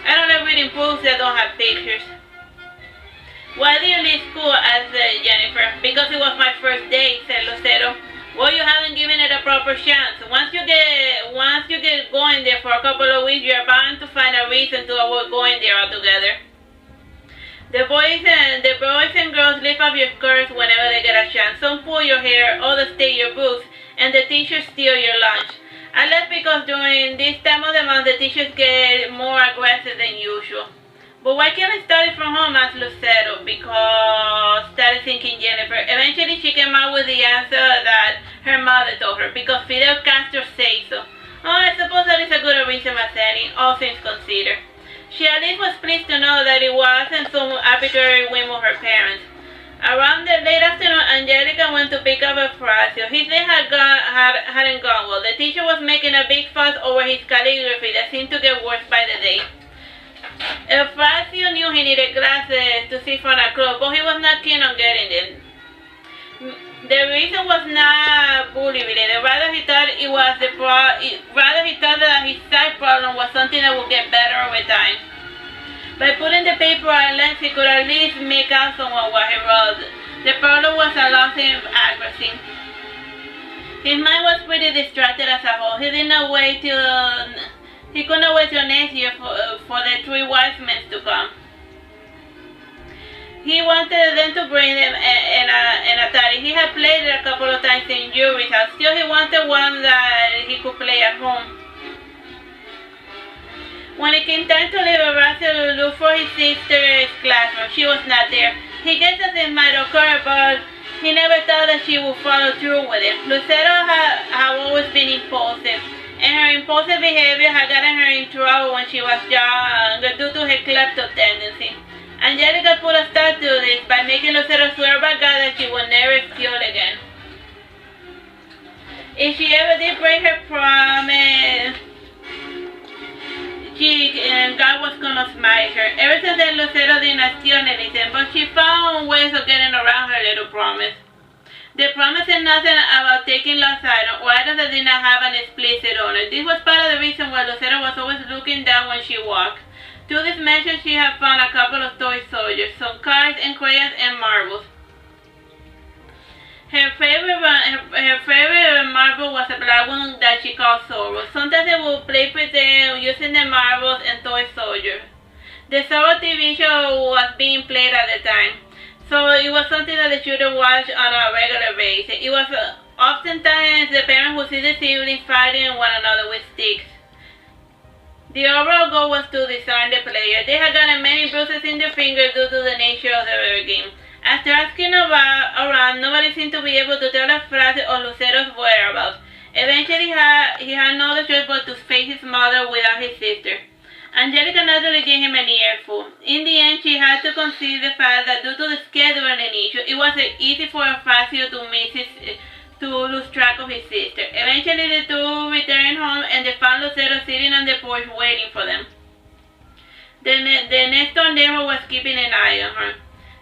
I don't like reading books that don't have pictures." "Why do you leave school?" asked Jennifer. "Because it was my first day," said Lucero. "Well, you haven't given it a proper chance. Once you get going there for a couple of weeks, you're bound to find a reason to avoid going there altogether." The boys and girls lift up your skirts whenever they get a chance. Some pull your hair, others take your books, and the teachers steal your lunch. I left because during this time of the month the teachers get more aggressive than usual. But why can't I study from home? Asked Lucero, because started thinking Jennifer. Eventually she came out with the answer that her mother told her, because Fidel Castro said so. Oh, I suppose that is a good reason, Mazzani, all things considered. She at least was pleased to know that it wasn't some arbitrary whim of her parents. Around the late afternoon, Angelica went to pick up Euphrasia. His day hadn't gone well. The teacher was making a big fuss over his calligraphy that seemed to get worse by the day. Euphrasia knew he needed glasses to see from across, but he was not keen on getting them. The reason was not bully related. Rather, he thought that his sight problem was something that would get better over time. By putting the paper on lens, he could at least make out somewhat what he wrote. The problem was a loss in accuracy. His mind was pretty distracted as a whole. He could not wait till next year for the 3 wise men to come. He wanted them to bring them an Atari. He had played it a couple of times in Yuri's house. Still, he wanted one that he could play at home. When it came time to leave, Horacio looked for his sister's classroom. She was not there. He guessed that it might occur, but he never thought that she would follow through with it. Lucero had always been impulsive, and her impulsive behavior had gotten her in trouble when she was younger due to her klepto tendency. Angelica put a stop to this by making Lucero swear by God that she would never steal again. If she ever did break her promise, God was gonna smite her. Ever since then, Lucero did not steal anything, but she found ways of getting around her little promise. The promise said nothing about taking lost items or items that did not have an explicit owner. This was part of the reason why Lucero was always looking down when she walked. To this measure, she had found a couple of toy soldiers, some cards and crayons and marbles. Her favorite marble was a black one that she called Zorro. Sometimes they would play pretend using the marbles and toy soldiers. The Zorro TV show was being played at the time, so it was something that the children watched on a regular basis. It was oftentimes the parents would see the siblings fighting one another with sticks. The overall goal was to disarm the player. They had gotten many bruises in their fingers due to the nature of the game. After asking around, nobody seemed to be able to tell Euphrasia or Lucero's whereabouts. Eventually, he had no other choice but to face his mother without his sister. Angelica naturally gave him an earful. In the end, she had to concede the fact that due to the scheduling issue, it wasn't easy for Euphrasia to lose track of his sister. Eventually, the two returned home and they found Lucero sitting on the porch waiting for them. The next door neighbor was keeping an eye on her.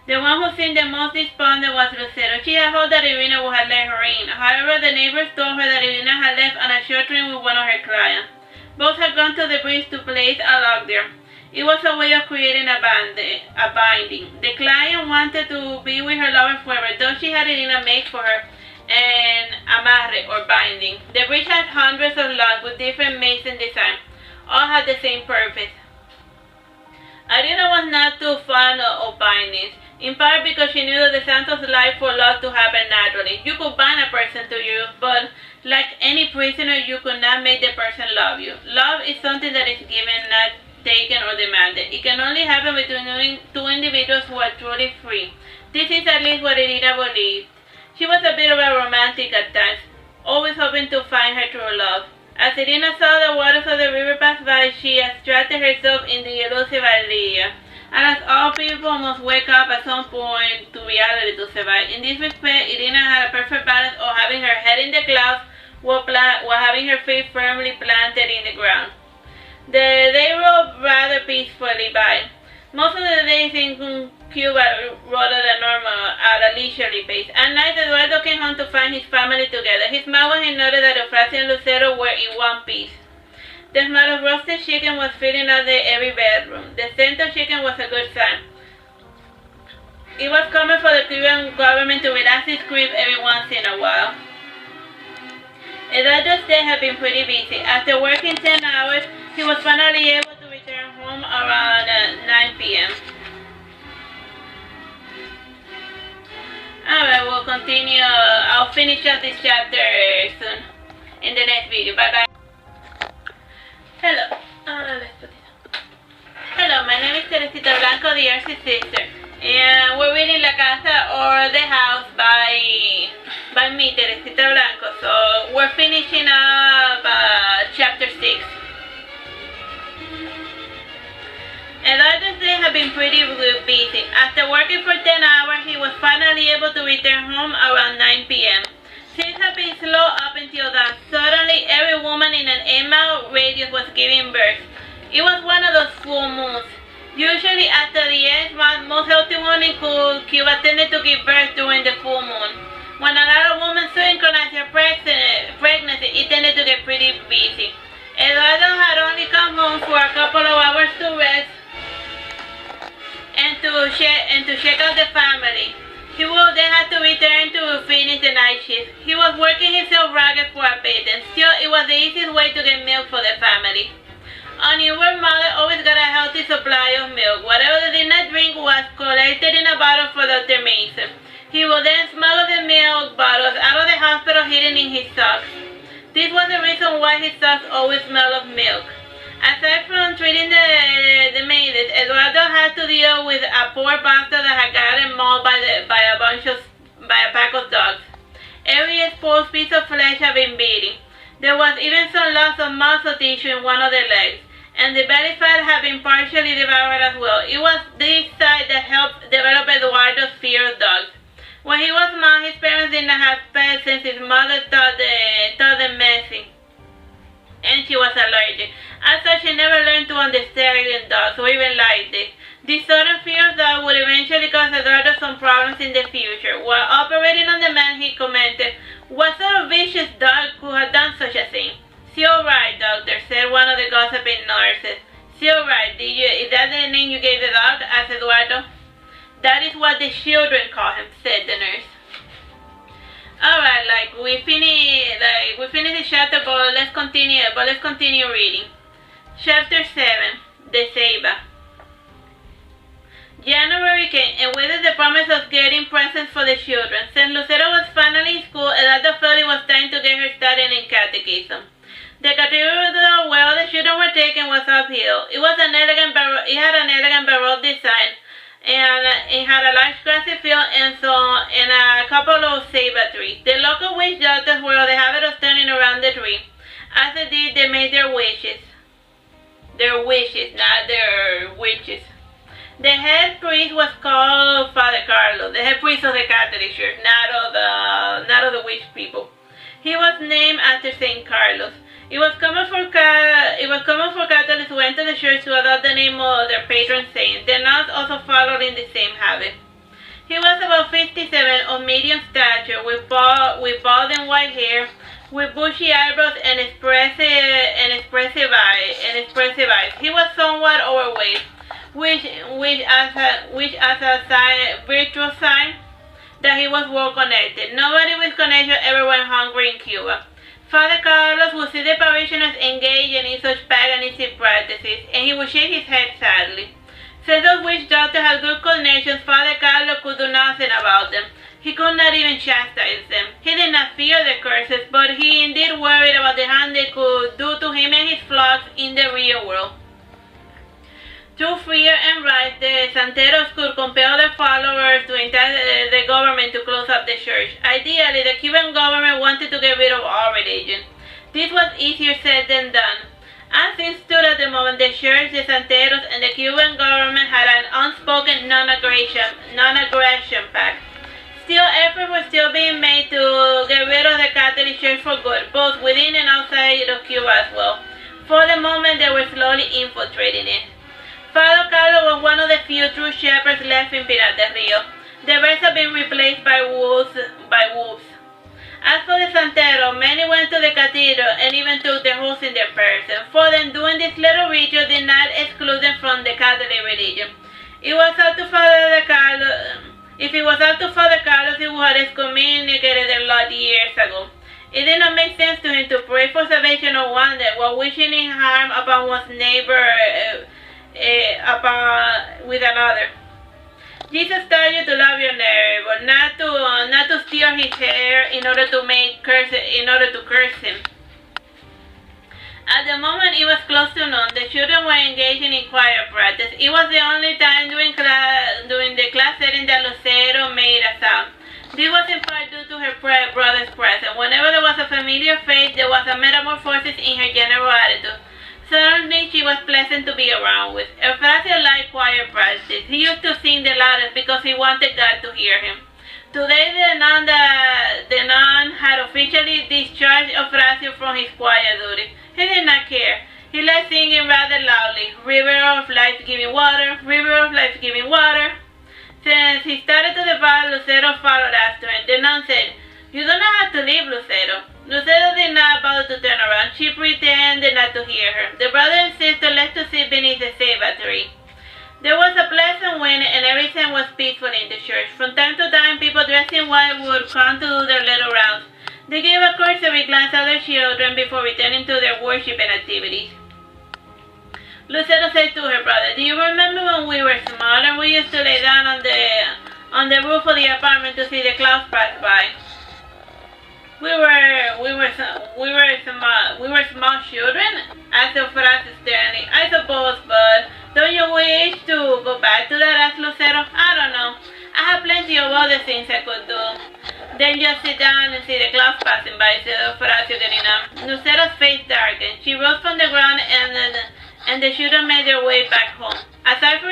The one who seemed the most despondent was Lucero. She had hoped that Irina would have let her in. However, the neighbors told her that Irina had left on a short train with one of her clients. Both had gone to the bridge to place a lock there. It was a way of creating a binding. The client wanted to be with her lover forever, though she had Irina make for her an amarre or binding. The bridge had hundreds of locks with different makes and designs. All had the same purpose. Irina was not too fond of bindings, in part because she knew that the Santos liked for love to happen naturally. You could bind a person to you, but like any prisoner, you could not make the person love you. Love is something that is given, not taken or demanded. It can only happen between two individuals who are truly free. This is at least what Irina believed. She was a bit of a romantic at times, always hoping to find her true love. As Irina saw the waters of the river pass by, she abstracted herself in the elusive idea. And as all people must wake up at some point to reality to survive. In this respect, Irina had a perfect balance of having her head in the clouds while having her feet firmly planted in the ground. The day rolled rather peacefully by. Most of the days in Cuba rode at a leisurely pace. At night, Eduardo came home to find his family together. He smiled when he noted that Euphrasia and Lucero were in one piece. The smell of roasted chicken was filling out every bedroom. The scent of chicken was a good sign. It was common for the Cuban government to relax its grip every once in a while. Eduardo's day had been pretty busy. After working 10 hours, he was finally able to return home around 9 p.m. continue. I'll finish up this chapter soon in the next video. Bye bye. Hello. Let's put this on. Hello, my name is Teresita Blanco, the Artsy sister, and we're reading La Casa or The House by me, Teresita Blanco. So we're finishing up chapter 6. Eduardo's days have been pretty busy. After working for 10 hours, he was finally able to return home around 9 p.m. Things had been slow up until that. Suddenly, every woman in an 8-mile radius was giving birth. It was one of those full moons. Usually, after the 8th month, most healthy women in Cuba tended to give birth during the full moon. When a lot of women synchronize their pregnancy, it tended to get pretty busy. Eduardo had only come home for a couple of hours to rest and to check out the family. He would then have to return to finish the night shift. He was working himself ragged for a bit, and still it was the easiest way to get milk for the family. A newborn mother always got a healthy supply of milk. Whatever they did not drink was collected in a bottle for Dr. Mason. He would then smuggle the milk bottles out of the hospital hidden in his socks. This was the reason why his socks always smelled of milk. Aside from treating the maids, Eduardo had to deal with a poor bastard that had gotten mauled by a pack of dogs. Every exposed piece of flesh had been bleeding. There was even some loss of muscle tissue in one of the legs, and the belly fat had been partially devoured as well. It was this side that helped develop Eduardo's fear of dogs. When he was small, his parents did not have pets since his mother thought them messy, and she was allergic. As such, she never learned to understand dogs or even like this. This sudden fear of dogs would eventually cause Eduardo some problems in the future. While operating on the man, he commented, "What sort of vicious dog could have done such a thing?" "See, all right, doctor," said one of the gossiping nurses. "See, all right, is that the name you gave the dog?" asked Eduardo. "That is what the children call him," said the nurse. Alright, we finished the chapter, but let's continue reading. Chapter 7, The Ceiba. January came, and with it the promise of getting presents for the children. Since Lucero was finally in school, Eduardo felt it was time to get her started in catechism. The cathedral where all the children were taken was uphill. It had an elegant baroque design, and it had a large grassy field and a couple of ceiba trees. The local witch doctors were of the habit of turning around the tree. As they did, they made their wishes. Their wishes, not their witches. The head priest was called Father Carlos, the head priest of the Catholic Church, not of the witch people. He was named after Saint Carlos. It was common for Catholics who entered the church to adopt the name of their patron saint. The nuns also followed in the same habit. He was about 57, of medium stature, with bald and white hair, with bushy eyebrows and expressive eyes. He was somewhat overweight, which as a virtuous sign that he was well connected. Nobody with connection ever went hungry in Cuba. Father Carlos would see the parishioners engaged in such paganistic practices, and he would shake his head sadly. Since those witch doctors had good connections, Father Carlos could do nothing about them. He could not even chastise them. He did not fear the curses, but he indeed worried about the harm they could do to him and his flocks in the real world. Through fear and right, the Santeros could compel their followers to entice the government to close up the church. Ideally, the Cuban government wanted to get rid of all religion. This was easier said than done. As things stood at the moment, the church, the Santeros, and the Cuban government had an unspoken non-aggression pact. Still, efforts were still being made to get rid of the Catholic Church for good, both within and outside of Cuba as well. For the moment, they were slowly infiltrating it. Father Carlos was one of the few true shepherds left in Pinar del Rio. The rest had been replaced by wolves. As for the Santero, many went to the cathedral and even took their hosts in their person. For them, doing this little ritual did not exclude them from the Catholic religion. If it was up to Father Carlos, he would have excommunicated them lot years ago. It did not make sense to him to pray for salvation or wonder while wishing in harm upon one's neighbor with another. Jesus tells you to love your neighbor, not to steal his hair in order to curse him. At the moment it was close to noon, the children were engaging in choir practice. It was the only time during the class setting that Lucero made a sound. This was in part due to her brother's presence. Whenever there was a familiar face, there was a metamorphosis in her general attitude. Certainly she was pleasant to be around with. Eufrasio liked choir practice. He used to sing the loudest because he wanted God to hear him. Today the nun had officially discharged Eufrasio from his choir duty. He did not care. He left singing rather loudly, "River of life-giving water, river of life-giving water." Since he started to depart, Lucero followed after him. The nun said, "You do not have to leave, Lucero." Lucero did not bother to turn around. She pretended not to hear her. The brother and sister left to sit beneath the ceiba tree. There was a pleasant wind and everything was peaceful in the church. From time to time, people dressed in white would come to do their little rounds. They gave a cursory glance at their children before returning to their worship and activities. Lucero said to her brother, "Do you remember when we were smaller? We used to lay down on the roof of the apartment to see the clouds pass by. We were small children," asked Eufrasio sternly. "I suppose, but don't you wish to go back to that?" asked Lucero. "I don't know. I have plenty of other things I could do. Then just sit down and see the clouds passing by," said Eufrasio, getting up. Lucero's face darkened. She rose from the ground and the children made their way back home. Aside from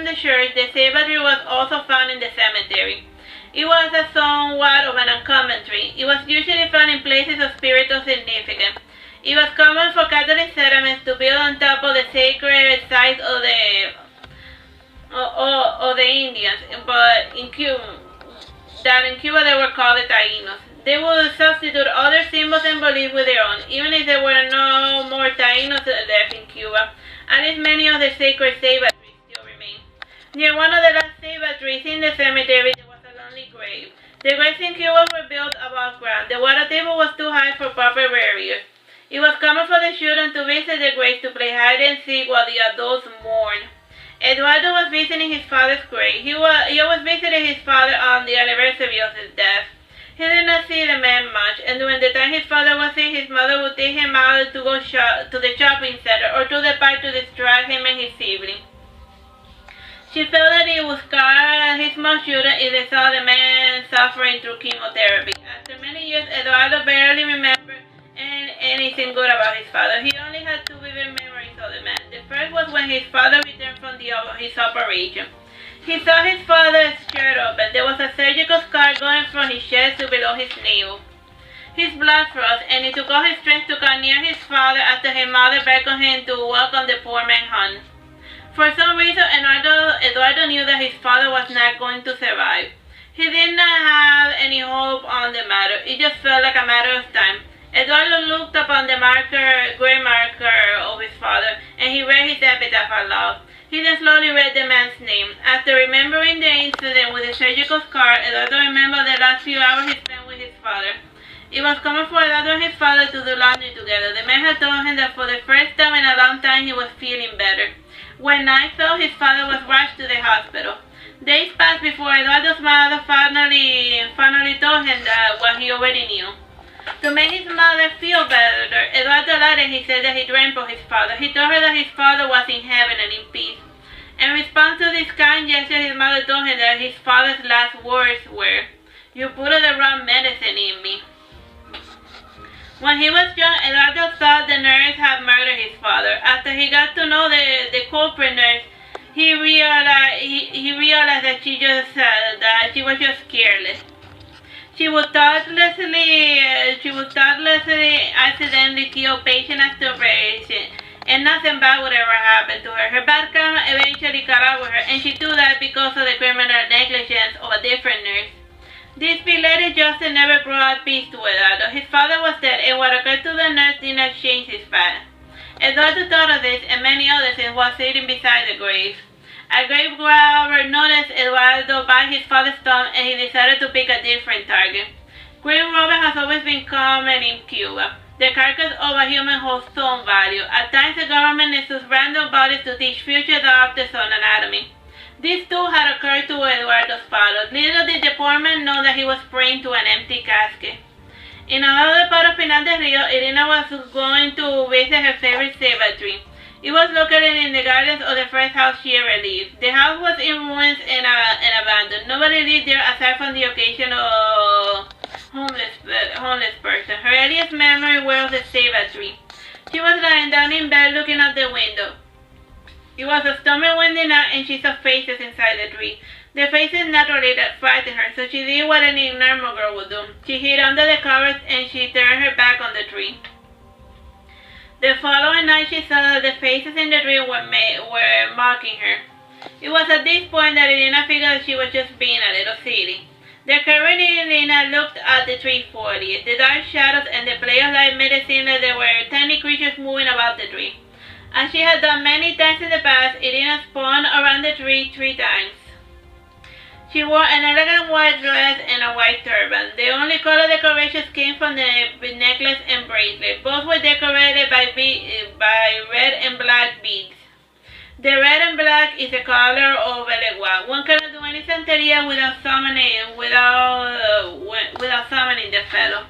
the church, the cemetery was also found in the cemetery. It was a somewhat of an uncommon tree. It was usually found in places of spiritual significance. It was common for Catholic settlements to build on top of the sacred sites of the Indians, but in Cuba they were called the Taínos. They would substitute other symbols and beliefs with their own, even if there were no more Taínos left in Cuba. At least many of the sacred ceiba trees still remain. Near one of the last ceiba trees in the cemetery, there was a lonely grave. The graves in Cuba were built above ground. The water table was too high for proper burial. It was common for the children to visit the graves to play hide and seek while the adults mourned. Eduardo was visiting his father's grave. He always visited his father on the anniversary of his death. He did not see the man much, and during the time his father was sick, his mother would take him out to go to the shopping center or to the park to distract him and his siblings. She felt that it would scar his small children if they saw the man suffering through chemotherapy. After many years, Eduardo barely remembered anything good about his father. He only had two vivid memories of the man. The first was when his father returned from his operation. He saw his father's shirt open. There was a surgical scar going from his chest to below his navel. His blood froze, and it took all his strength to come near his father after his mother beckoned him to welcome the poor man home. For some reason, Eduardo knew that his father was not going to survive. He did not have any hope on the matter. It just felt like a matter of time. Eduardo looked upon the gray marker of his father, and he read his epitaph aloud. He then slowly read the man's name. After remembering the incident with the surgical scar, Eduardo remembered the last few hours he spent with his father. It was common for Eduardo and his father to do laundry together. The man had told him that for the first time in a long time he was feeling better. When night fell, his father was rushed to the hospital. Days passed before Eduardo's mother finally told him that what he already knew. To make his mother feel better, Eduardo lied and he said that he dreamt of his father. He told her that his father was in heaven and in peace. In response to this kind gesture, his mother told him that his father's last words were, "You put the wrong medicine in me." When he was young, Eduardo thought the nurse had murdered his father. After he got to know the culprit nurse, he realized that she was just careless. She would thoughtlessly accidentally kill patient after patient, and nothing bad would ever happen to her. Her bad karma eventually caught up with her, and she did that because of the criminal negligence of a different nurse. This belated justice never brought peace to Eduardo. His father was dead, and what occurred to the nurse did not change his path. Eduardo thought of this and many others and was sitting beside the grave. A grave robber noticed Eduardo by his father's tomb, and he decided to pick a different target. Grave robbing has always been common in Cuba. The carcass of a human holds some value. At times, the government uses random bodies to teach future doctors on anatomy. This too had occurred to Eduardo's father. Little did the poor man know that he was praying to an empty casket. In another part of Pinar del Rio, Irina was going to visit her favorite ceiba tree. It was located in the gardens of the first house she ever lived. The house was in ruins and abandoned. Nobody lived there aside from the occasional homeless person. Her earliest memory was of the ceiba tree. She was lying down in bed looking out the window. It was a stormy windy night and she saw faces inside the tree. The faces naturally that frightened her, so she did what any normal girl would do. She hid under the covers and she turned her back on the tree. The following night she saw that the faces in the tree were mocking her. It was at this point that Irina figured that she was just being a little silly. The current Irina looked at the tree thoughtfully. The dark shadows and the play of light made it seem like there were tiny creatures moving about the tree. As she had done many times in the past, Irina spun around the tree 3 times. She wore an elegant white dress and a white turban. The only color decorations came from the necklace and bracelet. Both were decorated by red and black beads. The red and black is the color of el agua. One cannot do any santeria without summoning the fellow.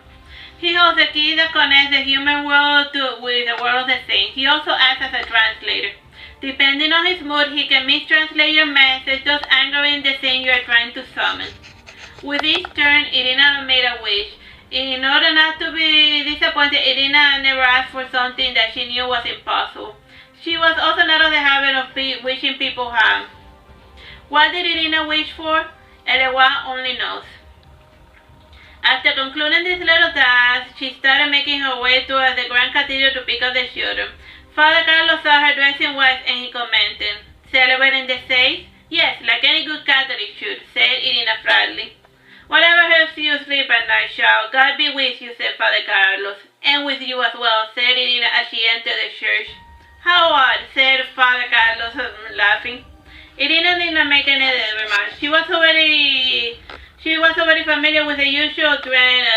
He holds the key that connects the human world with the world of the saints. He also acts as a translator. Depending on his mood, he can mistranslate your message, thus angering the saint you are trying to summon. With each turn, Irina made a wish. In order not to be disappointed, Irina never asked for something that she knew was impossible. She was also not of the habit of wishing people harm. What did Irina wish for? Elewa only knows. After concluding this little task, she started making her way towards the Grand Cathedral to pick up the children. Father Carlos saw her dressed in white and he commented, "Celebrating the saints? Yes, like any good Catholic should," said Irina proudly. "Whatever helps you sleep at night, child. God be with you," said Father Carlos. "And with you as well," said Irina as she entered the church. "How odd," said Father Carlos, laughing. Irina did not make any remarks. She was already familiar with the usual trend,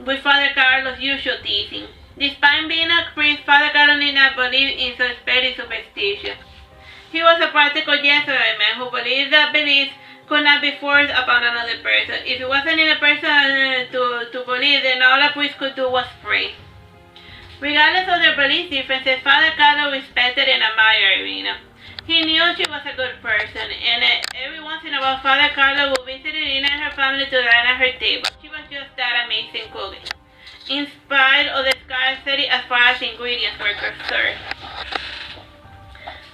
with Father Carlos' usual teasing. Despite being a priest, Father Carlos did not believe in such petty superstition. He was a practical gentleman who believed that beliefs could not be forced upon another person. If it wasn't in a person to believe, then all a priest could do was pray. Regardless of their belief differences, Father Carlos respected and admired Irina. He knew she was a good person, and every once in a while Father Carlos would visit Irina and her family to dine at her table. She was just that amazing cook, in spite of the scarcity as far as ingredients were concerned.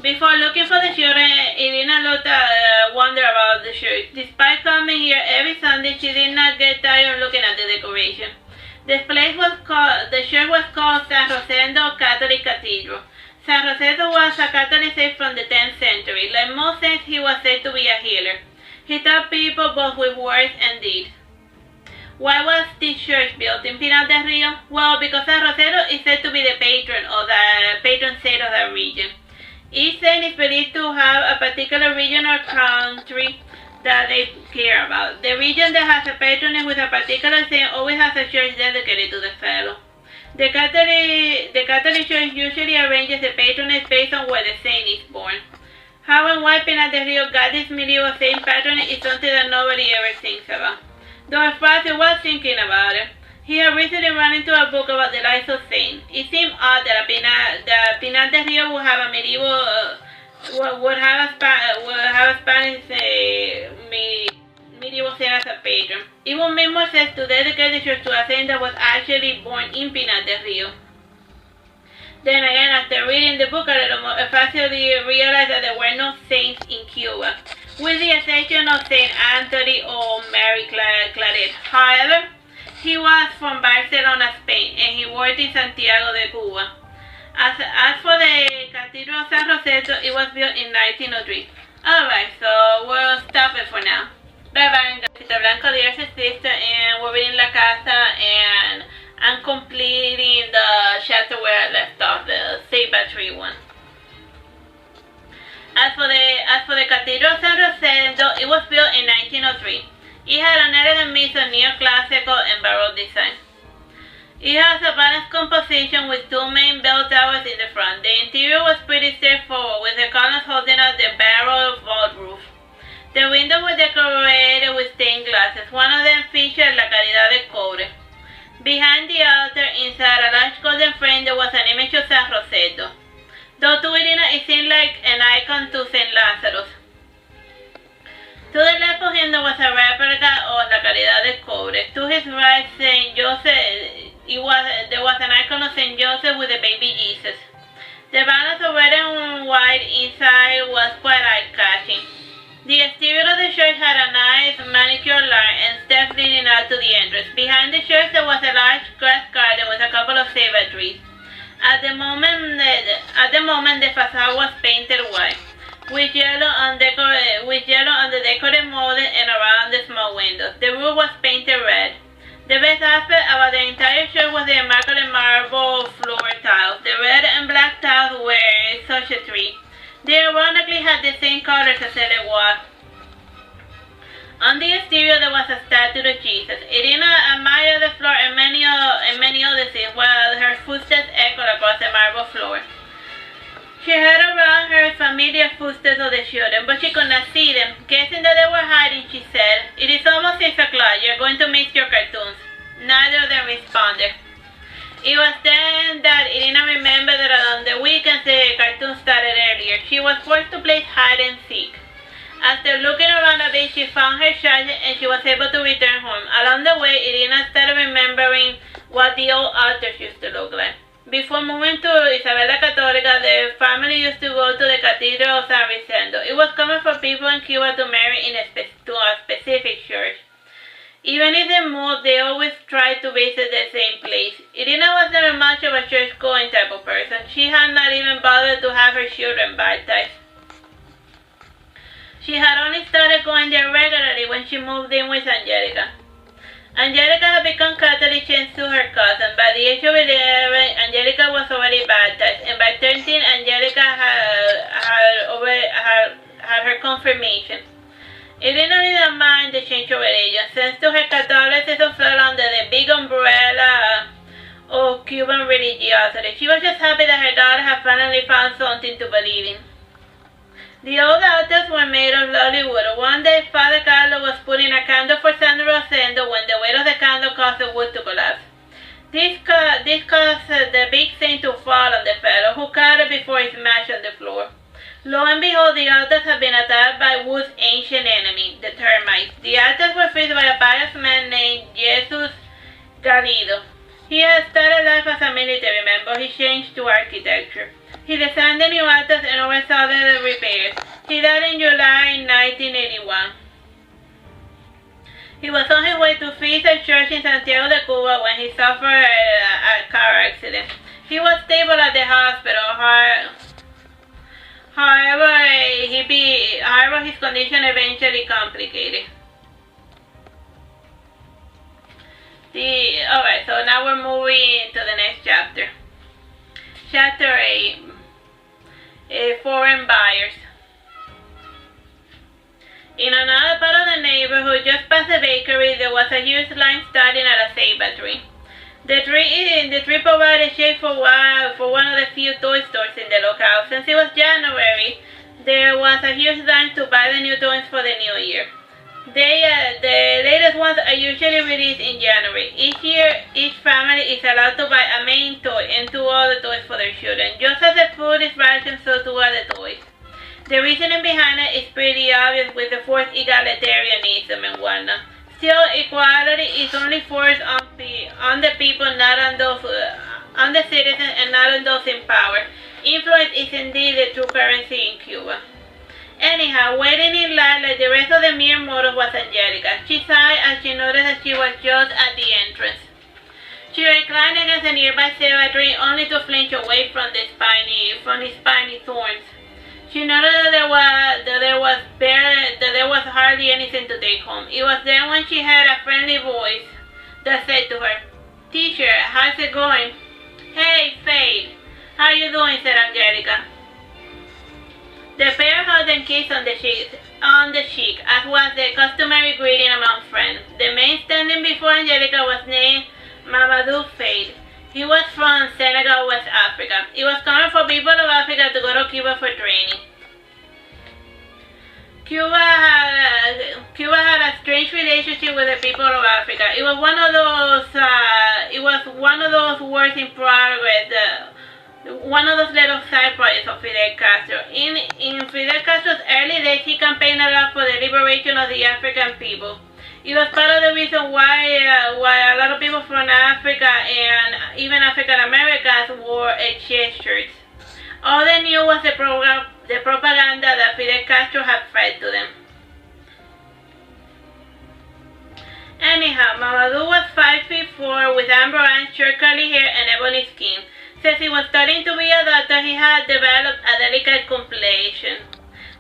Before looking for the children, Irina looked wonder about the church. Despite coming here every Sunday, she did not get tired of looking at the decoration. The church was called San Rosendo Catholic Cathedral. San Rosendo was a Catholic saint from the 10th century. Like most saints, he was said to be a healer. He taught people both with words and deeds. Why was this church built in Pinar del Rio? Well, because San Rosendo is said to be the patron saint of that region. Each saint is believed to have a particular region or country that they care about. The region that has a patronage with a particular saint always has a church dedicated to the fellow. The Catholic Church usually arranges the patronage based on where the saint is born. How and why Pinar del Rio got this medieval saint patronage is something that nobody ever thinks about. Though Artsy was thinking about it. He had recently run into a book about the lives of saints. It seemed odd that Pinar del Rio would have a Spanish medieval saint as a patron. It would make more sense to dedicate the church to a saint that was actually born in Pinar del Rio. Then again, after reading the book a little more, Artsy realized that there were no saints in Cuba, with the exception of Saint Anthony or Mary Claret. However, he was from Barcelona, Spain, and he worked in Santiago de Cuba. As for the Cathedral of San Rosendo, it was built in 1903. Alright, so we'll stop it for now. Bye bye, Teresita Blanco, the Artsy sister, and we're reading La Casa, and I'm completing the chapter where I left off, the ceiba tree one. As for the Cathedral of San Rosendo, it was built in 1903. It had an elegant mix of neoclassical and baroque design. It has a balanced composition with 2 main bell towers in the front. The interior was pretty straightforward, with the columns holding up the barrel vault roof. windows were decorated with stained glasses. One of them featured La Caridad de Cobre. Behind the altar, inside a large golden frame, there was an image of San Roseto. Though to Irina it seemed like an icon to St. Lazarus. To the left of him there was a replica of La Caridad de Cobre. To his right, Saint Joseph. There was an icon of Saint Joseph with the baby Jesus. The balance of red and white inside was quite eye-catching. The exterior of the church had a nice manicured lawn and steps leading out to the entrance. Behind the church there was a large grass garden with a couple of ceiba trees. At the moment, the facade was painted white, with yellow on the decorative molding and around the small windows. The roof was painted red. The best aspect about the entire church was the immaculate marble floor tiles. The red and black tiles were such a treat. They ironically had the same colors as the wall. On the exterior there was a statue of Jesus. Irina admired the floor and many other things, while her footsteps echoed across the marble floor. She heard around her familiar footsteps of the children, but she could not see them. Guessing that they were hiding, she said, "It is almost 6 o'clock. You're going to miss your cartoons." Neither of them responded. It was then that Irina remembered that on the weekends the cartoons started earlier. She was forced to play hide and seek. After looking around a bit, she found her charger and she was able to return home. Along the way, Irina started remembering what the old altars used to look like. Before moving to Isabel Católica, the family used to go to the Cathedral of San Vicente. It was common for people in Cuba to marry to a specific church. Even if they moved, they always tried to visit the same place. Irina was never much of a church-going type of person. She had not even bothered to have her children baptized. She had only started going there regularly when she moved in with Angelica. Angelica had become Catholic thanks to her cousin. By the age of 11, Angelica was already baptized, and by 13, Angelica had her confirmation. Irina didn't mind the change of religion, since to her Catholicism fell under the big umbrella of Cuban religiosity. She was just happy that her daughter had finally found something to believe in. The old altars were made of lovely wood. One day, Father Carlos was putting a candle for San Rosendo when the weight of the candle caused the wood to collapse. This caused the big saint to fall on the fellow, who caught it before it smashed on the floor. Lo and behold, the altars had been attacked by wood's ancient enemy, the termites. The altars were fixed by a pious man named Jesus Garrido. He had started life as a military man, but he changed to architecture. He designed the new altars and oversaw the repairs. He died in July 1981. He was on his way to fix a church in Santiago de Cuba when he suffered a car accident. He was stable at the hospital. However, his condition eventually complicated. Alright, so now we're moving to the next chapter. Chapter 8. Foreign buyers. In another part of the neighborhood, just past the bakery, there was a huge line starting at a ceiba tree. The tree provided shade for one of the few toy stores in the locale. Since it was January, there was a huge line to buy the new toys for the new year. The latest ones are usually released in January. Each year, each family is allowed to buy a main toy and 2 other toys for their children. Just as the food is rationed, so too are the toys. The reasoning behind it is pretty obvious with the forced egalitarianism and whatnot. Still, equality is only forced on the people, not on the citizens, and not on those in power. Influence is indeed the true currency in Cuba. Anyhow, waiting in line like the rest of the mere mortals was Angelica. She sighed as she noticed that she was just at the entrance. She reclined against a nearby ceiba tree, only to flinch away from the spiny thorns. She noticed that there was hardly anything to take home. It was then when she heard a friendly voice that said to her, "Teacher, how's it going?" "Hey, Fade, how you doing?" said Angelica. The pair hugged and kissed on the cheek, as was the customary greeting among friends. The man standing before Angelica was named Mamadou Fade. He was from Senegal, West Africa. It was common for people of Africa to go to Cuba for training. Cuba Cuba had a strange relationship with the people of Africa. It was one of those works in progress. One of those little side projects of Fidel Castro. In Fidel Castro's early days, he campaigned a lot for the liberation of the African people. It was part of the reason why a lot of people from Africa and even African Americans wore chest shirts. All they knew was the propaganda that Fidel Castro had fed to them. Anyhow, Mamadou was 5'4" with amber eyes, short curly hair, and ebony skin. Since he was studying to be a doctor, he had developed a delicate complexion.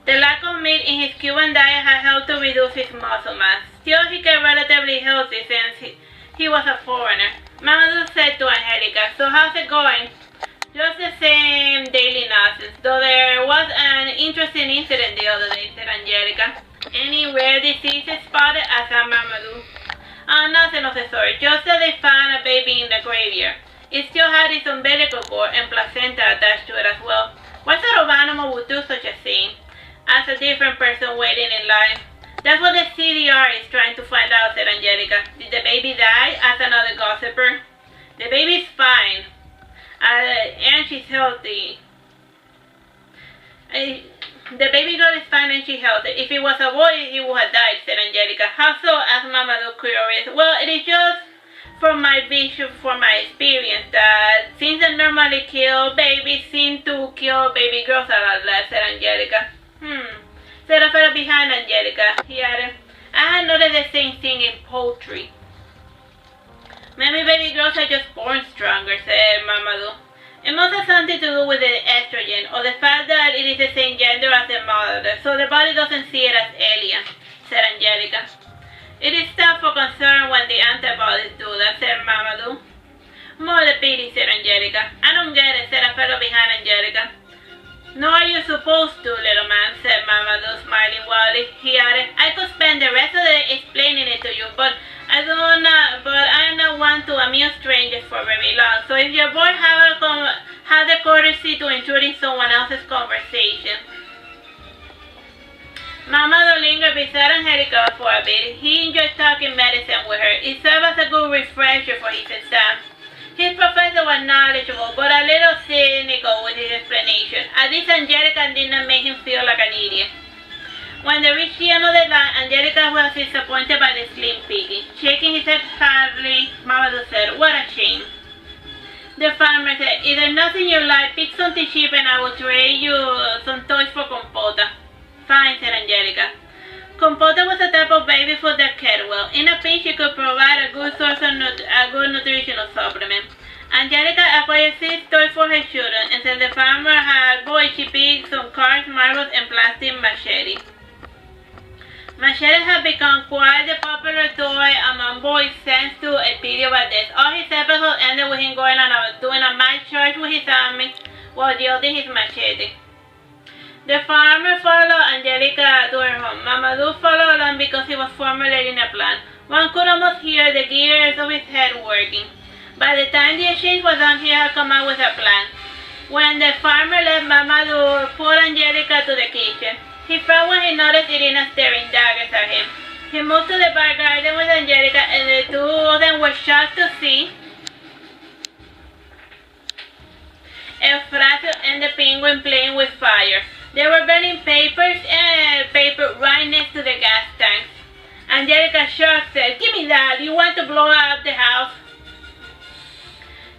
The lack of meat in his Cuban diet had helped to reduce his muscle mass. Still, he kept relatively healthy since he was a foreigner. Mamadou said to Angelica, "So how's it going?" "Just the same daily nonsense, though there was an interesting incident the other day," said Angelica. "Any rare diseases spotted?" asked Mamadou. "Nothing of the sort, just that they found a baby in the graveyard. It still had its umbilical cord and placenta attached to it as well." "What sort of animal would do such a thing?" asked a different person waiting in line. "That's what the CDR is trying to find out," said Angelica. "Did the baby die?" asked another gossiper. "The baby's fine, and she's healthy. The baby girl is fine and she's healthy. If it was a boy, he would have died," said Angelica. "How so?" asked Mamadou, curious. "Well, it is just from my experience that things that normally kill babies seem to kill baby girls a lot less," said Angelica. Said a fellow behind Angelica. He added, "I had noticed the same thing in poultry." "Maybe baby girls are just born stronger," said Mamadou. "It must have something to do with the estrogen, or the fact that it is the same gender as the mother, so the body doesn't see it as alien," said Angelica. "It is stuff for concern when the antibodies do that," said Mamadou. "More the pity," said Angelica. "I don't get it," said a fellow behind Angelica. "Nor are you supposed to, little man," said Mamadou, smiling wildly. He added, "I could spend the rest of the day explaining it to you, but I am not one to amuse strangers for very long, so if you're bored, have the courtesy to intrude in someone else's conversation." Mamadou lingered beside Angelica for a bit. He enjoyed talking medicine with her. It served as a good refresher for his exam. His professor was knowledgeable, but a little cynical with his explanation. At least Angelica did not make him feel like an idiot. When they reached the end of the line, Angelica was disappointed by the slim piggy. Shaking his head sadly, Mamadou said, "What a shame." The farmer said, "If there's nothing you like, pick something cheap and I will trade you some toys for compota." "Fine," said Angelica. Compota was a type of baby food that cared well. In a pinch, it could provide a good source of a good nutritional supplement. Angelica acquired 6 toys for her children, and since the farmer had boys, she picked some cars, marbles, and plastic machetes. Machetes have become quite a popular toy among boys thanks to Elpidio Valdez. All his episodes ended with him doing a mad charge with his army while wielding his machete. The farmer followed Angelica to her home. Mamadou followed along because he was formulating a plan. One could almost hear the gears of his head working. By the time the exchange was done, he had come up with a plan. When the farmer left, Mamadou pulled Angelica to the kitchen. He frowned when he noticed Irina staring daggers at him. He moved to the back garden with Angelica, and the two of them were shocked to see Eufrasio and the penguin playing with fire. They were burning paper right next to the gas tanks. Angelica, shocked, said, "Give me that. You want to blow up the house?"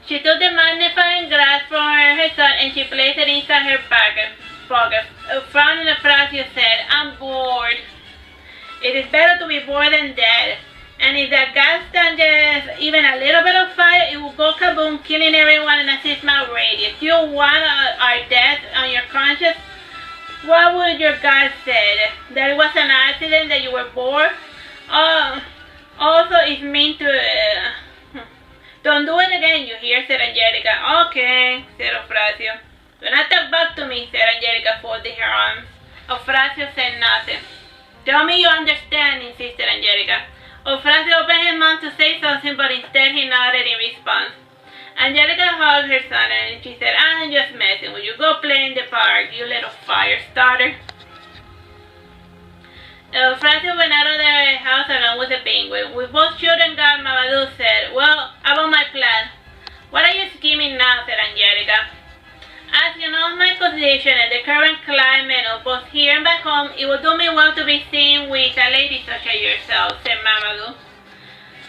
She took the magnifying glass from her son and she placed it inside her pocket. Frowning, Eufrasio said, "I'm bored." "It is better to be bored than dead. And if the gas tank gets even a little bit of fire, it will go kaboom, killing everyone in a 6-mile radius. You want our death on your conscience? What would your God say? That it was an accident, that you were bored? Also, it's mean to... Don't do it again, you hear?" said Angelica. "Okay," said Eufrasio. "Do not talk back to me," said Angelica, folding her arms. Eufrasio said nothing. "Tell me you understand," insisted Angelica. Eufrasio opened his mouth to say something, but instead he nodded in response. Angelica hugged her son and she said, "I'm just messing with you. Go play in the park, you little fire starter." Francis went out of the house along with the penguin. We both should and got, Mamadou said. Well, about my plan. What are you scheming now, said Angelica. As you know my position and the current climate of both here and back home, it would do me well to be seen with a lady such as yourself, said Mamadou.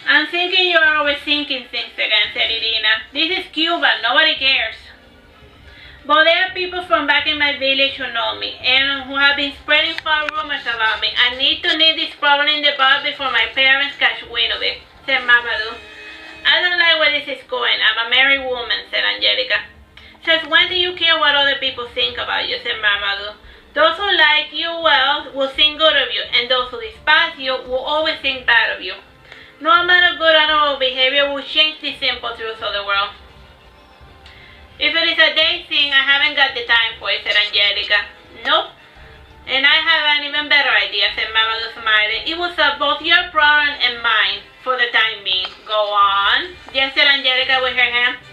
I'm thinking you're overthinking things again, said Irina. This is Cuba, nobody cares. But there are people from back in my village who know me, and who have been spreading false rumors about me. I need to nip this problem in the bud before my parents catch wind of it, said Mamadou. I don't like where this is going. I'm a married woman, said Angelica. Since when do you care what other people think about you, said Mamadou. Those who like you well will think good of you, and those who despise you will always think bad of you. No amount of good honorable behavior will change the simple truths of the world. If it is a day thing, I haven't got the time for it, said Angelica. Nope. And I have an even better idea, said Mamadou, smiling. It will solve both your problem and mine for the time being. Go on. Yes, said Angelica with her hand.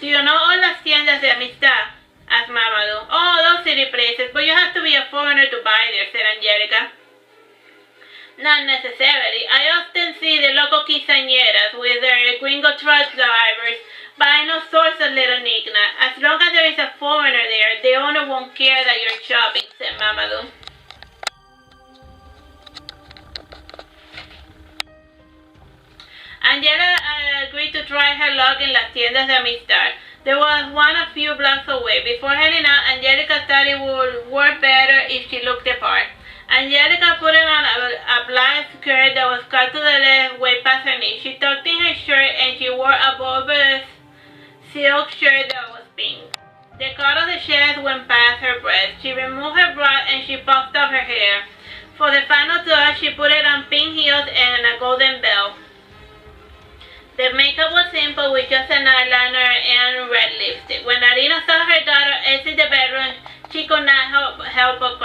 Do you know all las tiendas de amistad? Asked Mamadou. Oh, those city places, but you have to be a foreigner to buy there, said Angelica. Not necessarily. I often see the local quinceañeras with their gringo truck drivers buying all sorts of little knickknacks. As long as there is a foreigner there, the owner won't care that you're shopping, said Mamadou. Angela agreed to try her luck in las tiendas de amistad. There was one a few blocks away. Before heading out, Angelica thought it would work better if she looked the part. Angelica put on a black skirt that was cut to the left way past her knee. She tucked in her shirt and she wore a bulbous silk shirt that was pink. The cut of the chest went past her breast. She removed her bra and she puffed up her hair. For the final touch, she put it on pink heels and a golden belt. The makeup was simple with just an eyeliner and red lipstick. When Arina saw her daughter exit the bedroom, she could not help but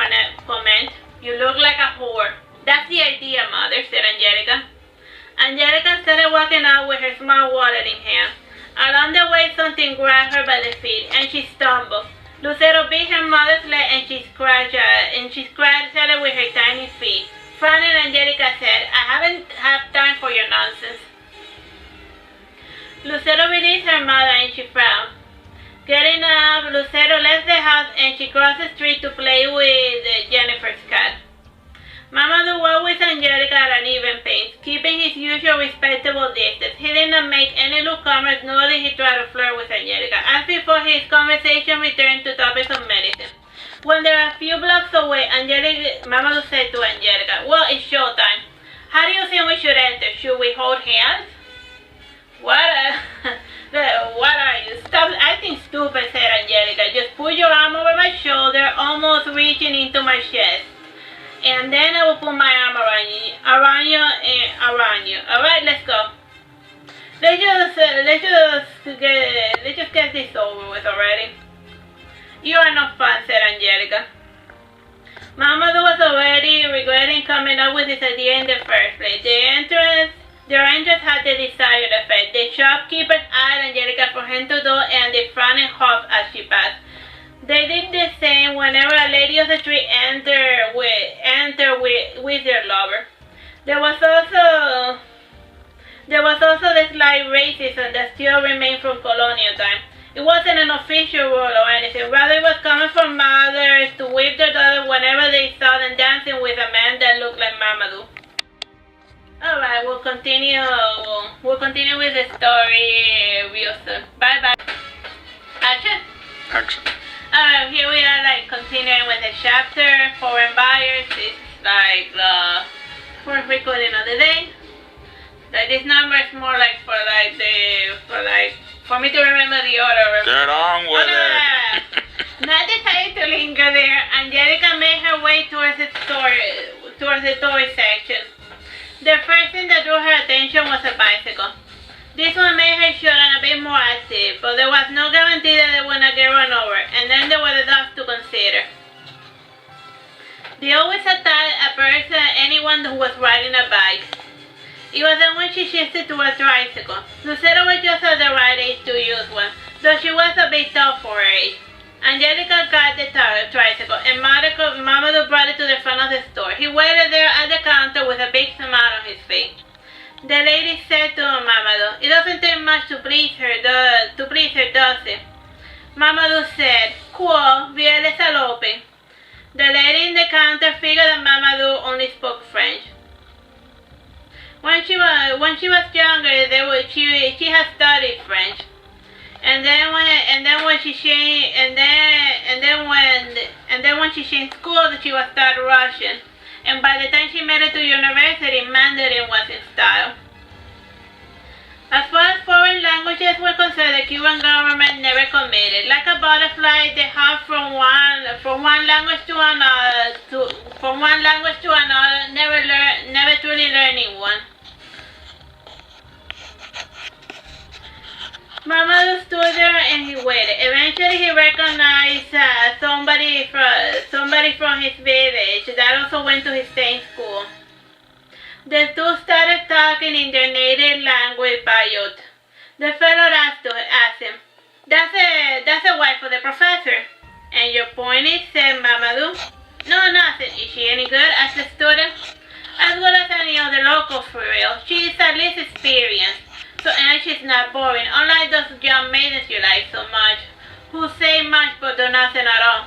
comment, "You look like a whore." "That's the idea, Mother," said Angelica. Angelica started walking out with her small wallet in hand. Along the way, something grabbed her by the feet, and she stumbled. Lucero beat her mother's leg, and she scratched at it with her tiny feet. Frowning, Angelica said, "I haven't had time for your nonsense." Lucero released her mother, and she frowned. Getting up, Lucero left the house, and she crossed the street to play with Jennifer's cat. Mamadou walked with Angelica at an even pace, keeping his usual respectable distance. He did not make any newcomers, nor did he try to flirt with Angelica. As before, his conversation returned to topics of medicine. When they were a few blocks away, Mamadou said to Angelica, "Well, it's showtime. How do you think we should enter? Should we hold hands?" What are you? Stop acting stupid, said Angelica. "Just put your arm over my shoulder, almost reaching into my chest. And then I will put my arm around you. Alright, let's go. Let's just get this over with already." "You are no fun," said Angelica. Mamadou was already regretting coming up with this idea in the first place. Their entrance had the desired effect. The shopkeepers eyed Angelica from head to toe, and they frowned and huffed as she passed. They did the same whenever a lady of the street entered with their lover. There was also the slight racism that still remained from colonial time. It wasn't an official rule or anything. Rather, it was common for mothers to whip their daughters whenever they saw them dancing with a man that looked like Mamadou. Alright, we'll continue with the story real soon. Bye bye. Action? Action. Alright, here we are continuing with the chapter, foreign buyers. It's the fourth recording of the day. This number is more for me to remember the order. Get on with it. Not deciding to linger there, Angelica made her way towards the toy section. The first thing that drew her attention was a bicycle. This one made her short and a bit more active, but there was no guarantee that they would not get run over, and then there were the dogs to consider. They always attacked anyone who was riding a bike. It was then when she shifted to a tricycle. Lucero was just at the right age to use one, though she was a bit tall for her age. Angelica got the tricycle, and Mamadou brought it to the front of the store. He waited there at the counter with a big smile on his face. The lady said to Mamadou, "It doesn't take much to please her, does it?" Mamadou said, "Quo, viene salope." The lady in the counter figured that Mamadou only spoke French. When she was younger, she had studied French. And then when she changed schools, she was studying Russian. And by the time she made it to university, Mandarin was in style. As far as foreign languages were concerned, the Cuban government never committed. Like a butterfly, they hop from one language to another, never truly learning one. Mamadou stood there and he waited. Eventually, he recognized somebody from his village that also went to his same school. The two started talking in their native language, Bayot. The fellow asked him, "That's a wife of the professor." "And your point is," said Mamadou. "No, nothing. Is she any good?" asked the student. "As good as any other local, for real. She's at least experienced. And she's not boring, unlike those young maidens you like so much, who say much but do nothing at all."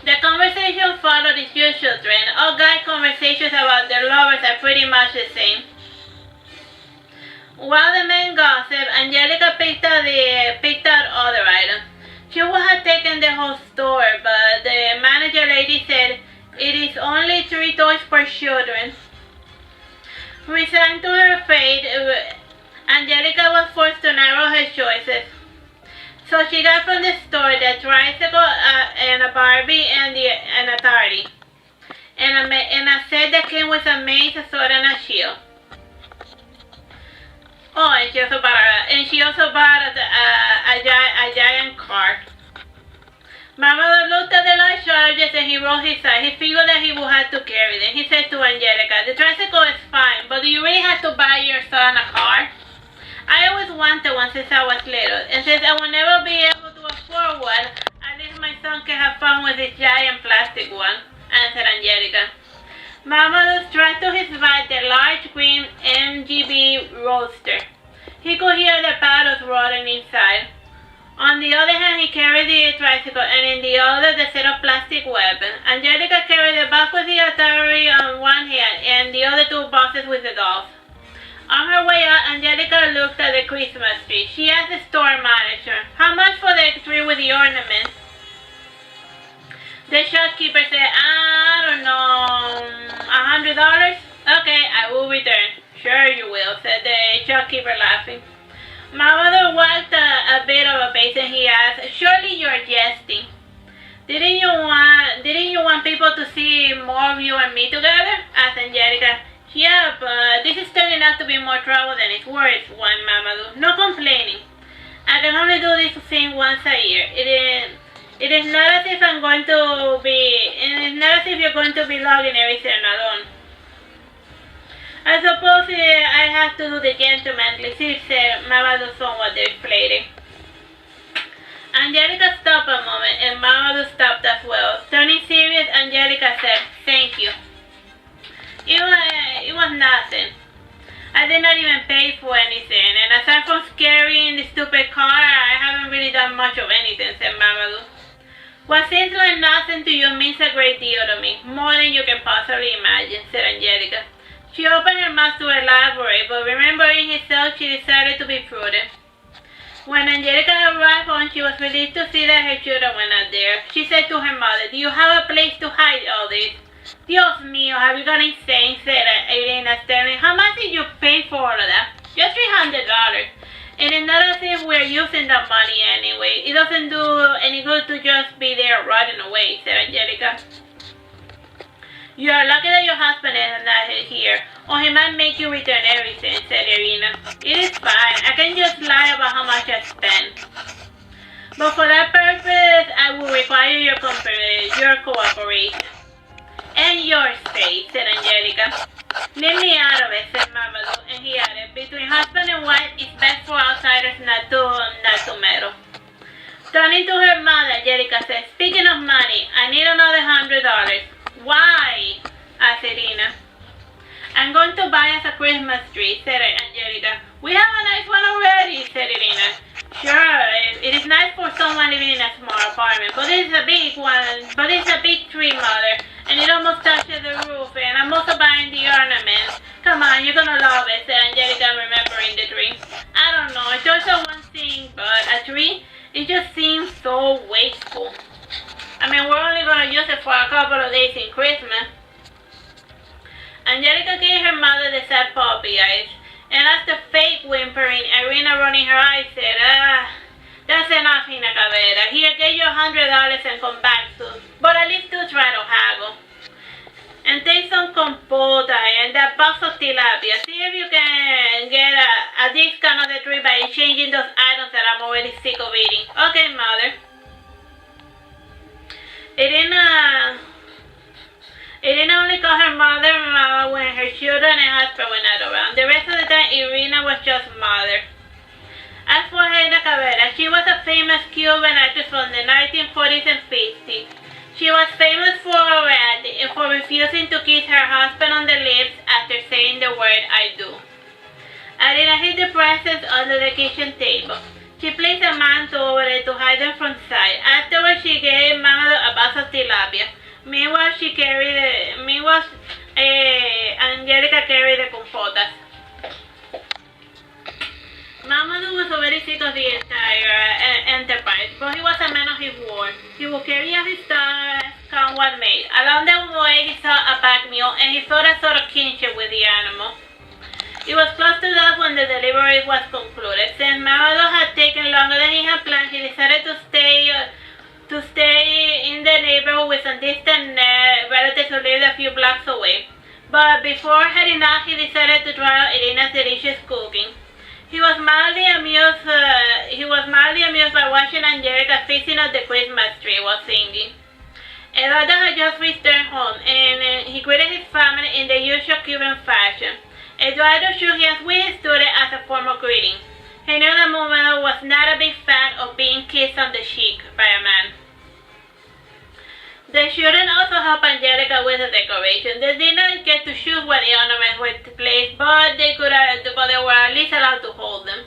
The conversation followed its usual trend. All guy conversations about their lovers are pretty much the same. While the men gossiped, Angelica picked out other items. She would have taken the whole store, but the manager lady said, "It is only 3 toys per children." Resigned to her fate, Angelica was forced to narrow her choices. So she got from the store the tricycle and a Barbie and a Atari, and a set that came with a mace, a sword, and a shield. Oh, and she also bought a giant car. Mamadou looked at the large charges and he rolled his eyes. He figured that he would have to carry them. He said to Angelica, "The tricycle is fine, but do you really have to buy your son a car?" "I always wanted one since I was little, and since I will never be able to afford one, at least my son can have fun with this giant plastic one," answered Angelica. Mamadou strapped to his back the large green MGB Roadster. He could hear the paddles rolling inside. On the other hand, he carried the tricycle, and in the other, the set of plastic weapons. Angelica carried the box with the Atari on one hand, and the other 2 boxes with the dolls. On her way out, Angelica looked at the Christmas tree. She asked the store manager, "How much for the tree with the ornaments?" The shopkeeper said, "I don't know, $100? Okay, I will return." "Sure you will," said the shopkeeper, laughing. Mamadou walked a bit of a pace and he asked, "Surely you're jesting. Didn't you want people to see more of you and me together?" asked Angelica. "Yeah, but this is turning out to be more trouble than it's worth," whined Mamadou. "No complaining. I can only do this thing once a year. It is not as if you're going to be logging everything alone." "I suppose I have to do the gentlemanly thing," said Mamadou, somewhat deflated. Angelica stopped a moment, and Mamadou stopped as well. Turning serious, Angelica said, "Thank you. It was nothing. I did not even pay for anything, and aside from carrying the stupid car, I haven't really done much of anything," said Mamadou. "What seems like nothing to you means a great deal to me, more than you can possibly imagine," said Angelica. She opened her mouth to elaborate, but remembering herself, she decided to be prudent. When Angelica arrived home, she was relieved to see that her children were not there. She said to her mother, "Do you have a place to hide all this?" "Dios mío, have you gone insane?" said Elena sternly. "How much did you pay for all of that?" "Just $300. And it's not as if we're using that money anyway. It doesn't do any good to just be there rotting away," said Angelica. "You are lucky that your husband is not here, or he might make you return everything," said Irina. "It is fine. I can just lie about how much I spent. But for that purpose, I will require your cooperation." "And yours, Faith," said Angelica. "Leave me out of it," said Mamadou, and he added, "Between husband and wife, it's best for outsiders not to meddle." Turning to her mother, Angelica said, "Speaking of money, I need another $100. Why?" asked Irina. "I'm going to buy us a Christmas tree," said Angelica. "We have a nice one already," said Irina. "Sure, it is nice for someone living in a small apartment, but it's a big one. But it's a big tree, Mother, and it almost touches the roof, and I'm also buying the ornaments. Come on, you're gonna love it," said Angelica, remembering the tree. "I don't know, it's also one thing, but a tree, it just seems so wasteful. I mean, we're only gonna use it for a couple of days in Christmas." Angelica gave her mother the sad puppy eyes, and after fake whimpering, Irina rolling her eyes said, "That's enough, Hina Cabera. Here, get your $100 and come back soon. But at least do try to haggle. And take some compota and that box of tilapia. See if you can get a discount on the tree by exchanging those items that I'm already sick of eating." "Okay, Mother." Irina only called her mother and Mama when her children and husband were not around. The rest of the time, Irina was just Mother. As for Hina Cabera, she was a famous Cuban actress from the 1940s and 50s. She was famous for refusing to kiss her husband on the lips after saying the word "I do." Irina hid the presents under the kitchen table. She placed a mantle over it to hide them from sight. Afterwards, she gave Mama a box of tilapia. Meanwhile, Angelica carried the compotas. Mamadou was already sick of the entire enterprise, but he was a man of his word. He would carry out his task, come what may. Along the way, he saw a pack mule, and he felt a sort of kinship with the animal. It was close to dusk when the delivery was concluded. Since Mamadou had taken longer than he had planned, he decided to stay in the neighborhood with some distant relatives who lived a few blocks away. But before heading out, he decided to try out Irina's delicious cooking. He was mildly amused by watching Angelica fixing up the Christmas tree while singing. Eduardo had just returned home, and he greeted his family in the usual Cuban fashion. Eduardo shook hands with his student as a formal greeting. He knew that Momento was not a big fan of being kissed on the cheek by a man. The children also helped Angelica with the decoration. They did not get to choose where the ornaments were placed, but they were at least allowed to hold them.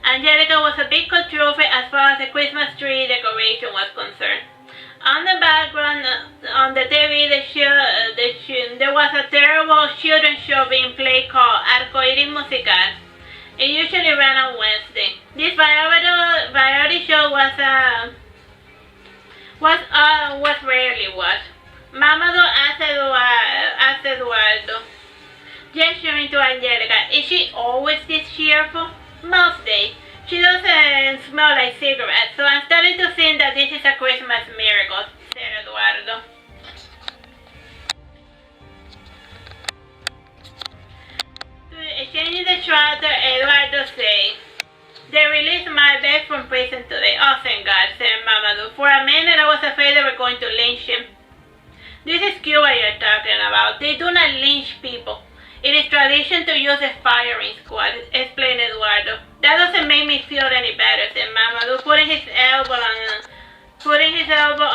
Angelica was a big controller as far as the Christmas tree decoration was concerned. On the background, on the TV, there was a terrible children's show being played called Arcoiris Musical. It usually ran on Wednesday. This variety show was rarely watched. Mamadou asked Eduardo, gesturing to Angelica, "Is she always this cheerful?" "Most days. She doesn't smell like cigarettes, so I'm starting to think that this is a Christmas miracle," said Eduardo. Exchanging the shelter, Eduardo said, "They released my babe from prison today." "Oh, thank God," said Mamadou. "For a minute I was afraid they were going to lynch him." "This is Cuba you're talking about. They do not lynch people. It is tradition to use a firing squad," explained Eduardo. "That doesn't make me feel any better," said Mamadou, putting his elbow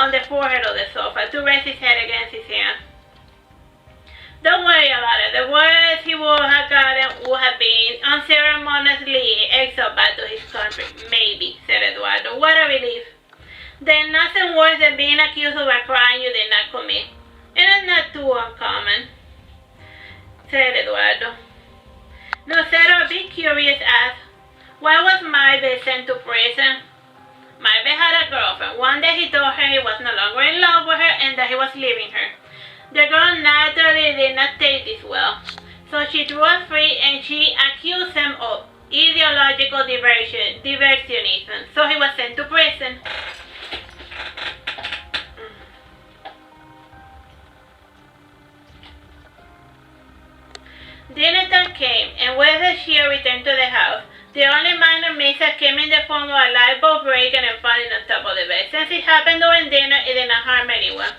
on the forehead of the sofa to rest his head against his hand. "Don't worry about it. The worst he would have gotten would have been unceremoniously exiled back to his country. Maybe," said Eduardo. "What a relief. There's nothing worse than being accused of a crime you did not commit. It is not too uncommon," said Eduardo. Lucero, a bit curious, asked, "Why was Maybelle sent to prison?" Maybelle had a girlfriend. One day he told her he was no longer in love with her and that he was leaving her. The girl naturally did not take this well, so she threw her free and she accused him of ideological diversionism, so he was sent to prison. Dinner time came, and with her she returned to the house. The only minor mishap came in the form of a light bulb breaking and falling on top of the bed. Since it happened during dinner, it did not harm anyone.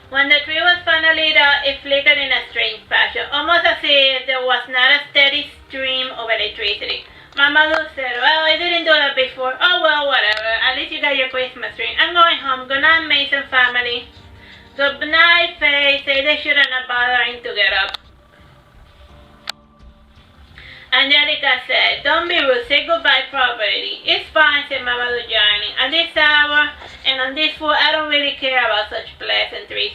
When the tree was finally lit out, it flickered in a strange fashion, almost as if there was not a steady stream of electricity. Mama Lou said, well, I didn't do that before. Oh, well, whatever. At least you got your Christmas tree. I'm going home. Good night, Mason family. Good night, Faye. Say they shouldn't have bothering to get up. Angelica said, don't be rude. Say goodbye properly. It's fine, said Mama Lou, joining. At this hour and on this food, I don't really care about such pleasantries.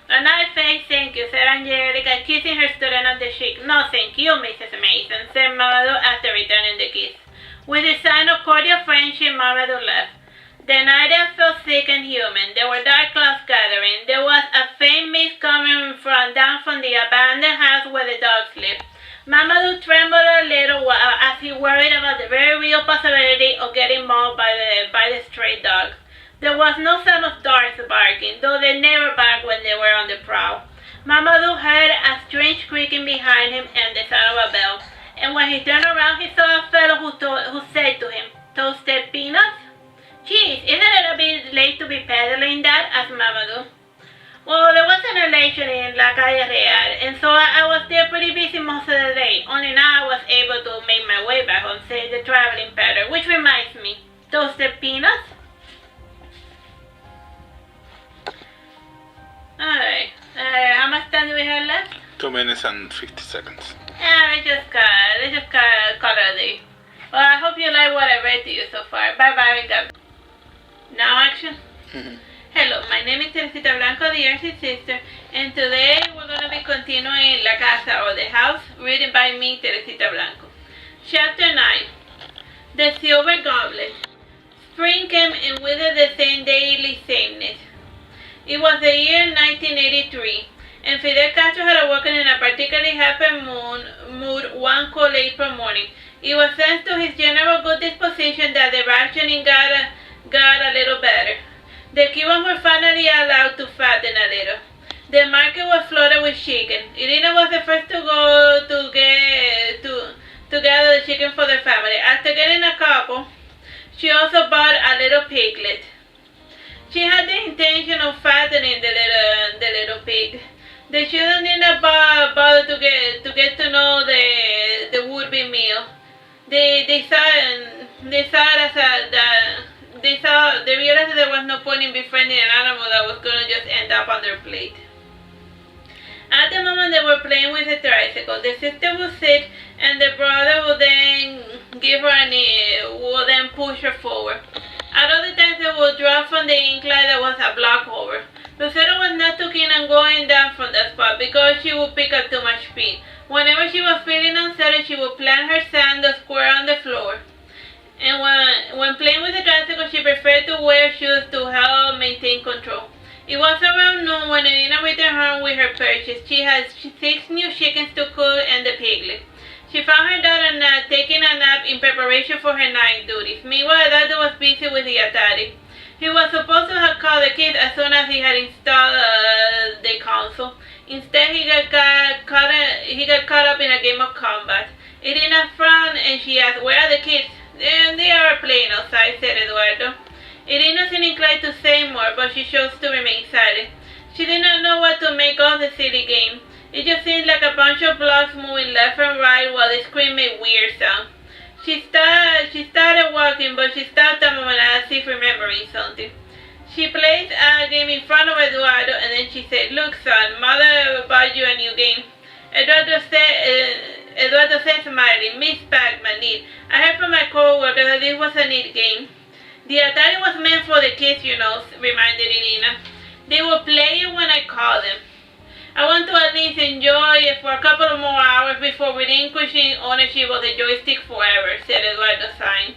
Good night, Faye, thank you, said Angelica, kissing her student on the cheek. No, thank you, Mrs. Mason, said Mama Lou after returning the kiss. With a sign of cordial friendship, Mama Lou left. The night air felt thick and humid. There were dark clouds gathering. There was a faint mist coming down from the abandoned house where the dogs lived. Mama Lou trembled a little while as he worried about the very real possibility of getting mauled by the stray dogs. There was no sound of dogs barking, though they never barked when they were on the prowl. Mama Lou heard a strange creaking behind him and the sound of a bell. And when he turned around, he saw a fellow who said to him, "Toasted peanuts?" "Geez, isn't it a bit late to be peddling that?" asked Mama Lou. "Well, there was an election in La Calle Real, and so I was there pretty busy most of the day. Only now I was able to make my way back home," said the traveling peddler, which reminds me, toasted peanuts? Alright, how much time do we have left? 2 minutes and 50 seconds. Yeah, let's just call it a day. Well, I hope you like what I read to you so far. Bye-bye, and God. Now action. Hello, my name is Teresita Blanco, the Artsy sister, and today we're going to be continuing La Casa, or the House, written by me, Teresita Blanco. Chapter 9. The Silver Goblet. Spring came and with it the same daily sameness. It was the year 1983, and Fidel Castro had awoken in a particularly happy mood one cold April morning. It was thanks to his general good disposition that the rationing got a little better. The Cubans were finally allowed to fatten a little. The market was flooded with chicken. Irina was the first to go to gather the chicken for the family. After getting a couple, she also bought a little piglet. She had the intention of fattening the little pig. The children did not bother to get to know the would-be meal. They realized there was no point in befriending an animal that was gonna just end up on their plate. At the moment they were playing with the tricycle, the sister would sit and the brother would then give her a knee, would then push her forward. At other times they would drop from the incline that was a block over. Lucero was not too keen on going down from that spot because she would pick up too much speed. Whenever she was feeling unsettled, she would plant her sandals square on the floor. And when playing with the tricycle, she preferred to wear shoes to help maintain control. It was around noon when Irina returned home with her purchase. She had 6 new chickens to cook and the piglet. She found her daughter taking a nap in preparation for her night duties. Meanwhile, her daughter was busy with the Atari. He was supposed to have called the kids as soon as he had installed the console. Instead, he got caught up in a game of combat. Irina frowned and she asked, "Where are the kids?" "They are playing outside," said Eduardo. Irina seemed inclined to say more, but she chose to remain silent. She did not know what to make of the silly game. It just seemed like a bunch of blocks moving left and right while the screen made weird sounds. She started walking, but she stopped a moment as if remembering something. She placed a game in front of Eduardo, and then she said, "Look, son, Mother bought you a new game." Eduardo said smiling, "Miss Pac-Man, neat. I heard from my co-worker that this was a neat game." "The Atari was meant for the kids, you know," reminded Irina. "They will play it when I call them. I want to at least enjoy it for a couple of more hours before relinquishing ownership of the joystick forever," said Eduardo, sighing.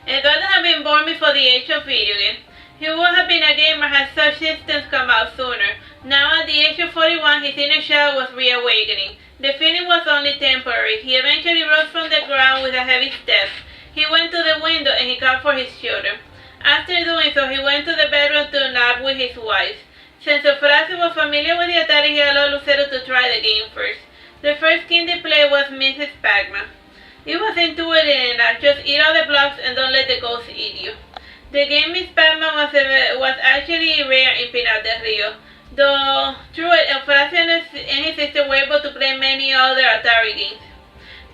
Eduardo had been born before the age of video games. He would have been a gamer had such systems come out sooner. Now at the age of 41, his inner child was reawakening. The feeling was only temporary. He eventually rose from the ground with a heavy step. He went to the window and he called for his children. After doing so, he went to the bedroom to nap with his wife. Since Ofracio was familiar with the Atari, he allowed Lucero to try the game first. The first game they played was Mrs. Pac-Man. It was intuitive enough, just eat all the blocks and don't let the ghosts eat you. The game Miss Pac-Man was actually rare in Pinar del Rio, though through it, Ofracio and his sister were able to play many other Atari games.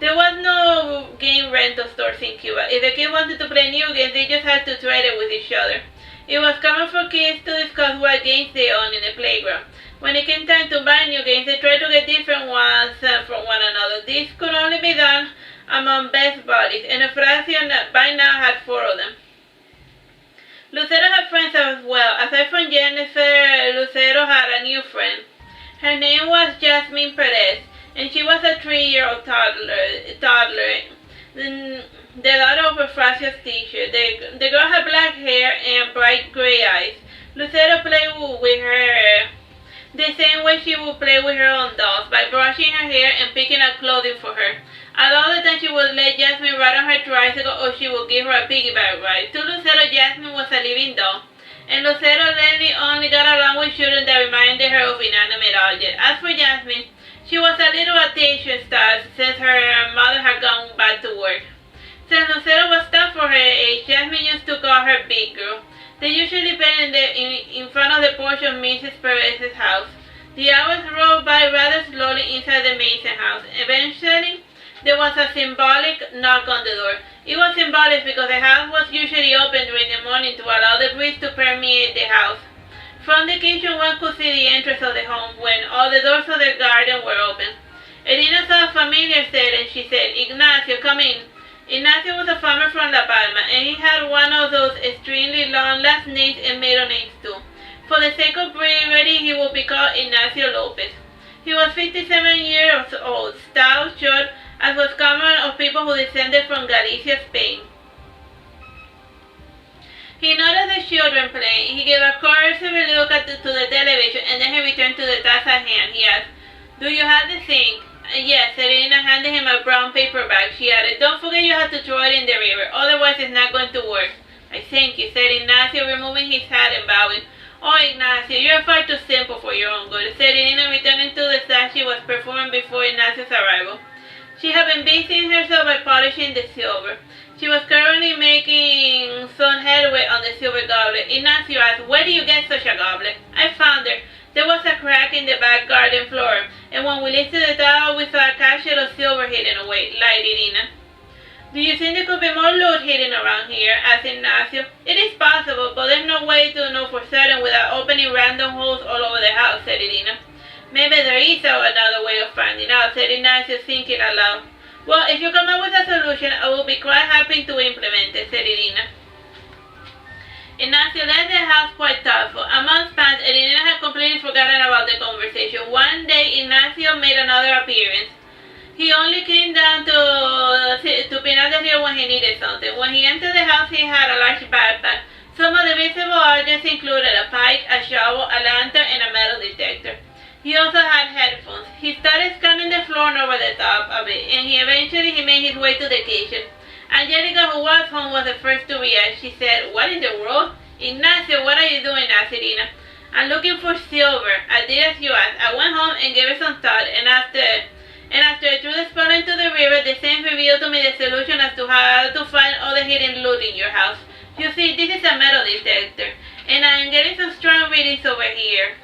There was no game rental stores in Cuba. If the kids wanted to play new games, they just had to trade it with each other. It was common for kids to discuss what games they owned in the playground. When it came time to buy new games, they tried to get different ones from one another. This could only be done among best buddies, and Efracio by now had 4 of them. Lucero had friends as well. Aside from Jennifer, Lucero had a new friend. Her name was Jasmine Perez, and she was a 3-year-old toddler, the daughter of Efracio's teacher. The girl had black hair and bright gray eyes. Lucero played with her the same way she would play with her own dolls, by brushing her hair and picking out clothing for her. At all the time she would let Jasmine ride on her tricycle, or she would give her a piggyback ride. To Lucero, Jasmine was a living doll, and Lucero only got along with children that reminded her of inanimate objects. As for Jasmine, she was a little attention star since her mother had gone back to work. Since Lucero was tough for her age, Jasmine used to call her Big Girl. They usually played in front of the porch of Mrs. Perez's house. The hours rolled by rather slowly inside the Mason house. Eventually, there was a symbolic knock on the door. It was symbolic because the house was usually open during the morning to allow the breeze to permeate the house. From the kitchen, one could see the entrance of the home when all the doors of the garden were open. Elena saw a familiar set and she said, "Ignacio, come in." Ignacio was a farmer from La Palma, and he had one of those extremely long last names and middle names too. For the sake of brevity, he would be called Ignacio Lopez. He was 57 years old, stout, short, as was common of people who descended from Galicia, Spain. He noticed the children playing. He gave a cursory look to the television, and then he returned to the task at hand. He asked, "Do you have the thing?" "Yes," said Elena, handing him a brown paper bag. She added, "Don't forget you have to throw it in the river, otherwise it's not going to work." "I thank you," said Ignacio, removing his hat and bowing. "Oh, Ignacio, you're far too simple for your own good," said Elena, returning to the task she was performing before Ignacio's arrival. She had been busying herself by polishing the silver. She was currently making some headway on the silver goblet. Ignacio asked, "Where do you get such a goblet?" "I found her. There was a crack in the back garden floor, and when we lifted it out, we saw a cache of silver hidden away," lied Irina. "Do you think there could be more loot hidden around here?" asked Ignacio. "It is possible, but there's no way to know for certain without opening random holes all over the house," said Irina. "Maybe there is another way of finding out," said Ignacio, thinking aloud. "Well, if you come up with a solution, I will be quite happy to implement it," said Irina. Ignacio left the house quite thoughtful. A month passed, and Irina had completely forgotten about the conversation. One day, Ignacio made another appearance. He only came down to Pinar del Rio when he needed something. When he entered the house, he had a large backpack. Some of the visible objects included a pike, a shovel, a lantern, and a metal detector. He also had headphones. He started scanning the floor and over the top of it, and eventually made his way to the kitchen. Angelica, who was home, was the first to react. She said, "What in the world?" "Ignacio, what are you doing?" asked Irina. "I'm looking for silver. I did as you asked. I went home and gave it some thought, and after I threw the spell into the river, the same revealed to me the solution as to how to find all the hidden loot in your house. You see, this is a metal detector, and I'm getting some strong readings over here.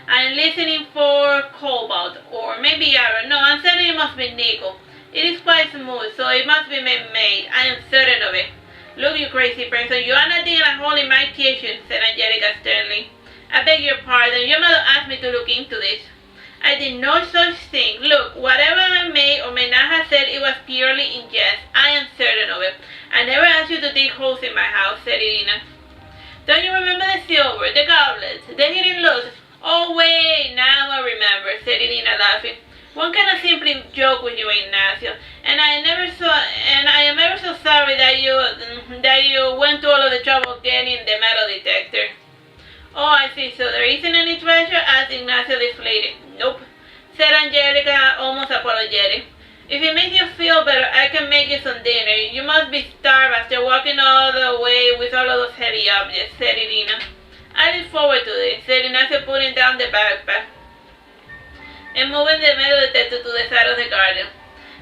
I'm listening for cobalt, or maybe iron. No, I'm certain it must be nickel. It is quite smooth, so it must be man-made. I am certain of it." "Look, you crazy person, you are not digging a hole in my kitchen," said Angelica sternly. "I beg your pardon. Your mother asked me to look into this." "I did no such thing. Look, whatever I may or may not have said, it was purely in jest. I am certain of it. I never asked you to dig holes in my house," said Irina. "Don't you remember the silver, the goblets, the hidden loot?" "Oh, wait, now I remember," said Irina, laughing. "One cannot simply joke with you, Ignacio, and I am ever so sorry that you went to all of the trouble of getting the metal detector." "Oh, I see, so there isn't any treasure?" asked Ignacio, deflated. "Nope," said Angelica, almost apologetic. "If it makes you feel better, I can make you some dinner. You must be starved after walking all the way with all of those heavy objects," said Irina. "I look forward to this," said Ignacio, putting down the backpack and moving the metal detector to the side of the garden.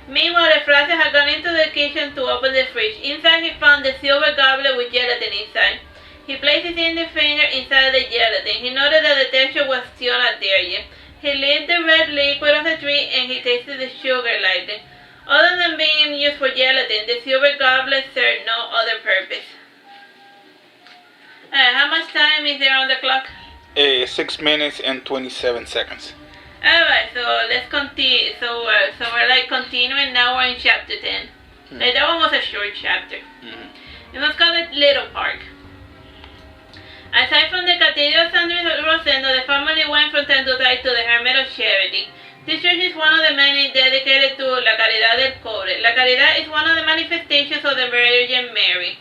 Meanwhile, Efracio had gone into the kitchen to open the fridge. Inside, he found the silver goblet with gelatin inside. He placed his index finger inside the gelatin. He noted that the texture was still not there yet. He lit the red liquid of the tree and he tasted the sugar lightly. Other silver goblet served no other purpose. How much time is there on the clock? 6 minutes and 27 seconds. Alright, so let's continue. So we're like continuing now. We're in chapter 10. Like, that one was a short chapter. It was called Little Park. Aside from the Cathedral of San Rosendo, the family went from time to time to the Hermit of Charity. This church is one of the many dedicated to La Caridad del Pobre. La Caridad is one of the manifestations of the Virgin Mary.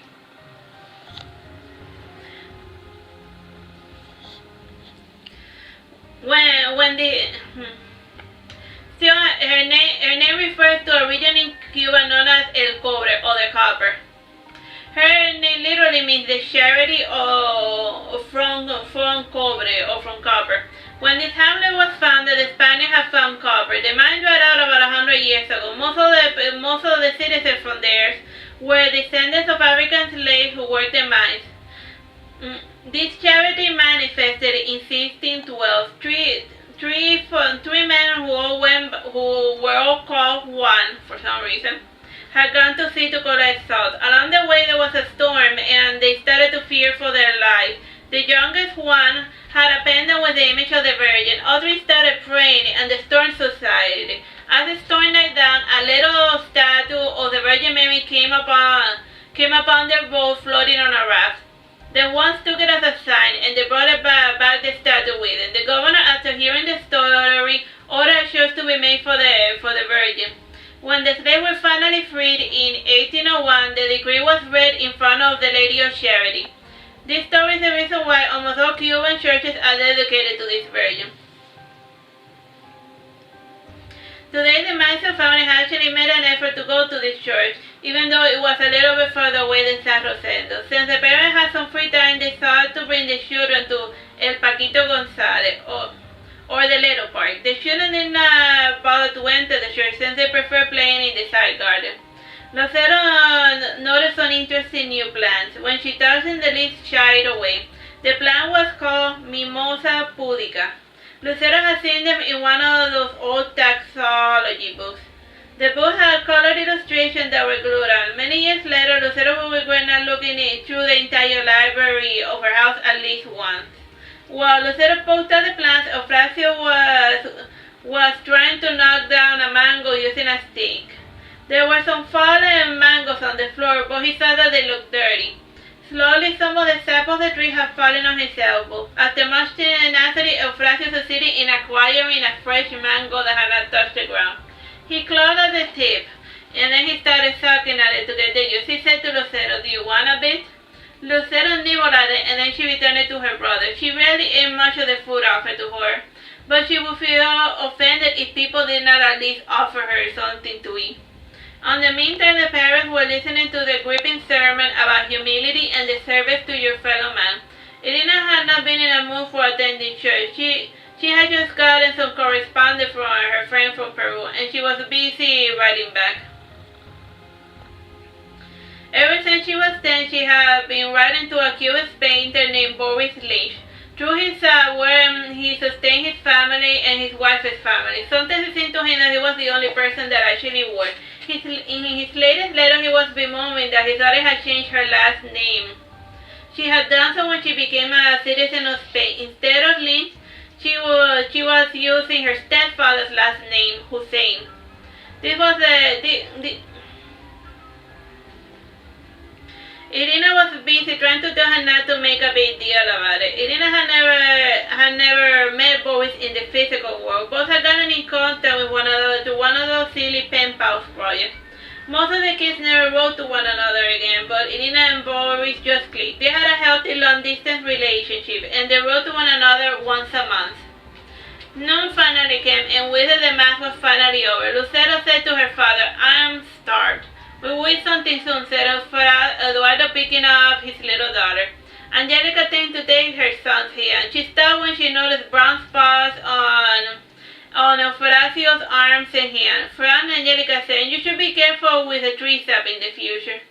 Her name refers to a region in Cuba known as El Cobre, or the Copper. Her name literally means the charity from cobre, or from copper. When this hamlet was founded, the Spaniards had found copper. The mine dried out about 100 years ago. Most of the citizens from there were descendants of African slaves who worked the mines. This charity manifested in 1612. Three men who were all called Juan for some reason, had gone to sea to collect salt. Along the way there was a storm and they started to fear for their life. The youngest one had a pendant with the image of the Virgin. All three started praying and the storm subsided. As the storm died down, a little statue of the Virgin Mary came upon their boat floating on a raft. The ones took it as a sign and they brought it back the statue with it. The governor, after hearing the story, ordered a church to be made for the Virgin. When the slaves were finally freed in 1801, the decree was read in front of the Lady of Charity. This story is the reason why almost all Cuban churches are dedicated to this Virgin. Today, the Maestro family actually made an effort to go to this church, even though it was a little bit further away than San Rosendo. Since the parents had some free time, they thought to bring the children to El Paquito Gonzalez, or the Little Park. The children did not bother to enter the church since they prefer playing in the side garden. Lucero noticed some interesting new plants. When she touched them, the leaves shied away. The plant was called Mimosa pudica. Lucero had seen them in one of those old taxology books. The book had colored illustrations that were glued on. Many years later, Lucero would regret not looking through the entire library of her house at least once. While Lucero poked at the plants, Eufrasio was trying to knock down a mango using a stick. There were some fallen mangoes on the floor, but he saw that they looked dirty. Slowly, some of the sap of the tree had fallen on his elbow. After much tenacity, Eufrasio succeeded in acquiring a fresh mango that had not touched the ground. He clawed at the tip, and then he started sucking at it to get the juice. He said to Lucero, "Do you want a bit?" Lucero nibbled at it, and then she returned it to her brother. She rarely ate much of the food offered to her, but she would feel offended if people did not at least offer her something to eat. In the meantime, the parents were listening to the gripping sermon about humility and the service to your fellow man. Irina had not been in a mood for attending church. She had just gotten some correspondence from her friend from Peru, and she was busy writing back. Ever since she was 10, she had been writing to a Cuban painter named Boris Lynch. Through his work, he sustained his family and his wife's family. Sometimes it seemed to him that he was the only person that actually worked. In his latest letter, he was bemoaning that his daughter had changed her last name. She had done so when she became a citizen of Spain. Instead of Lynch, she was using her stepfather's last name, Hussein. This was Irina was busy trying to tell her not to make a big deal about it. Irina had never met Boris in the physical world. Both had gotten in contact with one of those silly pen pals projects. Most of the kids never wrote to one another again, but Irina and Boris just clicked. They had a healthy long-distance relationship, and they wrote to one another once a month. Noon finally came, and with it the mass was finally over. Lucero said to her father, "I am starved." "We will eat something soon," said Eduardo, picking up his little daughter. Angelica came to take her son's hand. She stopped when she noticed brown spots on Eufrasio's arms and hands. Fran, Angelica said, "You should be careful with the tree sap in the future."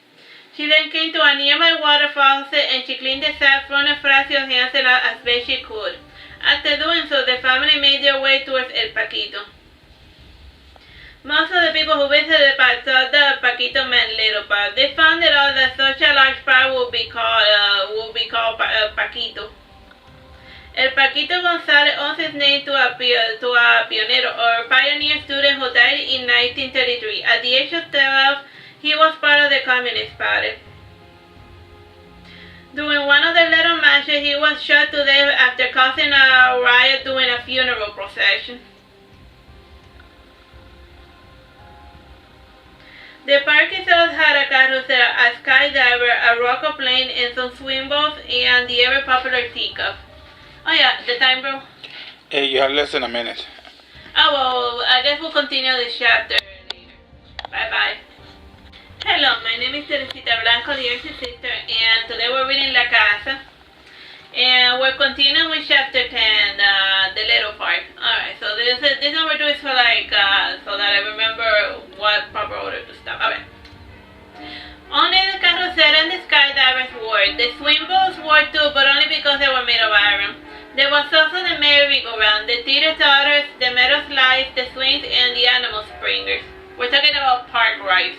She then came to a nearby water faucet and she cleaned the sap from Eufrasio's hands as best she could. After doing so, the family made their way towards El Paquito. Most of the people who visited the park thought the Paquito meant little park. They found it out that such a large park would be called Paquito. El Paquito González owes his name to a pionero or pioneer student who died in 1933. At the age of 12, he was part of the Communist Party. During one of the little marches, he was shot to death after causing a riot during a funeral procession. The park itself had a carousel, a skydiver, a rocketplane, and some swing boats, and the ever popular teacup. Oh yeah, the time, bro? Hey, you have less than a minute. Oh, well, I guess we'll continue this chapter later. Bye-bye. Hello, my name is Teresita Blanco, the Artsy sister, and today we're reading La Casa. And we're continuing with chapter 10, the little part. Alright, so this number 2 is for like, so that I remember what proper order to stop. Alright. Only the carrousel and the skydivers worked. The swing boats worked too, but only because they were made of iron. There was also the merry-go-round, the teeter-totters, the meadow slides, the swings, and the animal springers. We're talking about park rides.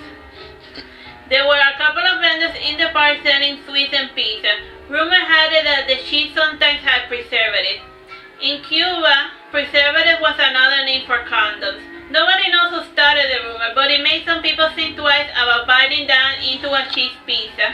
There were a couple of vendors in the park selling sweets and pizza. Rumor had it that the cheese sometimes had preservatives. In Cuba, preservative was another name for condoms. Nobody knows who started the rumor, but it made some people think twice about biting down into a cheese pizza.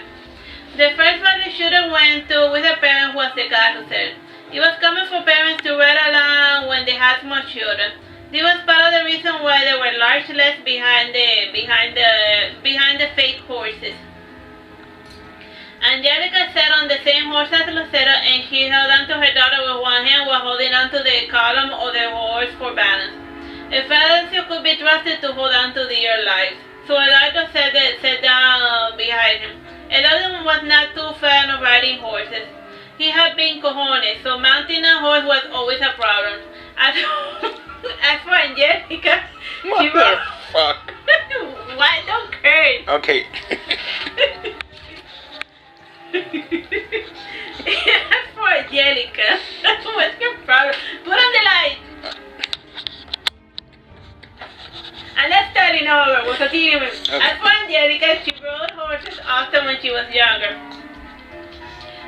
The first one they should have went to with their parents was the carousel. It was common for parents to ride along when they had small children. This was part of the reason why there were large legs behind the fake horses. Angelica sat on the same horse as Lucero, and she held on to her daughter with one hand while holding on to the column of the horse for balance. Efracio could be trusted to hold on to their lives, so Eduardo sat down behind him. Eduardo was not too fan of riding horses. He had been cojones, so mounting a horse was always a problem. As for Angelica, Motherfuck. Why don't curse? Okay. As for Angelica, what's your problem? Put on the light. And let's start it over. We'll continue. Okay. As for Angelica, she rode horses often when she was younger.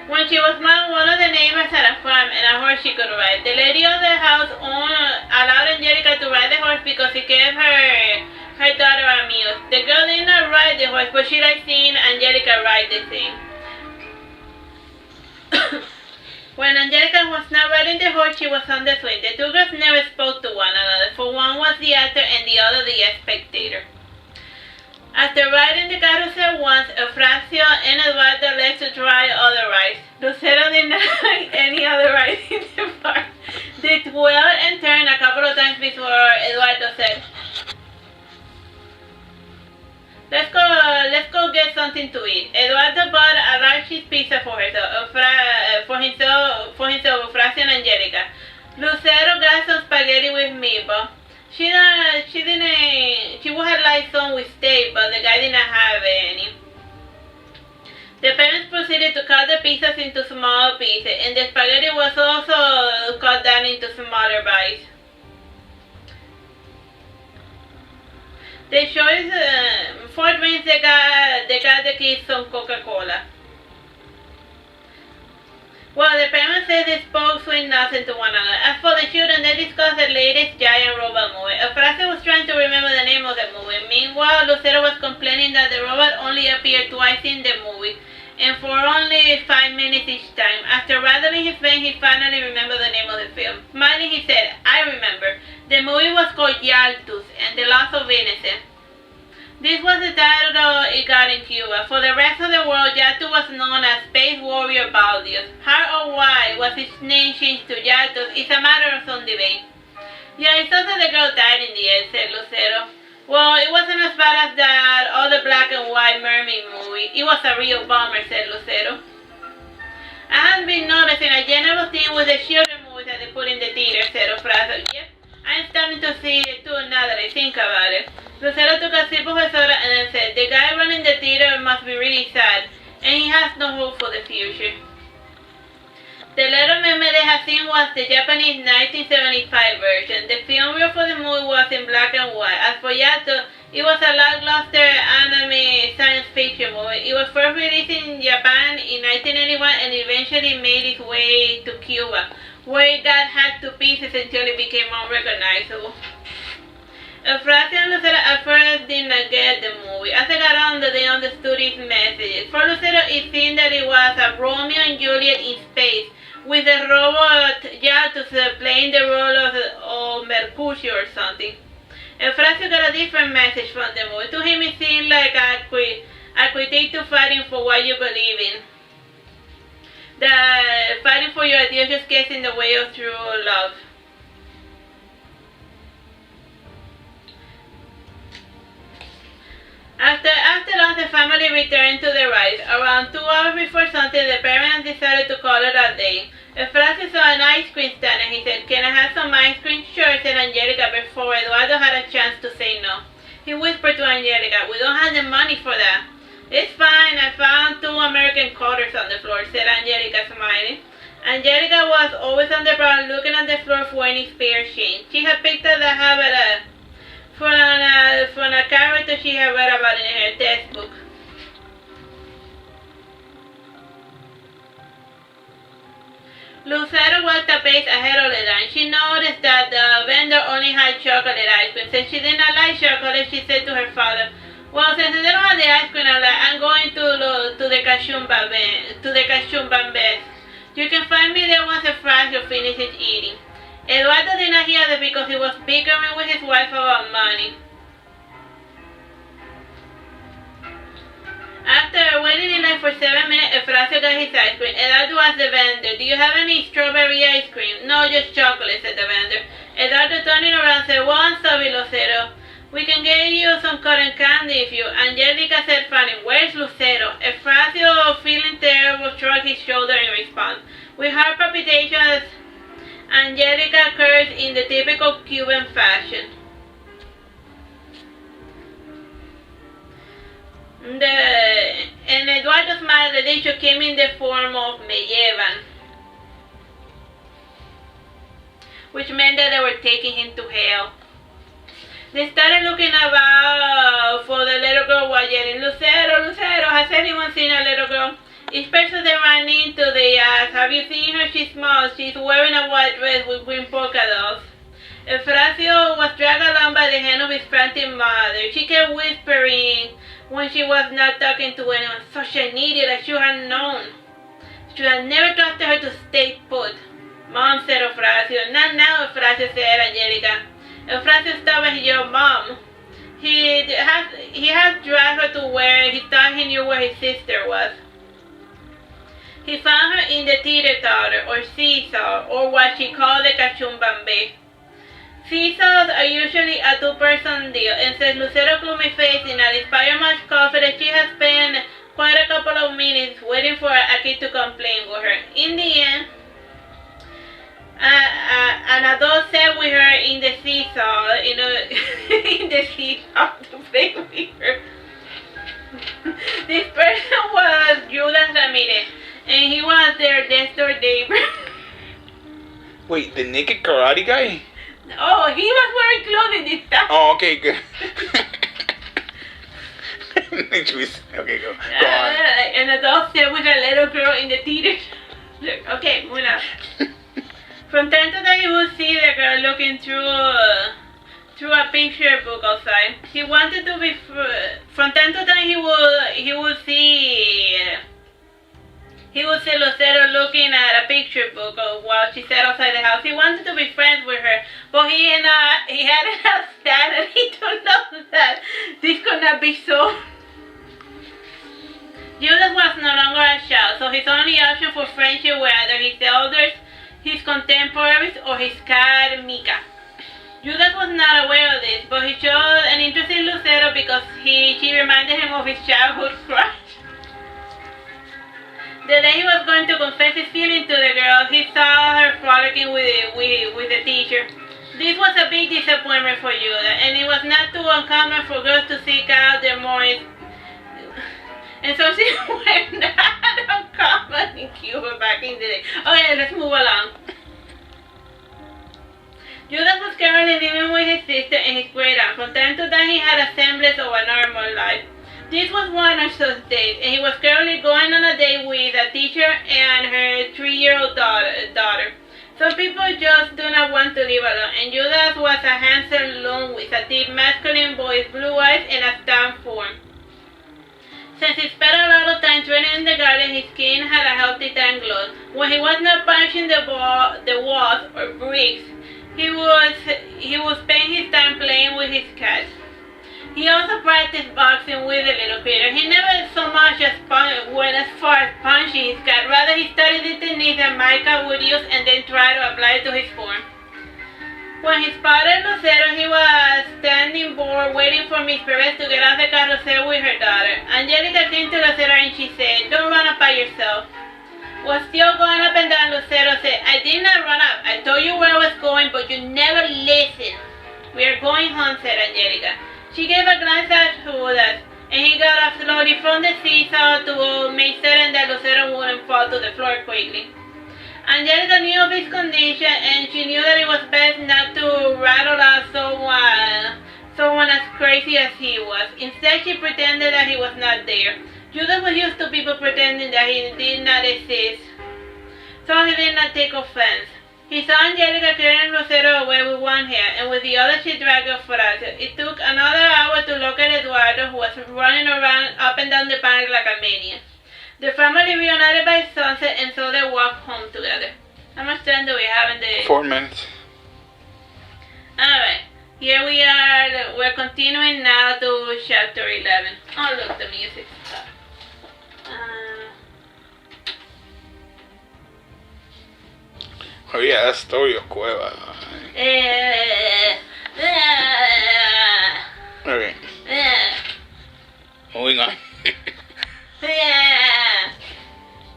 When she was small, one of the neighbors had a farm and a horse she could ride. The lady of the house allowed Angelica to ride the horse because it gave her daughter amused. The girl did not ride the horse, but she liked seeing Angelica ride the thing. When Angelica was not riding the horse, she was on the swing. The two girls never spoke to one another, for one was the actor and the other the spectator. After riding the carousel once, Efracio and Eduardo left to try other rides. Lucero did not like any other rides in the park. They twirled and turned a couple of times before Eduardo said, Let's go get something to eat. Eduardo bought a large cheese pizza for himself, Efracio and Angelica. Lucero got some spaghetti with meatball. She would have liked some with steak, but the guy didn't have any. The parents proceeded to cut the pizzas into small pieces, and the spaghetti was also cut down into smaller bites. The choice for drinks, they got the kids some Coca-Cola. Well, the parents said they spoke sweet nothing to one another. As for the children, they discussed the latest giant robot movie. Efracio was trying to remember the name of the movie. Meanwhile, Lucero was complaining that the robot only appeared twice in the movie, and for only 5 minutes each time. After rattling his brain, he finally remembered the name of the film. Smiling, he said, I remember. The movie was called Yaltus and the Loss of Innocence. This was the title it got in Cuba. For the rest of the world, Yaltus was known as Space Warrior Baldius. How or why was his name changed to Yaltus is a matter of some debate. Yeah, it's also the girl died in the end, said Lucero. Well, it wasn't as bad as that other black and white mermaid movie. It was a real bummer, said Lucero. I have been noticing a general theme with the children movies that they put in the theater, said Efracio. Yep, I'm starting to see it too now that I think about it. Lucero took a sip of her soda and then said, the guy running the theater must be really sad, and he has no hope for the future. The little mermaid they had seen was the Japanese 1975 version. The film reel for the movie was in black and white. As for Yato, it was a lackluster anime science fiction movie. It was first released in Japan in 1981 and eventually made its way to Cuba, where it got hacked to pieces until it became unrecognizable. Eufrasia and Lucero at first did not get the movie. As they got on, they understood its messages. For Lucero, it seemed that it was a Romeo and Juliet in space, with the robot Yatus playing the role of Mercutio or something. Eufrasia got a different message from the movie. To him, it seemed like a critique to fighting for what you believe in. That fighting for your ideals just gets in the way of true love. After lunch, the family returned to the ride. Around 2 hours before sunset, the parents decided to call it a day. Eufrasia saw an ice cream stand and he said, "Can I have some ice cream?" Sure, said Angelica before Eduardo had a chance to say no. He whispered to Angelica, "We don't have the money for that." "It's fine, I found 2 American quarters on the floor," said Angelica, smiling. Angelica was always on the ground looking at the floor for any spare change. She had picked up the habit from a character she had read about in her textbook. Lucero walked a pace ahead of the line. She noticed that the vendor only had chocolate ice cream. Since she did not like chocolate, she said to her father, "Well, since they don't have the ice cream I like, I'm going to the Cachumba best. You can find me there once Eufrasia finishes eating." Eduardo did not hear that because he was bickering with his wife about money. After waiting in line for 7 minutes, Eufrasia got his ice cream. Eduardo asked the vendor, "Do you have any strawberry ice cream?" "No, just chocolate," said the vendor. Eduardo turning around said, "Well, I'm sorry, Lucero. We can get you some cotton candy if you..." Angelica said funny, "Where's Lucero?" Eufrasio, feeling terrible, shrugged his shoulder in response. With heart palpitations, Angelica cursed in the typical Cuban fashion. And Eduardo smiled. The dish came in the form of me llevan, which meant that they were taking him to hell. They started looking about for the little girl while yelling, "Lucero, Lucero, has anyone seen a little girl?" Each person they ran into, they asked, "Have you seen her? She's small. She's wearing a white dress with green polka dots." Eufrasio was dragged along by the hand of his frantic mother. She kept whispering when she was not talking to anyone. "Such an idiot, I should have known. Should have never trusted her to stay put." "Mom," said Eufrasio. "Not now," Eufrasio said Angelica. Eufrasio stopped and yelled, "Mom." He had dragged her to where he thought he knew where his sister was. He found her in the teeter-totter, or seesaw, or what she called the cachumbambe. Seesaws are usually a 2-person deal, and since Lucero gloomy face did not inspire much confidence, she had spent quite a couple of minutes waiting for a kid to complain with her. In the end, an adult sat with her in the seesaw, in the seesaw to play with her. This person was Judas Ramirez, and he was their next-door neighbor. Wait, the naked karate guy? Oh, he was wearing clothing this time. Oh, okay, good. Okay, go on. An adult sat with a little girl in the theater. Okay, moving on. From time to time, he would see the girl looking through a picture book outside. He wanted to be. From time to time, he would see Lucero looking at a picture book while she sat outside the house. He wanted to be friends with her, but he had enough sanity to know that this could not be so. Judas was no longer a child, so his only option for friendship were either his elders, his contemporaries, or his cat Mika. Judas was not aware of this, but he showed an interest in Lucero because she reminded him of his childhood crush. The day he was going to confess his feeling to the girl, he saw her frolicking with the teacher. This was a big disappointment for Judas, and it was not too uncommon for girls to seek out their more. And so she went out uncommon in Cuba back in the day. Okay, let's move along. Judas was currently living with his sister and his great aunt. From time to time, he had a semblance of a normal life. This was one of those days, and he was currently going on a date with a teacher and her 3-year-old daughter. Some people just do not want to live alone, and Judas was a handsome loon with a deep masculine voice, blue eyes, and a stout form. Since he spent a lot of time training in the garden, his skin had a healthy tan glow. When he was not punching the walls or bricks, he would spend his time playing with his cat. He also practiced boxing with the little critter. He never so much as went as far as punching his cat. Rather, he studied the technique that my cat would use and then try to apply it to his form. When he spotted Lucero, he was standing bored, waiting for Miss Perez to get off the carousel with her daughter. Angelica came to Lucero and she said, "Don't run up by yourself." Was still going up and down, Lucero said, "I did not run up. I told you where I was going, but you never listened." "We are going home," said Angelica. She gave a glance at Judas, and he got up slowly from the seesaw to make certain that Lucero wouldn't fall to the floor quickly. Angelica knew of his condition, and she knew that it was best not to rattle out someone as crazy as he was. Instead, she pretended that he was not there. Judas was used to people pretending that he did not exist, so he did not take offense. He saw Angelica carrying Lucero away with one hand, and with the other she dragged Horacio. It took another hour to locate Eduardo, who was running around up and down the bank like a maniac. The family reunited by sunset, and so they walked home together. How much time do we have in the... 4 minutes. Alright, here we are. We're continuing now to chapter 11. Oh look, the music stopped. Oh yeah, that's story of Cueva. Okay. Moving on.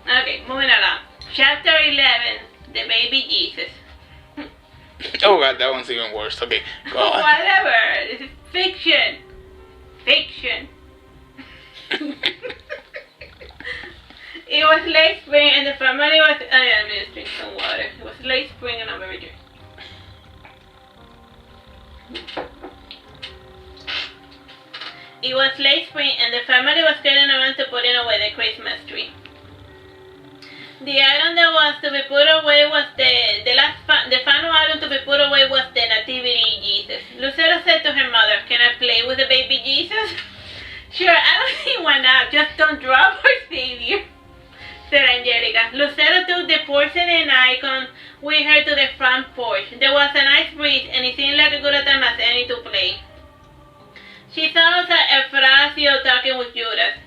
Okay, moving along. Chapter 11, the baby Jesus. Oh god, that one's even worse. Okay, go on. Whatever, this is fiction. Fiction. It was late spring and the family was... Oh yeah, let me just drink some water. It was late spring and I'm very drunk. It was late spring and the family was getting around to putting away the Christmas tree. The item that was to be put away was the final item to be put away was the nativity Jesus. Lucero said to her mother, "Can I play with the baby Jesus?" "Sure, I don't see why not. Just don't drop our savior," said Angelica. Lucero took the porcelain icon with her to the front porch. There was a nice breeze and it seemed like a good time as any to play. She saw Eufrasio talking with Judas.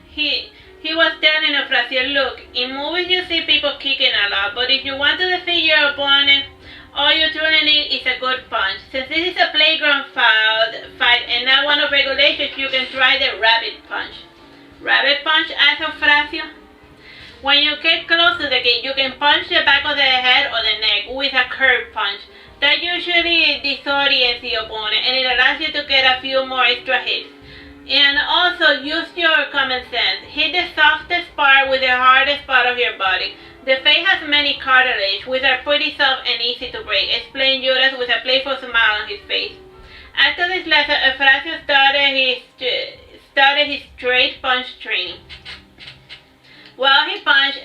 He was telling Eufrasio, "Look, in movies you see people kicking a lot, but if you want to defeat your opponent, all you truly need is a good punch. Since this is a playground fight and not one of regulations, you can try the rabbit punch." "Rabbit punch?" asked Eufrasio. "When you get close to the gate, you can punch the back of the head or the neck with a curved punch. That usually disorients the opponent and it allows you to get a few more extra hits. And also, use your common sense. Hit the softest part with the hardest part of your body. The face has many cartilage, which are pretty soft and easy to break," explained Judas with a playful smile on his face. After this lesson, Eufrasio started his straight punch training. While he punched,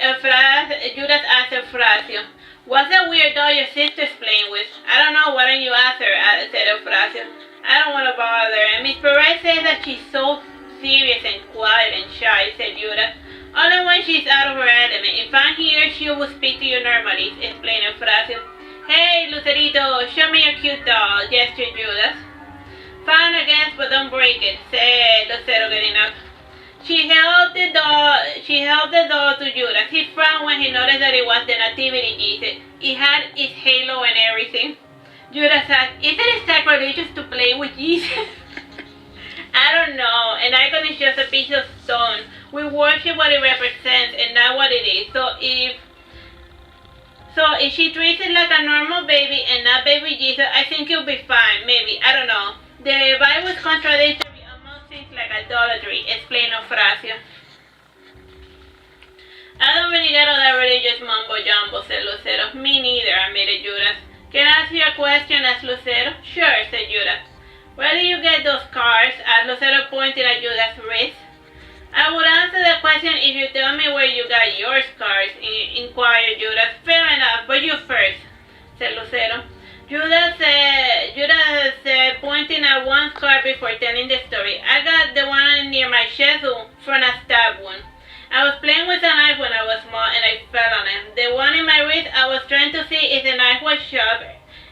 Judas asked Eufrasio, "What's that weird doll your sister's playing with?" "I don't know, why don't you ask her?" said Eufrasio. "I don't want to bother her. And Miss Perez says that she's so serious and quiet and shy," said Judas. "Only when she's out of her element. If I'm here, she will speak to you normally," explained Eufrasio. "Hey, Lucerito, show me your cute doll," gestured Judas. "Fine, I guess, but don't break it," said Lucero, getting up. She held the doll to Judas. He frowned when he noticed that it was the Nativity Jesus. It had its halo and everything. Judas asked, "Isn't it sacrilegious to play with Jesus?" "I don't know. An icon is just a piece of stone. We worship what it represents and not what it is. So if she treats it like a normal baby and not baby Jesus, I think it'll be fine. Maybe. I don't know. The Bible is contradictory among things like idolatry," explained Eufrasio. I don't really get all that religious mumbo-jumbo, said Lucero. Me neither, admitted Judas. Can I ask you a question? Asked Lucero. Sure, said Judas. Where did you get those scars? Asked Lucero, pointing at Judas' wrist. I would answer the question if you tell me where you got your scars, inquired Judas. Fair enough, but you first, said Lucero. Judas said, pointing at one scar before telling the story. I got the one near my chest from a stab wound. I was playing with a knife when I was small and I fell on it. The one in my wrist, I was trying to see if the knife was sharp,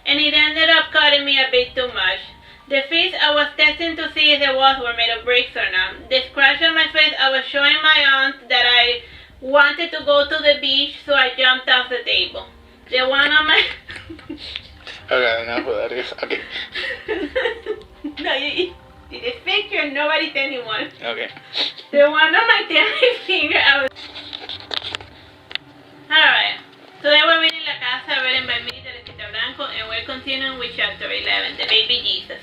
and it ended up cutting me a bit too much. The fish, I was testing to see if the walls were made of bricks or not. The scratch on my face, I was showing my aunt that I wanted to go to the beach, so I jumped off the table. The one on my... Okay, enough of that. Okay. No, it's fiction, nobody's anyone. Okay. The one on my tiny finger, I was... Alright. Today we're reading La Casa, written by me, Teresita Blanco, and we're continuing with chapter 11, The Baby Jesus.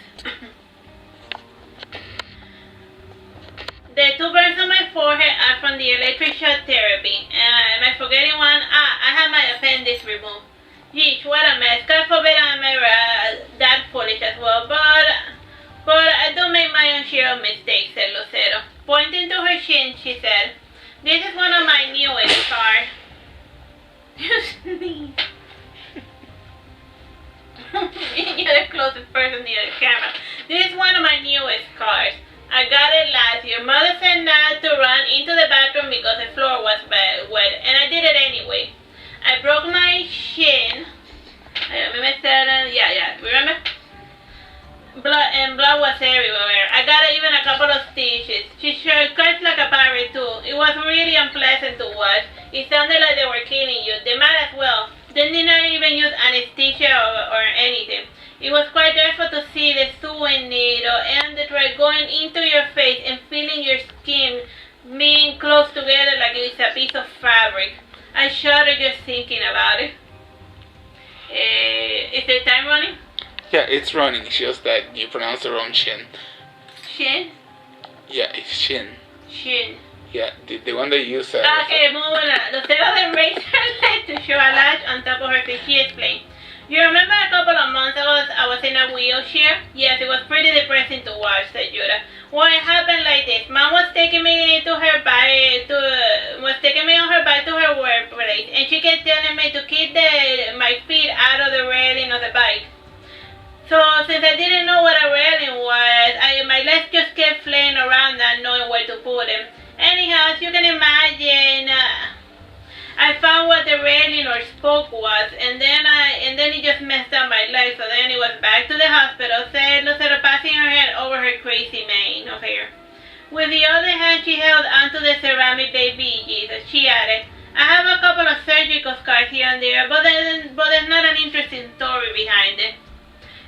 The two burns on my forehead are from the electric shock therapy. Am I forgetting one? I had my appendix removed. Yeesh, what a mess. God forbid I'm ever that foolish as well, but I do make my own share of mistakes, said Lucero. Pointing to her chin, she said, this is one of my newest scars. You sneeze. You're the closest person near the camera. This is one of my newest scars. I got it last year. Mother said not to run into the bathroom because the floor was wet, and I did it anyway. I broke my shin. Remember? Blood was everywhere. I got even a couple of stitches. She sure cursed like a pirate too. It was really unpleasant to watch. It sounded like they were killing you. They might as well. They did not even use anesthesia or anything. It was quite dreadful to see the sewing needle and the thread going into your face and feeling your skin being close together like it's a piece of fabric. I shudder just thinking about it. Is the time running? Yeah, it's running. It's just that you pronounce the wrong chin. Shin? Yeah, it's shin. Shin. Yeah, the one that you said. Okay, moving on. Lucero then raised her leg to show a latch on top of her face. She explained. You remember a couple of months ago I was in a wheelchair? Yes, it was pretty depressing to watch, said Judah. Well, it happened like this. Mom was taking me on her bike to her workplace, and she kept telling me to keep my feet out of the railing of the bike. So since I didn't know what a railing was, my legs just kept flaying around not knowing where to put them. Anyhow, as you can imagine, I found what the railing or spoke was, and then it just messed up my leg. So then it was back to the hospital, said Lucero, passing her hand over her crazy mane of hair. With the other hand, she held onto the ceramic baby Jesus. She added, I have a couple of surgical scars here and there, but there's not an interesting story behind it.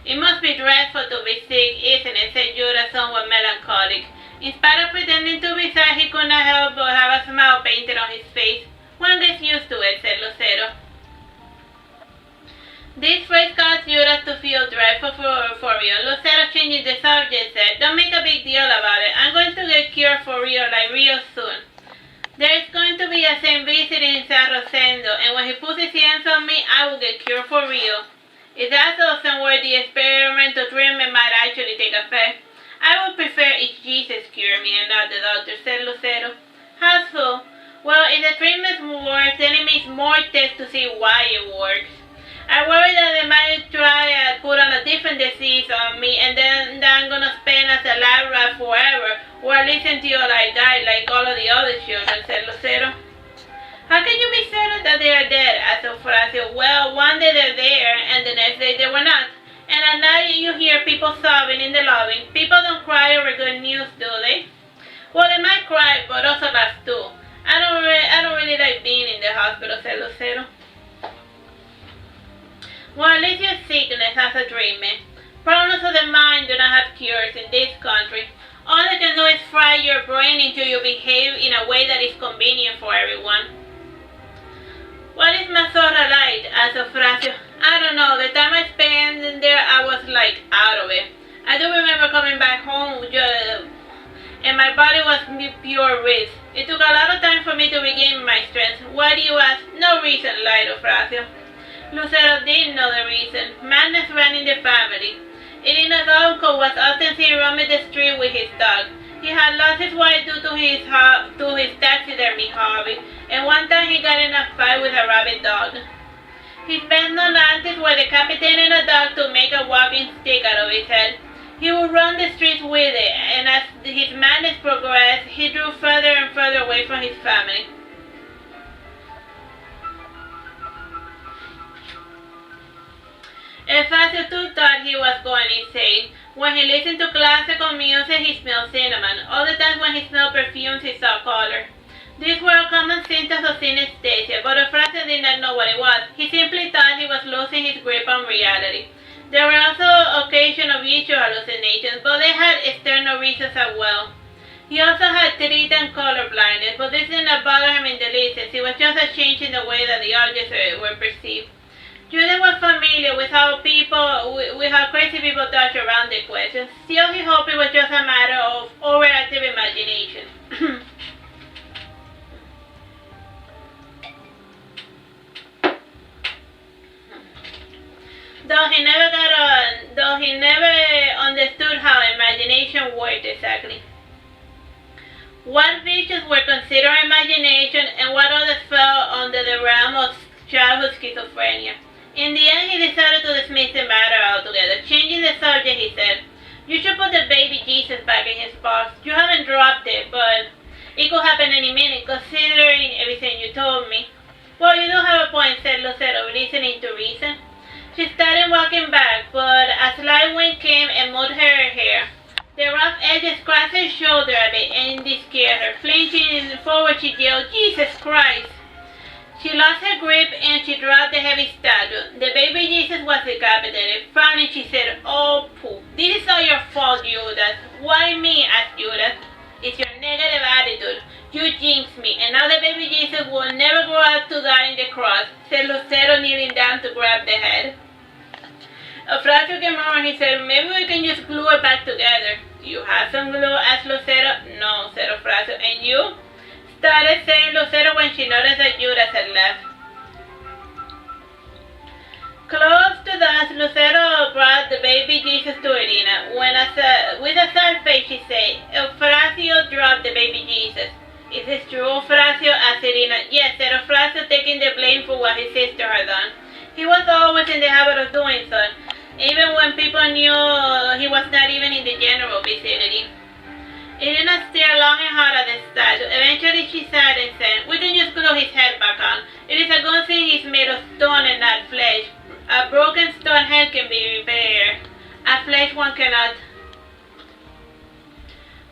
It must be dreadful to be sick, isn't it? Said Judah, somewhat melancholic. In spite of pretending to be sad, he could not help but have a smile painted on his face. One gets used to it, said Lucero. This phrase caused Judah to feel dreadful for real. Lucero, changing the subject, said, don't make a big deal about it. I'm going to get cured for real, like real soon. There's going to be a saint visiting in San Rosendo, and when he puts his hands on me, I will get cured for real. If that's also where the experimental treatment might actually take effect, I would prefer if Jesus cured me and not the doctor, said Lucero. How so? Well, if the treatment works, then it means more tests to see why it works. I worry that they might try to put on a different disease on me, and then I'm gonna spend as a lab rat forever, or listen till I die like all of the other children, said Lucero. How can you be certain that they are dead? Asked Horacio. Well, one day they're there, and the next day they were not. And at night you hear people sobbing in the lobby. People don't cry over good news, do they? Well, they might cry, but also laugh too. I don't really like being in the hospital, said Lucero. Well, at least your sickness has a treatment. Problems of the mind do not have cures in this country. All they can do is fry your brain until you behave in a way that is convenient for everyone. What is Mazorra like? Asked Horacio. I don't know. The time I spent there, I was like out of it. I do remember coming back home and my body was pure wrist. It took a lot of time for me to regain my strength. Why do you ask? No reason, lied Eufrasio. Lucero didn't know the reason. Madness ran in the family. Irina's uncle was often seen roaming the street with his dog. He had lost his wife due to his taxidermy hobby, and one time he got in a fight with a rabid dog. His best known antics were decapitating a dog to make a walking stick out of his head. He would run the streets with it, and as his madness progressed, he drew further and further away from his family. Eufrasio too thought he was going insane. When he listened to classical music, he smelled cinnamon. Other times when he smelled perfumes, he saw color. These were common symptoms of synesthesia, but Eufrasio did not know what it was. He simply thought he was losing his grip on reality. There were also occasional visual hallucinations, but they had external reasons as well. He also had teeth and color blindness, but this did not bother him in the least, as it was just a change in the way that the objects were perceived. Judith was familiar with how crazy people dodge around the question. Still, he hoped it was just a matter of overactive imagination. Though he never understood how imagination worked exactly. What features were considered imagination and what others fell under the realm of childhood schizophrenia. In the end, he decided to dismiss the matter altogether. Changing the subject, he said, "You should put the baby Jesus back in his box. You haven't dropped it, but it could happen any minute, considering everything you told me." "Well, you do have a point," said Lucero, listening to reason. She started walking back, but a slight wind came and moved her hair. The rough edges scratched her shoulder a bit, and this scared her. Flinching forward, she yelled, "Jesus Christ!" She lost her grip and she dropped the heavy statue. The baby Jesus was decapitated. Frowning, she said, "Oh, pooh. This is all your fault, Judas." "Why me?" asked Judas. "It's your negative attitude. You jinxed me, and now the baby Jesus will never grow up to die in the cross," said Lucero, kneeling down to grab the head. Eufrasio came over and he said, "Maybe we can just glue it back together." "You have some glue?" asked Lucero. "No," said Eufrasio. "And you?" started saying Lucero when she noticed that Judas had left. Close to dusk, Lucero brought the baby Jesus to Irina. With a sad face, she said, "Eufrasio dropped the baby Jesus." "Is this true, Eufrasio?" asked Irina. "Yes," said Eufrasio, taking the blame for what his sister had done. He was always in the habit of doing so, even when people knew he was not even in the general vicinity. Irina stared long and hard at the statue. Eventually she sighed and said, "We can just glue his head back on. It is a good thing he's made of stone and not flesh. A broken stone head can be repaired. A flesh one cannot."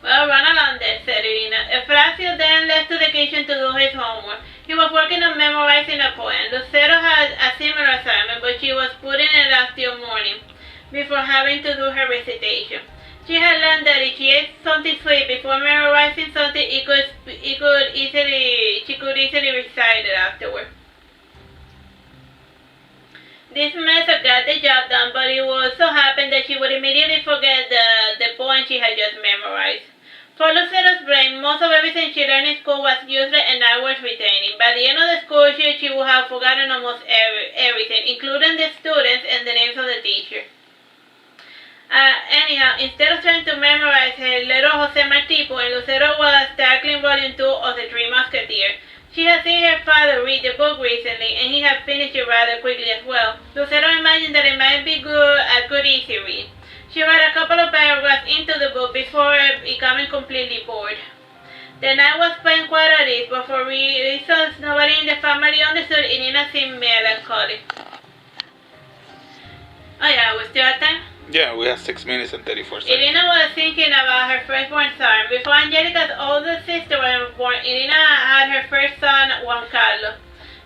"Well, run along then," said Irina. Eufrasio then left to the kitchen to do his homework. He was working on memorizing a poem. Lucero had a similar assignment, but she was putting it off till morning before having to do her recitation. She had learned that if she ate something sweet before memorizing something, she could easily recite it afterward. This method got the job done, but it would so happen that she would immediately forget the poem she had just memorized. For Lucero's brain, most of everything she learned in school was useless and not worth retaining. By the end of the school year, she would have forgotten almost everything, including the students and the names of the teacher. Anyhow, instead of trying to memorize her little Jose Martí poem, Lucero was tackling Volume 2 of The Three Musketeers. She had seen her father read the book recently, and he had finished it rather quickly as well. Lucero imagined that it might be a good easy read. She read a couple of paragraphs into the book before becoming completely bored. The night was spent quite at ease, but for reasons nobody in the family understood, Irina seemed melancholy. Oh yeah, we still have time? Yeah, we have 6 minutes and 34 seconds. Irina was thinking about her firstborn son. Before Angelica's older sister was born, Irina had her first son, Juan Carlos.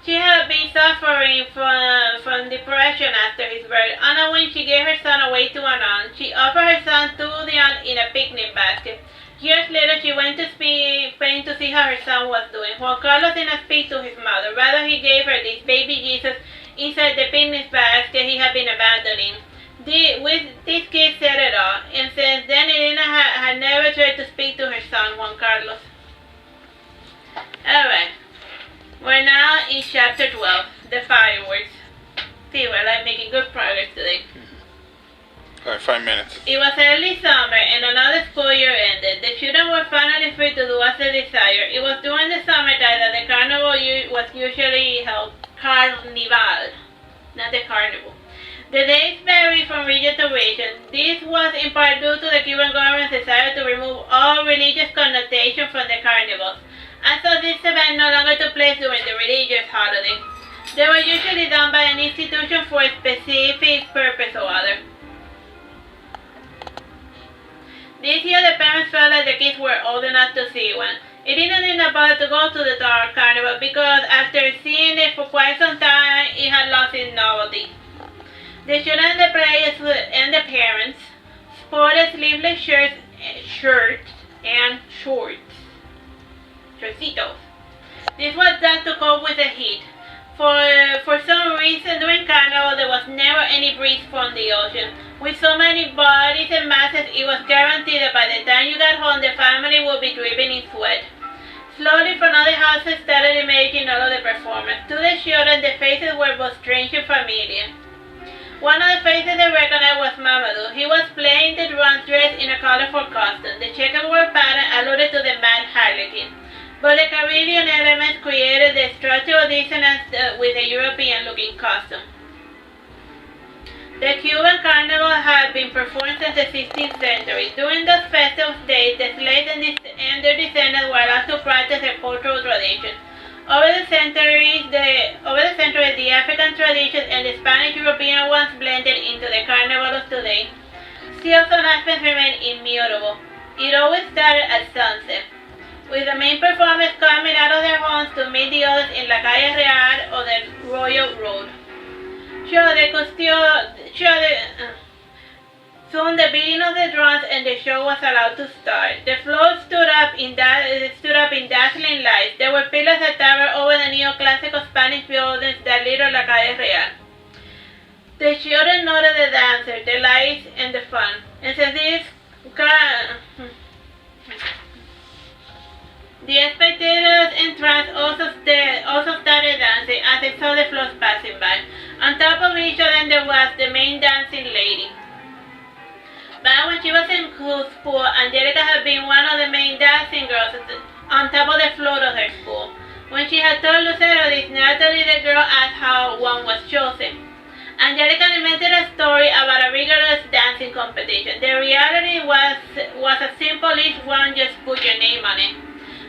She had been suffering from depression after his birth. When she gave her son away to an aunt. She offered her son to the aunt in a picnic basket. Years later, she went to Spain to see how her son was doing. Juan Carlos did not speak to his mother. Rather, he gave her this baby Jesus inside the picnic basket he had been abandoning. These kids said it all, and since then Elena had never tried to speak to her son, Juan Carlos. Alright, we're now in chapter 12, the fireworks. See, we're like making good progress today. Alright, 5 minutes. It was early summer and another school year ended. The children were finally free to do as they desired. It was during the summertime that the carnival was usually held. Carnival, not the carnival. The days vary from region to region. This was in part due to the Cuban government's desire to remove all religious connotation from the carnivals, and so this event no longer took place during the religious holiday. They were usually done by an institution for a specific purpose or other. This year the parents felt like the kids were old enough to see one. It didn't even bother to go to the dark carnival because after seeing it for quite some time, it had lost its novelty. The children and the players and the parents sported sleeveless shirts and shorts. Shortcitos. This was done to cope with the heat. For some reason during Carnival there was never any breeze from the ocean. With so many bodies and masses, it was guaranteed that by the time you got home the family would be dripping in sweat. Slowly from other houses started emerging all of the performers. To the children the faces were both strange and familiar. One of the faces they recognized was Mamadou. He was playing the drums dressed in a colorful costume. The checkerboard pattern alluded to the mad harlequin, but the Caribbean elements created the structural dissonance with the European-looking costume. The Cuban carnival had been performed since the 16th century. During those festive days, the slaves and their descendants were allowed to practice their cultural tradition. Over the centuries, the African traditions and the Spanish-European ones blended into the carnival of today. Still, some aspects remain immutable. It always started at sunset, with the main performers coming out of their homes to meet the others in La Calle Real or the Royal Road. Soon the beating of the drums and the show was allowed to start. The floor stood up in dazzling lights. There were pillars that towered over the neoclassical Spanish buildings that lit La Calle Real. The children noted the dancers, the lights, and the fun. And since the spectators entranced also started dancing as they saw the floats passing by. On top of each of them there was the main dancing lady. Back when she was in school, Angelica had been one of the main dancing girls on top of the floor of her school. When she had told Lucero this, naturally the girl asked how one was chosen. Angelica invented a story about a rigorous dancing competition. The reality was as simple as one just put your name on it.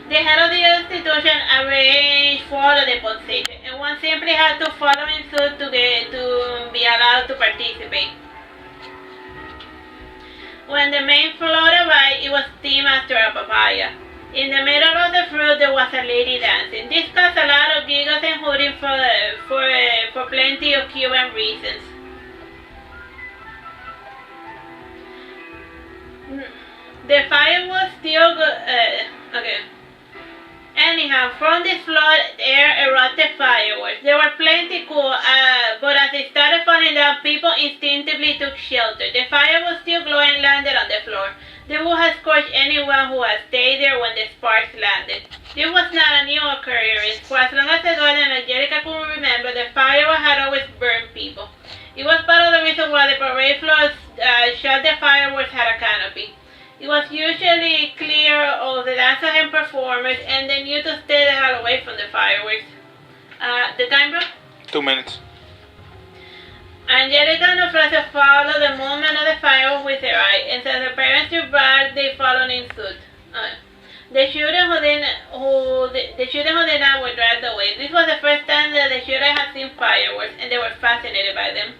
The head of the institution arranged for all of the positions, and one simply had to follow in suit to be allowed to participate. When the main float arrived, it was steam after a papaya. In the middle of the fruit, there was a lady dancing. This caused a lot of giggles and hooting for plenty of Cuban reasons. The fire was still good. Anyhow, from the flood, air erupted fireworks. They were plenty cool, but as they started falling down, people instinctively took shelter. The fire was still glowing and landed on the floor. The wood had scorched anyone who had stayed there when the sparks landed. This was not a new occurrence, for as long as the daughter and Angelica could remember, the fire had always burned people. It was part of the reason why the parade floors shot the fireworks had a canopy. It was usually clear of the dancers and performers, and they knew to stay the hell away from the fireworks. The time, bro? 2 minutes. Angelica and Ofracia followed the movement of the fireworks with their eye, and since the parents drew back, they followed in suit. The children who did not were dragged away. This was the first time that the children had seen fireworks, and they were fascinated by them.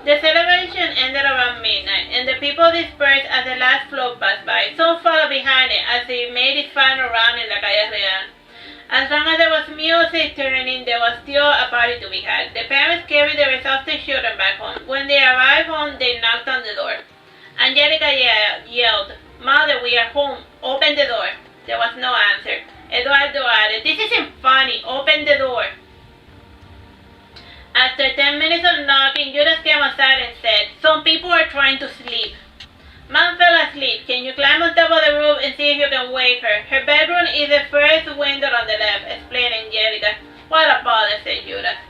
The celebration ended around midnight, and the people dispersed as the last float passed by. Some followed behind it as it made its final round in La Calle Real. As long as there was music turning, there was still a party to be had. The parents carried the exhausted children back home. When they arrived home, they knocked on the door. Angelica yelled, "Mother, we are home. Open the door." There was no answer. Eduardo added, "This isn't funny. Open the door." After 10 minutes of knocking, Judas came outside and said, "Some people are trying to sleep." "Mom fell asleep. Can you climb on top of the roof and see if you can wake her? Her bedroom is the first window on the left," explained Angelica. "What a bother," said Judas.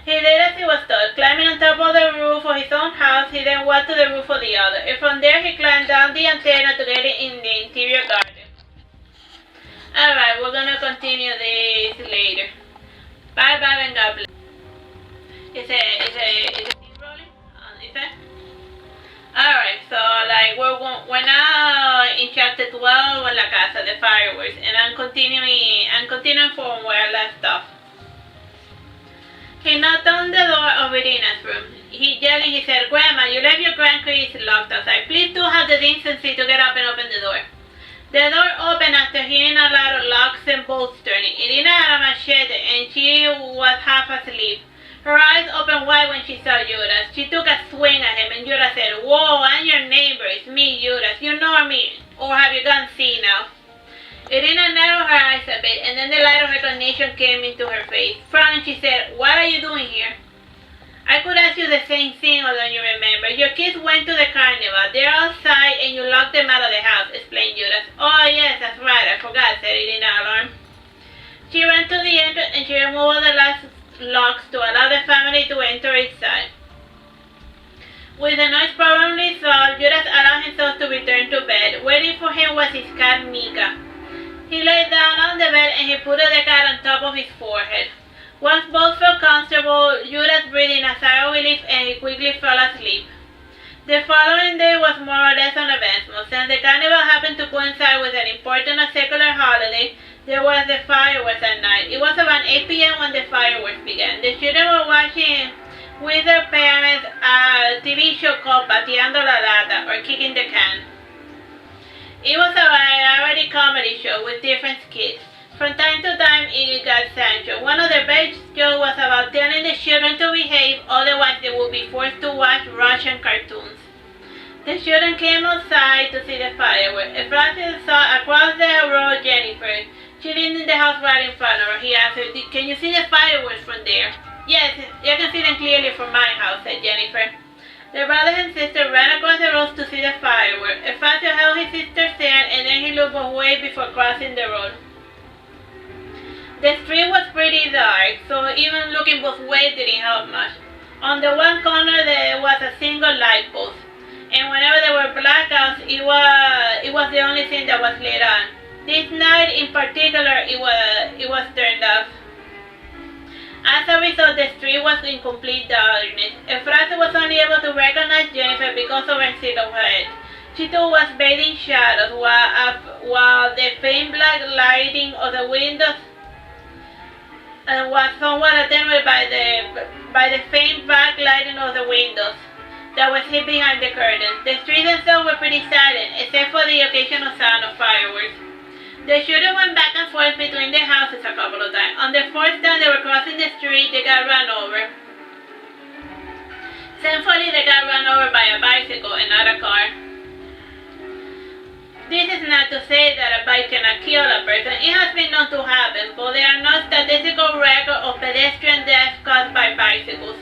He did as he was told. Climbing on top of the roof of his own house, he then walked to the roof of the other, and from there he climbed down the antenna to get in the interior garden. Alright, we're gonna continue this later. Bye bye and God bless. Is it scene rolling? Is it? Alright, so like we're now in chapter 12 on La Casa, the fireworks, and I'm continuing from where I left off. He knocked on the door of Irina's room. He said, "Grandma, you left your grandkids locked outside. Please do have the decency to get up and open the door." The door opened after hearing a lot of locks and bolts turning. Irina had a machete and she was half asleep. Her eyes opened wide when she saw Judas. She took a swing at him and Judas said, "Whoa, I'm your neighbor. It's me, Judas. You know me. Or have you gone see now?" Irina narrowed her eyes a bit, and then the light of recognition came into her face. Frowning, she said, "What are you doing here?" "I could ask you the same thing, although you remember. Your kids went to the carnival. They're outside, and you locked them out of the house," explained Judas. "Oh, yes, that's right. I forgot," said Irina, alarmed. She ran to the entrance, and she removed all the last locks to allow the family to enter inside. With the noise probably solved, Judas allowed himself to return to bed. Waiting for him was his cat, Mika. He lay down on the bed and he put the cat on top of his forehead. Once both felt comfortable, Judas breathed a sigh of relief and he quickly fell asleep. The following day was more or less uneventful. Since the carnival happened to coincide with an important secular holiday, there was the fireworks at night. It was around 8 p.m. when the fireworks began. The children were watching with their parents a TV show called Pateando la Lata, or Kicking the Can. It was a variety comedy show with different skits. From time to time, it got Sancho. One of the best jokes was about telling the children to behave, otherwise they would be forced to watch Russian cartoons. The children came outside to see the fireworks. Francis saw across the road Jennifer. She lived in the house right in front of her. He asked her, "Can you see the fireworks from there?" "Yes, I can see them clearly from my house," said Jennifer. The brothers and sisters ran across the road to see the fireworks. Francis held his sister's hand and then he looked away before crossing the road. The street was pretty dark, so even looking both ways didn't help much. On the one corner there was a single light post, and whenever there were blackouts, it was the only thing that was lit on. This night in particular, it was turned off. As a result, the street was in complete darkness. Efrasia was only able to recognize Jennifer because of her silhouette. She too was bathed in shadows, while the faint black lighting of the windows was somewhat attenuated by the faint black lighting of the windows that was hid behind the curtains. The streets themselves were pretty silent, except for the occasional sound of fireworks. The children went back and forth between the houses a couple of times. On the fourth time they were crossing the street, they got run over. Thankfully, they got run over by a bicycle and not a car. This is not to say that a bike cannot kill a person. It has been known to happen, but there are no statistical records of pedestrian deaths caused by bicycles.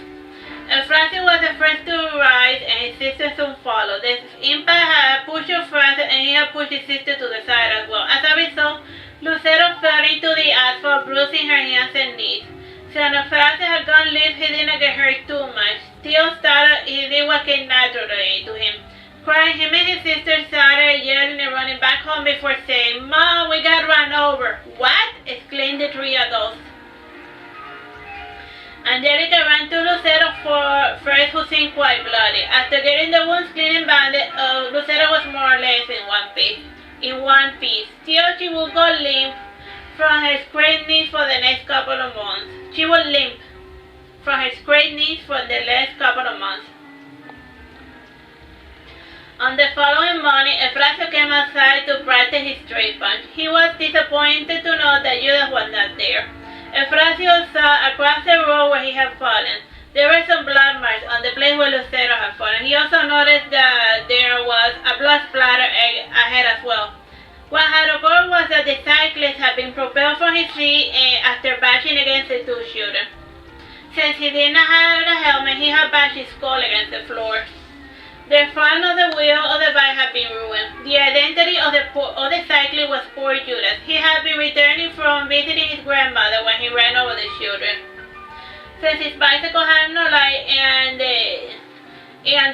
Francis was the first to rise and his sister soon followed. The impact had pushed Francis and he had pushed his sister to the side as well. As a result, Lucero fell into the asphalt, bruising her hands and knees. Since Francis had gone limp, he didn't get hurt too much. Still startled, he did what came naturally to him. Crying, him and his sister started yelling and running back home before saying, "Mom, we got run over." "What?" exclaimed the three adults. Angelica ran to Lucero first, who seemed quite bloody. After getting the wounds clean and bandaged, Lucero was more or less in one piece. Still, she would go limp from her scraped knees for the next couple of months. She would limp from her scraped knees for the last couple of months. On the following morning, Efracio came outside to practice his straight punch. He was disappointed to know that Judas was not there. Efracio saw across the road where he had fallen. There were some blood marks on the place where Lucero had fallen. He also noticed that there was a blood splatter ahead as well. What had occurred was that the cyclist had been propelled from his seat after bashing against the two-shooter. Since he did not have a helmet, he had bashed his skull against the floor. The front of the wheel of the bike had been ruined. The identity of the cyclist was poor Judas. He had been returning from visiting his grandmother when he ran over the children. Since his bicycle had no light and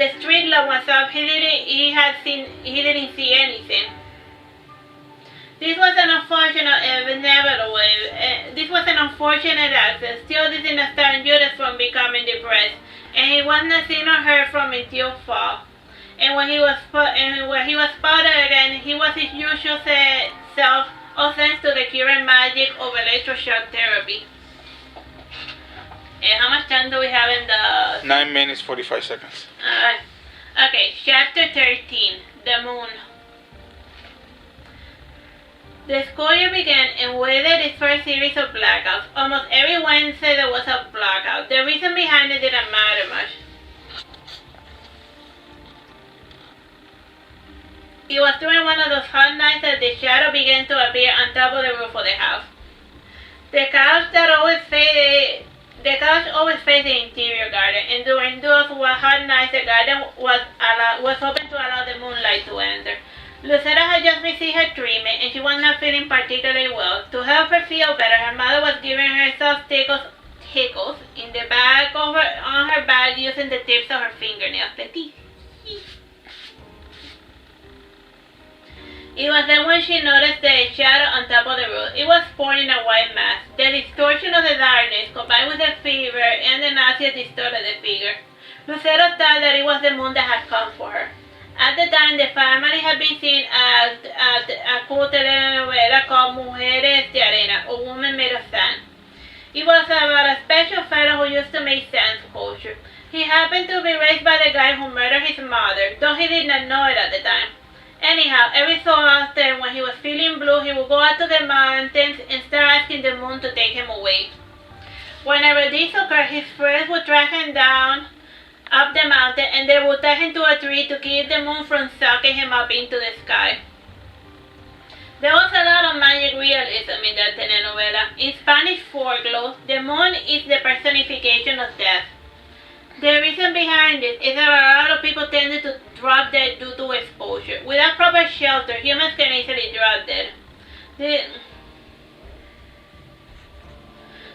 the street lamp was off, he didn't see anything. This was an unfortunate accident. Still, this did not stop Judas from becoming depressed, and he was not seen or heard from until fall. And when he was spotted again, he was his usual self, all thanks to the curing magic of electroshock therapy. And how much time do we have in the... 9 minutes, 45 seconds. Alright. Okay, chapter 13, The Moon. The school year began and with it its first series of blackouts. Almost every Wednesday there was a blackout. The reason behind it didn't matter much. It was during one of those hot nights that the shadow began to appear on top of the roof of the house. The couch always faced the interior garden, and during those hot nights the garden was open to allow the moonlight to enter. Lucero had just received her treatment and she was not feeling particularly well. To help her feel better, her mother was giving her soft tickles in the back of on her back using the tips of her fingernails. The teeth. It was then when she noticed the shadow on top of the roof. It was sporting a white mask. The distortion of the darkness, combined with the fever and the nausea, distorted the figure. Lucero thought that it was the moon that had come for her. At the time, the family had been seeing a cool telenovela called Mujeres de Arena, or Women Made of Sand. It was about a special fellow who used to make sand sculpture. He happened to be raised by the guy who murdered his mother, though he did not know it at the time. Anyhow, every so often, when he was feeling blue, he would go out to the mountains and start asking the moon to take him away. Whenever this occurred, his friends would drag him down up the mountain and they would tie him to a tree to keep the moon from sucking him up into the sky. There was a lot of magic realism in that telenovela. In Spanish folklore, the moon is the personification of death. The reason behind it is that a lot of people tended to drop dead due to exposure. Without proper shelter, humans can easily drop dead.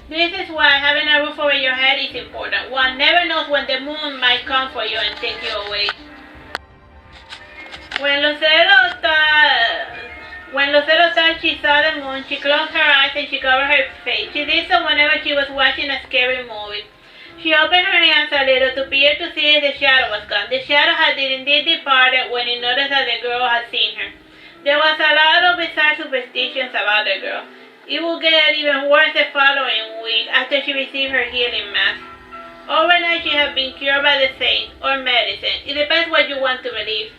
This is why having a roof over your head is important. One never knows when the moon might come for you and take you away. When Lucero thought she saw the moon, she closed her eyes and she covered her face. She did so whenever she was watching a scary movie. She opened her hands a little to peer to see if the shadow was gone. The shadow had indeed departed when he noticed that the girl had seen her. There was a lot of bizarre superstitions about the girl. It would get even worse the following week after she received her healing mass. Overnight she had been cured by the saints or medicine. It depends what you want to believe.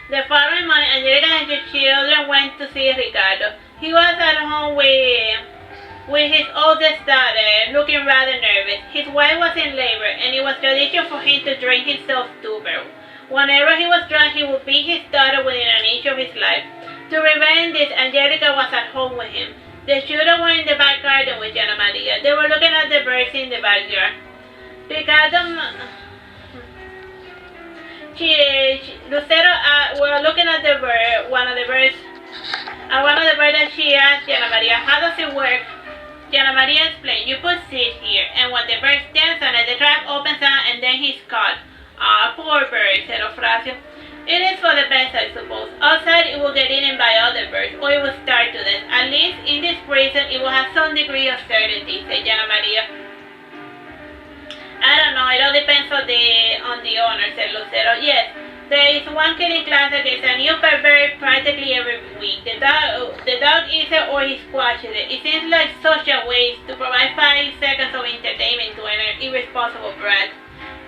The following morning, Angelica and her children went to see Ricardo. He was at home with his oldest daughter, looking rather nervous. His wife was in labor, and it was tradition for him to drink himself stupid. Whenever he was drunk, he would beat his daughter within an inch of his life. To prevent this, Angelica was at home with him. The children were in the back garden with Jana Maria. They were looking at the birds in the backyard. Lucero were looking at one of the birds that she asked Jana Maria, "How does it work?" Jana Maria explained, "You put seeds here, and when the bird stands on it, the trap opens out and then he's caught." "Ah, poor bird," said Ofracio. "It is for the best, I suppose. Outside it will get eaten by other birds, or it will starve to death. At least in this prison it will have some degree of certainty," said Jana Maria. "I don't know, it all depends on the owner," said Lucero. "Yes, there is one kid in class that gets a new pet bird practically every week. The dog eats it or he squashes it. It seems like such a waste to provide 5 seconds of entertainment to an irresponsible brat,"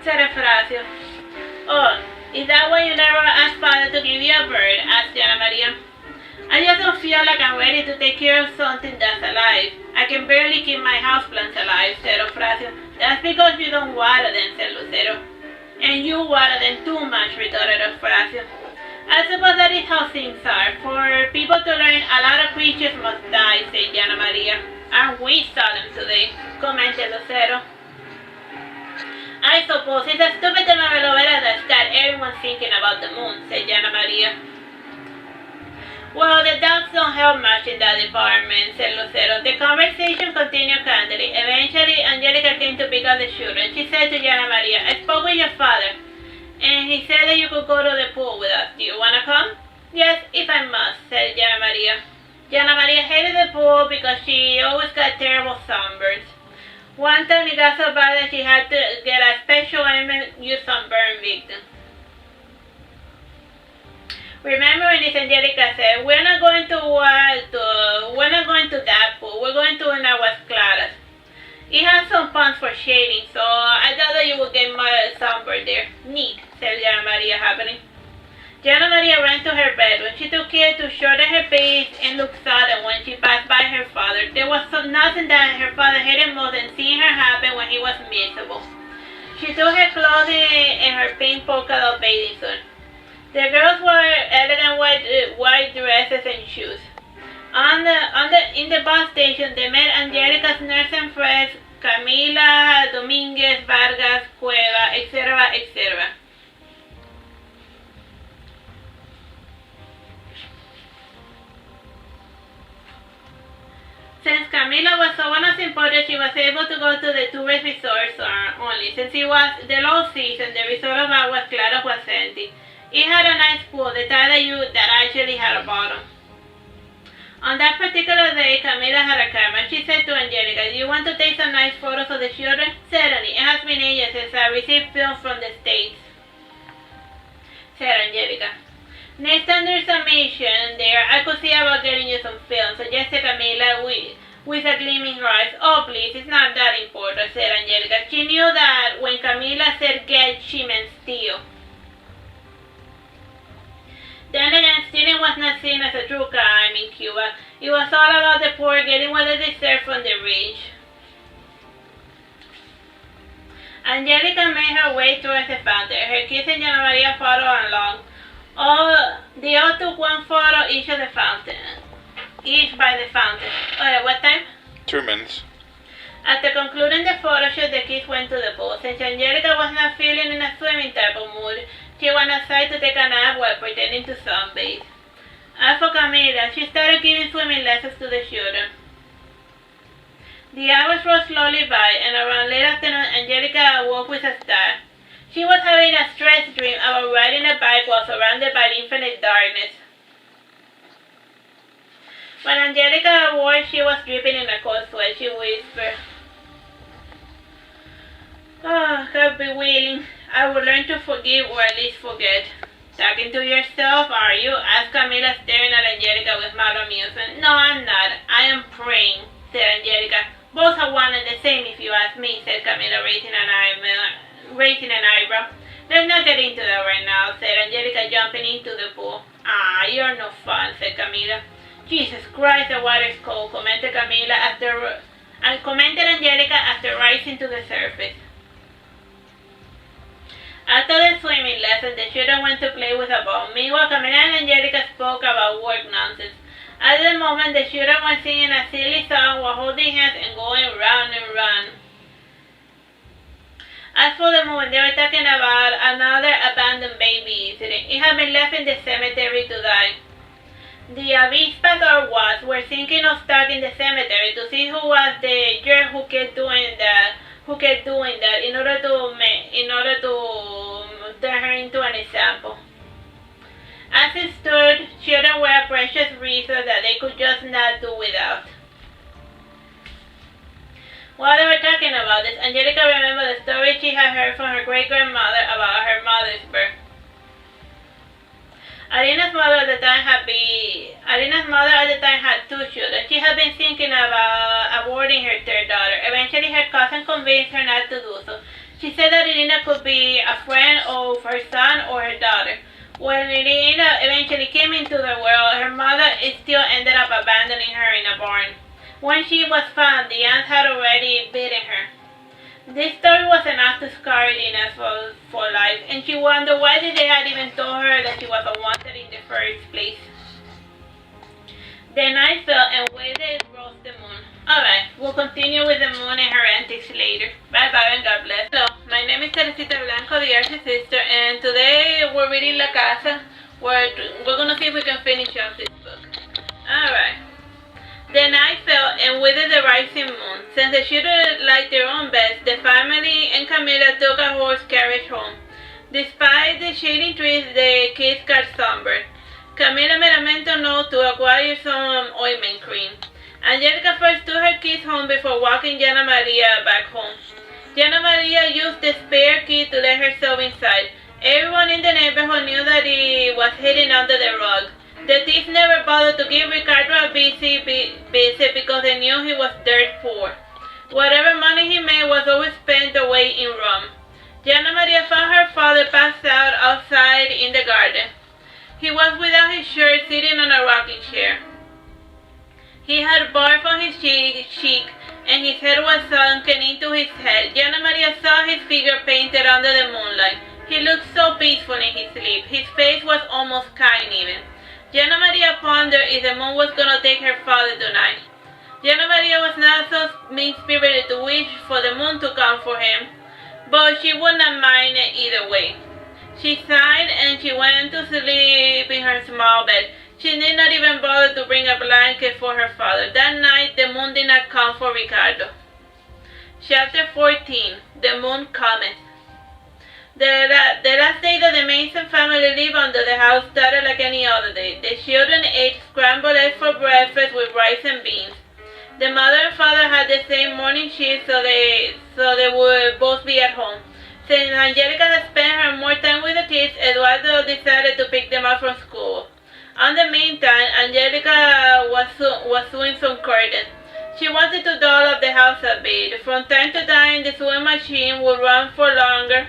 said Ofracio. "Oh, is that why you never asked Father to give you a bird?" asked Jana Maria. "I just don't feel like I'm ready to take care of something that's alive. I can barely keep my houseplants alive," said Ofracio. "That's because you don't water them," said Lucero. "And you water them too much," retorted Ofracio. "I suppose that is how things are. For people to learn, a lot of creatures must die," said Jana Maria. And we saw them today, commented Lucero. I suppose it's a stupid telenovela that's got everyone thinking about the moon, said Jana Maria. Well, the dogs don't help much in that department, said Lucero. The conversation continued candidly. Eventually, Angelica came to pick up the children. She said to Jana Maria, I spoke with your father, and he said that you could go to the pool with us. Do you want to come? Yes, if I must, said Jana Maria. Jana Maria hated the pool because she always got terrible sunburns. One time it got so bad that she had to get a special ointment used on burn victims. Remember when this Angelica said, we're not going to that pool, we're going to an Aguas Claras. It has some ponds for shading, so I thought that you would get my sunburn there. Neat, said Jana Maria happily. Jana Maria ran to her bedroom. She took care to shorten her pace and look sudden when she passed by her father. There was nothing that her father hated more than seeing her happen when he was miserable. She took her clothing and her pink polka dot bathing suit. The girls wore elegant white dresses and shoes. In the bus station, they met Angelica's nurse and friends, Camila, Dominguez, Vargas, Cueva, etc., etc. Since Camila was so unimportant, she was able to go to the tourist resorts only. Since it was the low season, the resort of Aguas Claras was empty. It had a nice pool, the type that actually had a bottom. On that particular day, Camila had a camera. She said to Angelica, do you want to take some nice photos of the children? Certainly. It has been ages since I received film from the States, said Angelica. Next time there's a mission there, I could see about getting you some film, suggested Camila with a gleaming eyes. Oh, please, it's not that important, said Angelica. She knew that when Camila said get, she meant steal. Then again, stealing was not seen as a true crime in Cuba. It was all about the poor getting what they deserved from the rich. Angelica made her way towards the fountain. Her kids and Jana Maria followed along. They all took one photo each by the fountain. What time? 2 minutes. After concluding the photo shoot, the kids went to the pool. Since Angelica was not feeling in a swimming type of mood, she went outside to take a nap while pretending to sunbathe. As for Camila, she started giving swimming lessons to the children. The hours rolled slowly by, and around late afternoon, Angelica awoke with a start. She was having a stress dream about riding a bike while surrounded by infinite darkness. When Angelica awoke, she was dripping in a cold sweat. She whispered, "Oh, God be willing, I will learn to forgive or at least forget." "Talking to yourself, are you?" asked Camila, staring at Angelica with mild amusement. "No, I'm not. I am praying," said Angelica. "Both are one and the same if you ask me," said Camila, raising an eyebrow. "Let's not get into that right now," said Angelica, jumping into the pool. "Ah, you're no fun," said Camila. "Jesus Christ, the water's cold," commented Angelica after rising to the surface. After the swimming lesson, the children went to play with a ball. Meanwhile, Camila and Angelica spoke about work nonsense. At the moment, the children were singing a silly song while holding hands and going round and round. As for the moon, they were talking about another abandoned baby incident. It had been left in the cemetery to die. The avispas or wasps were thinking of starting the cemetery to see who was the jerk who kept doing that in order to turn her into an example. As it stood, children were a precious resource that they could just not do without. While they were talking about this, Angelica remembered the story she had heard from her great-grandmother about her mother's birth. Alina's mother at the time had 2 children. She had been thinking about aborting her 3rd daughter. Eventually, her cousin convinced her not to do so. She said that Alina could be a friend of her son or her daughter. When Alina eventually came into the world, her mother still ended up abandoning her in a barn. When she was found, the ants had already bitten her. This story was enough to scar Alina for life, and she wondered why they had even told her that she was unwanted in the first place. The night fell, and with it rose the moon. Alright, we'll continue with the moon and her antics later. Bye bye and God bless. Hello, my name is Teresita Blanco, the Artsy sister, and today we're reading La Casa. We're gonna see if we can finish off this book. Alright. The night fell, and with it the rising moon. Since the children liked their own beds, the family and Camila took a horse carriage home. Despite the shading trees, the kids got sunburned. Camila made a mental note to acquire some ointment cream. Angelica first took her kids home before walking Jana Maria back home. Jana Maria used the spare key to let herself inside. Everyone in the neighborhood knew that he was hidden under the rug. The thieves never bothered to give Ricardo a visit because they knew he was dirt poor. Whatever money he made was always spent away in rum. Jana Maria found her father passed out outside in the garden. He was without his shirt, sitting on a rocking chair. He had barf on his cheek, and his head was sunken into his head. Jana Maria saw his figure painted under the moonlight. He looked so peaceful in his sleep. His face was almost kind even. Jana Maria pondered if the moon was going to take her father tonight. Jana Maria was not so mean-spirited to wish for the moon to come for him, but she would not mind it either way. She sighed and she went to sleep in her small bed. She did not even bother to bring a blanket for her father. That night, the moon did not come for Ricardo. Chapter 14. The Moon Cometh. The last day that the Mason family lived under the house started like any other day. The children ate scrambled eggs for breakfast with rice and beans. The mother and father had the same morning shift, so they would both be at home. Since Angelica had spent her more time with the kids, Eduardo decided to pick them up from school. In the meantime, Angelica was sewing some curtains. She wanted to doll up the house a bit. From time to time, the sewing machine would run for longer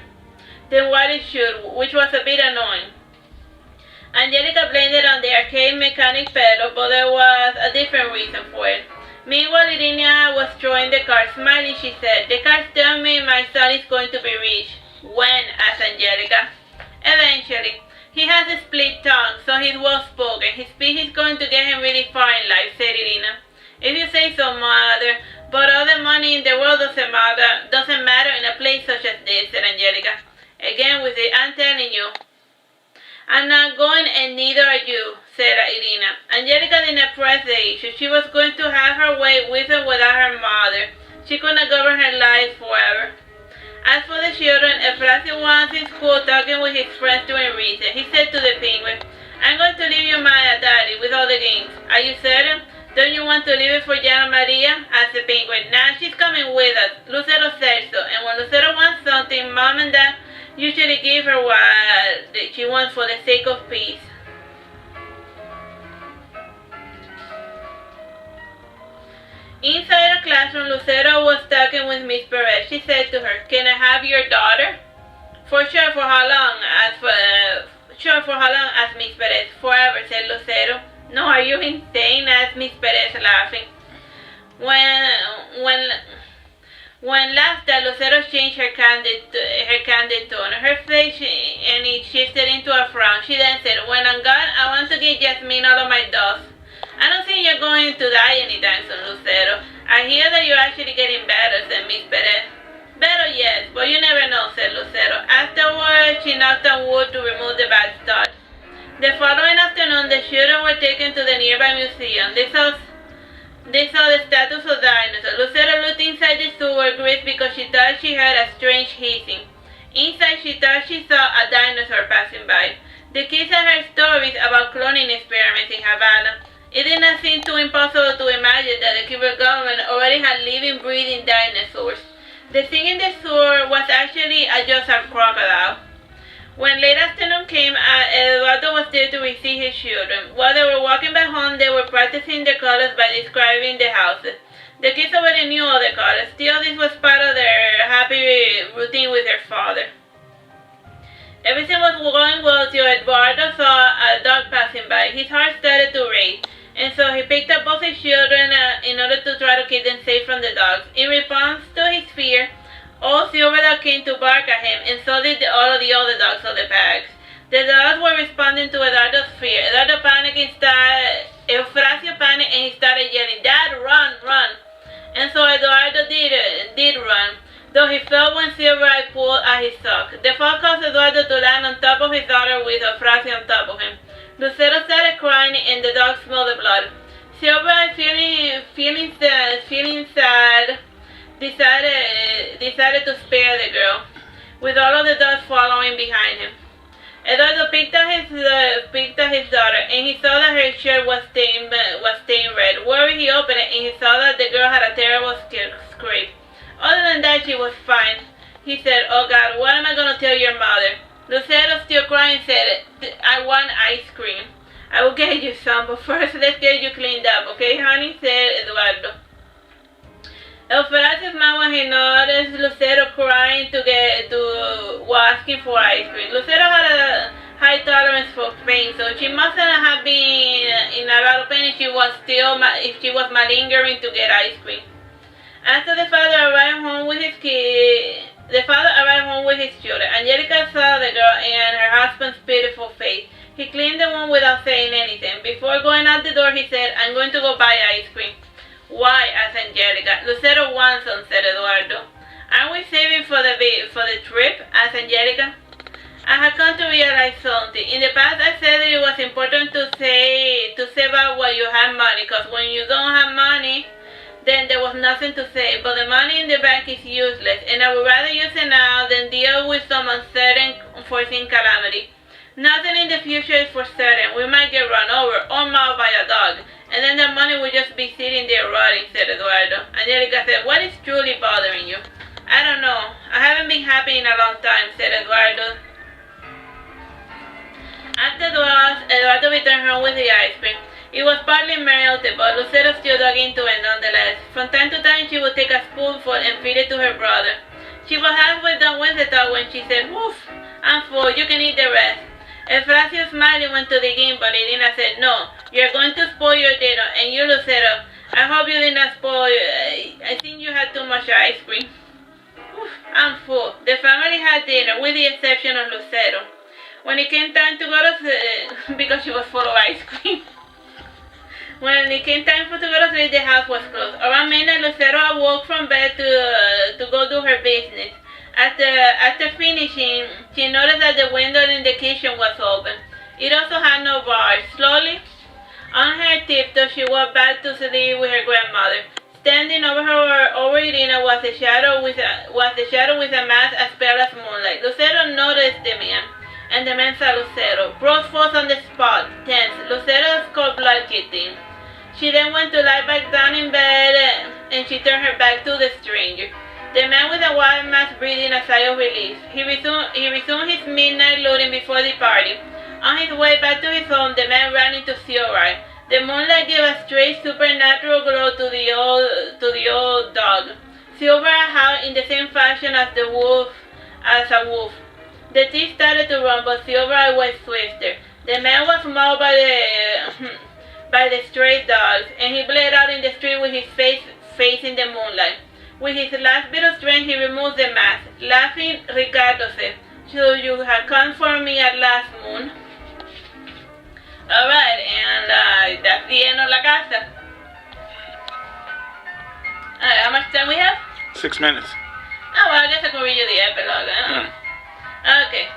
than what it should, which was a bit annoying. Angelica blamed it on the arcade mechanic pedal, but there was a different reason for it. Meanwhile, Irina was throwing the car. Smiling, she said, "The cards tell me my son is going to be rich." "When?" asked Angelica. "Eventually. He has a split tongue, so he's well-spoken. His speech is going to get him really far in life," said Irina. "If you say so, Mother, but all the money in the world doesn't matter in a place such as this," said Angelica. "Again with it, I'm telling you." "I'm not going, and neither are you," said Irina. Angelica did not press the issue. She was going to have her way with or without her mother. She could not govern her life forever. As for the children, Efracio was in school talking with his friends during recess. He said to the penguin, "I'm going to leave you my daddy with all the games." "Are you certain? Don't you want to leave it for Jana Maria?" asked the penguin. "Nah, she's coming with us. Lucero said so, and when Lucero wants something, Mom and Dad usually give her what she wants for the sake of peace." Inside a classroom, Lucero was talking with Miss Perez. She said to her, "Can I have your daughter?" "For sure, for how long?" asked Miss Perez. "Forever," said Lucero. "No, are you insane?" asked Miss Perez, laughing. When laughter, Lucero changed her candid tone. Her face and it shifted into a frown. She then said, "When I'm gone, I want to give Jasmine all of my dolls." "I don't think you're going to die anytime soon, Lucero. I hear that you're actually getting better," said Miss Perez. "Better, yes, but you never know," said Lucero. Afterwards, she knocked on wood to remove the bad thoughts. The following afternoon, the children were taken to the nearby museum. They saw the statues of dinosaurs. Lucero looked inside the sewer grid because she thought she heard a strange hissing. Inside, she thought she saw a dinosaur passing by. The kids had heard stories about cloning experiments in Havana. It did not seem too impossible to imagine that the Cuban government already had living, breathing dinosaurs. The thing in the sewer was actually just a crocodile. When late afternoon came, Eduardo was there to receive his children. While they were walking back home, they were practicing the colors by describing the houses. The kids already knew all the colors. Still, this was part of their happy routine with their father. Everything was going well till Eduardo saw a dog passing by. His heart started to race, and so he picked up both his children in order to try to keep them safe from the dogs. In response to his fear, all three of them came to bark at him, and so did all of the other dogs of the packs. The dogs were responding to Eduardo's fear. Eduardo panicked and Eufrasio panicked and he started yelling, "Dad, run, run!" and so Eduardo did run, though he fell when Silvereye pulled at his sock. The fall caused Eduardo to land on top of his daughter with Euphrasy on top of him. Lucero started crying and the dog smelled the blood. Silvereye, feeling sad, decided to spare the girl, with all of the dogs following behind him. Eduardo picked at his daughter, and he saw that her shirt was stained red. Worried, he opened it, and he saw that the girl had a terrible scrape. Other than that, she was fine. He said, "Oh God, what am I going to tell your mother?" Lucero, still crying, said, "I want ice cream." "I will get you some, but first let's get you cleaned up, okay, honey?" said Eduardo. Euphrasy smiled when he noticed Lucero crying while asking for ice cream. Lucero had a high tolerance for pain, so she mustn't have been in a lot of pain if she was malingering to get ice cream. After the father arrived home with his children. Angelica saw the girl and her husband's pitiful face. He cleaned the wound without saying anything. Before going out the door, he said, "I'm going to go buy ice cream." "Why?" asked Angelica. "Lucero wants some," said Eduardo. "Aren't we saving for the trip?" asked Angelica. I had come to realize something. In the past, I said that it was important to save up while you have money, because when you don't have money, then there was nothing to save. But the money in the bank is useless, and I would rather use it now than deal with some uncertain, unforeseen calamity. Nothing in the future is for certain. We might get run over or mauled by a dog, and then the money will just be sitting there rotting," said Eduardo. Angelica said, "What is truly bothering you?" "I don't know. I haven't been happy in a long time," said Eduardo. After Eduardo returned home with the ice cream. It was partly melted, but Lucero still dug into it nonetheless. From time to time, she would take a spoonful and feed it to her brother. She was halfway done with the dog when she said, "Woof, I'm full. You can eat the rest." Euphrasy smiled and went to dig in, but Irina said, "No, you're going to spoil your dinner, and you, Lucero, I hope you did not spoil. I think you had too much ice cream." "Oof, I'm full." The family had dinner, with the exception of Lucero. When it came time to go to because she was full of ice cream. When it came time to go to sleep, the house was closed. Around midnight, Lucero awoke from bed to go do her business. After finishing, she noticed that the window in the kitchen was open. It also had no bars. Slowly, on her tiptoe, she walked back to sleep with her grandmother. Standing over Irina was the shadow with a mask as pale as moonlight. Lucero noticed the man, and the man saw Lucero. Bros froze on the spot, tense. Lucero's cold blood kicked in. She then went to lie back down in bed, and she turned her back to the stranger. The man with a white mask breathed a sigh of relief. He resumed his midnight looting before the party. On his way back to his home, the man ran into Silvereye. The moonlight gave a strange supernatural glow to the old dog. Silvereye howled in the same fashion as a wolf. The thief started to run, but Silvereye was swifter. The man was mauled by the stray dogs, and he bled out in the street with his face facing the moonlight. With his last bit of strength, he removed the mask. Laughing, Ricardo said, "So you have come for me at last, Moon." Alright, and that's the end of La Casa. Alright, how much time we have? 6 minutes. Oh, well, I guess I can read you the epilogue. Okay.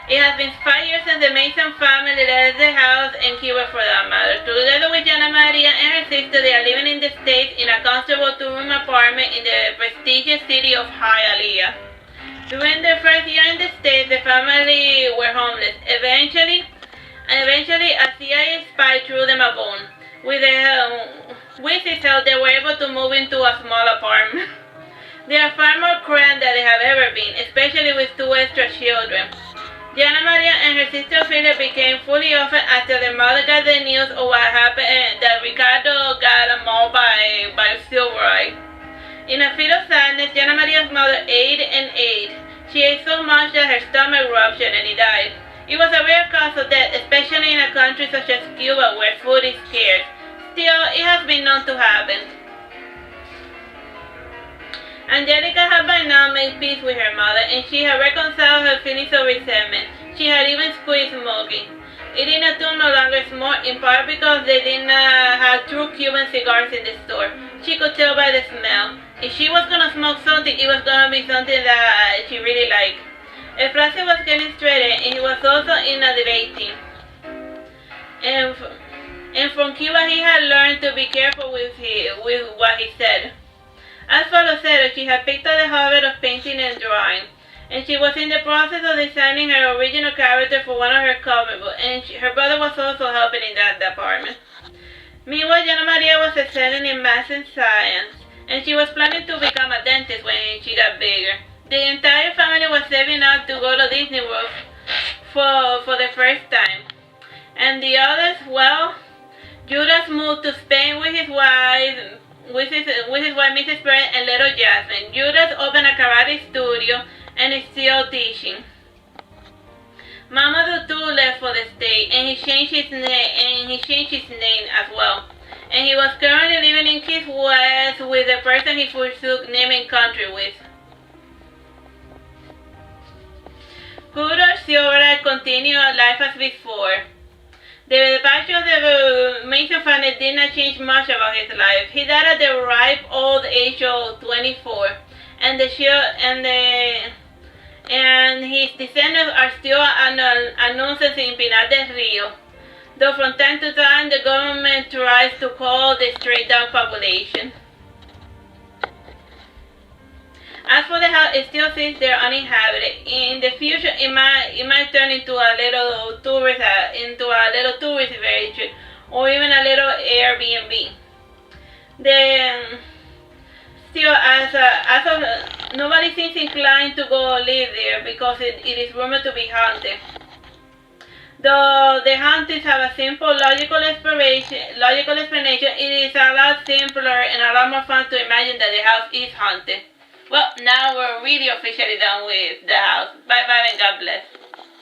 It has been 5 years since the Mason family left the house in Cuba, for that matter. Together with Jana Maria and her sister, they are living in the States in a comfortable two-room apartment in the prestigious city of Hialeah. During their first year in the States, the family were homeless. Eventually, a CIA spy threw them a bone. With his help, they were able to move into a small apartment. They are far more cramped than they have ever been, especially with 2 extra children. Jana Maria and her sister Ophelia became fully orphaned after their mother got the news of what happened, that Ricardo got mauled by Silvereye. In a fit of sadness, Jana Maria's mother ate and ate. She ate so much that her stomach ruptured and he died. It was a rare cause of death, especially in a country such as Cuba where food is scarce. Still, it has been known to happen. Angelica had by now made peace with her mother, and she had reconciled her feelings of resentment. She had even quit smoking. Eating two no longer smoked, in part because they did not have true Cuban cigars in the store. She could tell by the smell. If she was gonna smoke something, it was gonna be something that she really liked. Efrazi was getting straighter, and he was also in a debate team. And from Cuba, he had learned to be careful with what he said. As for Lucero, she had picked up the habit of painting and drawing, and she was in the process of designing her original character for one of her comic books, and her brother was also helping in that department. Meanwhile, Jana Maria was excelling in math and science, and she was planning to become a dentist when she got bigger. The entire family was saving up to go to Disney World for the first time. And the others, well, Judas moved to Spain with his wife, Mrs. Perez, and little Jasmine. Judas opened a karate studio and is still teaching. Mamadou too left for the state, and he changed his name as well. And he was currently living in Key West with the person he pursued naming country with. Hooters Silverlight continued life as before. The departure of the Mason family did not change much about his life. He died at the ripe old age of 24, and his descendants are still announced in Pinar del Rio, though from time to time the government tries to call the stray dog population. As for the house, it still sits there uninhabited. In the future, it might turn into a little tourist village, or even a little Airbnb. Nobody seems inclined to go live there because it is rumored to be haunted. Though the hauntings have a simple logical explanation, it is a lot simpler and a lot more fun to imagine that the house is haunted. Well, now we're really officially done with the house. Bye bye and God bless.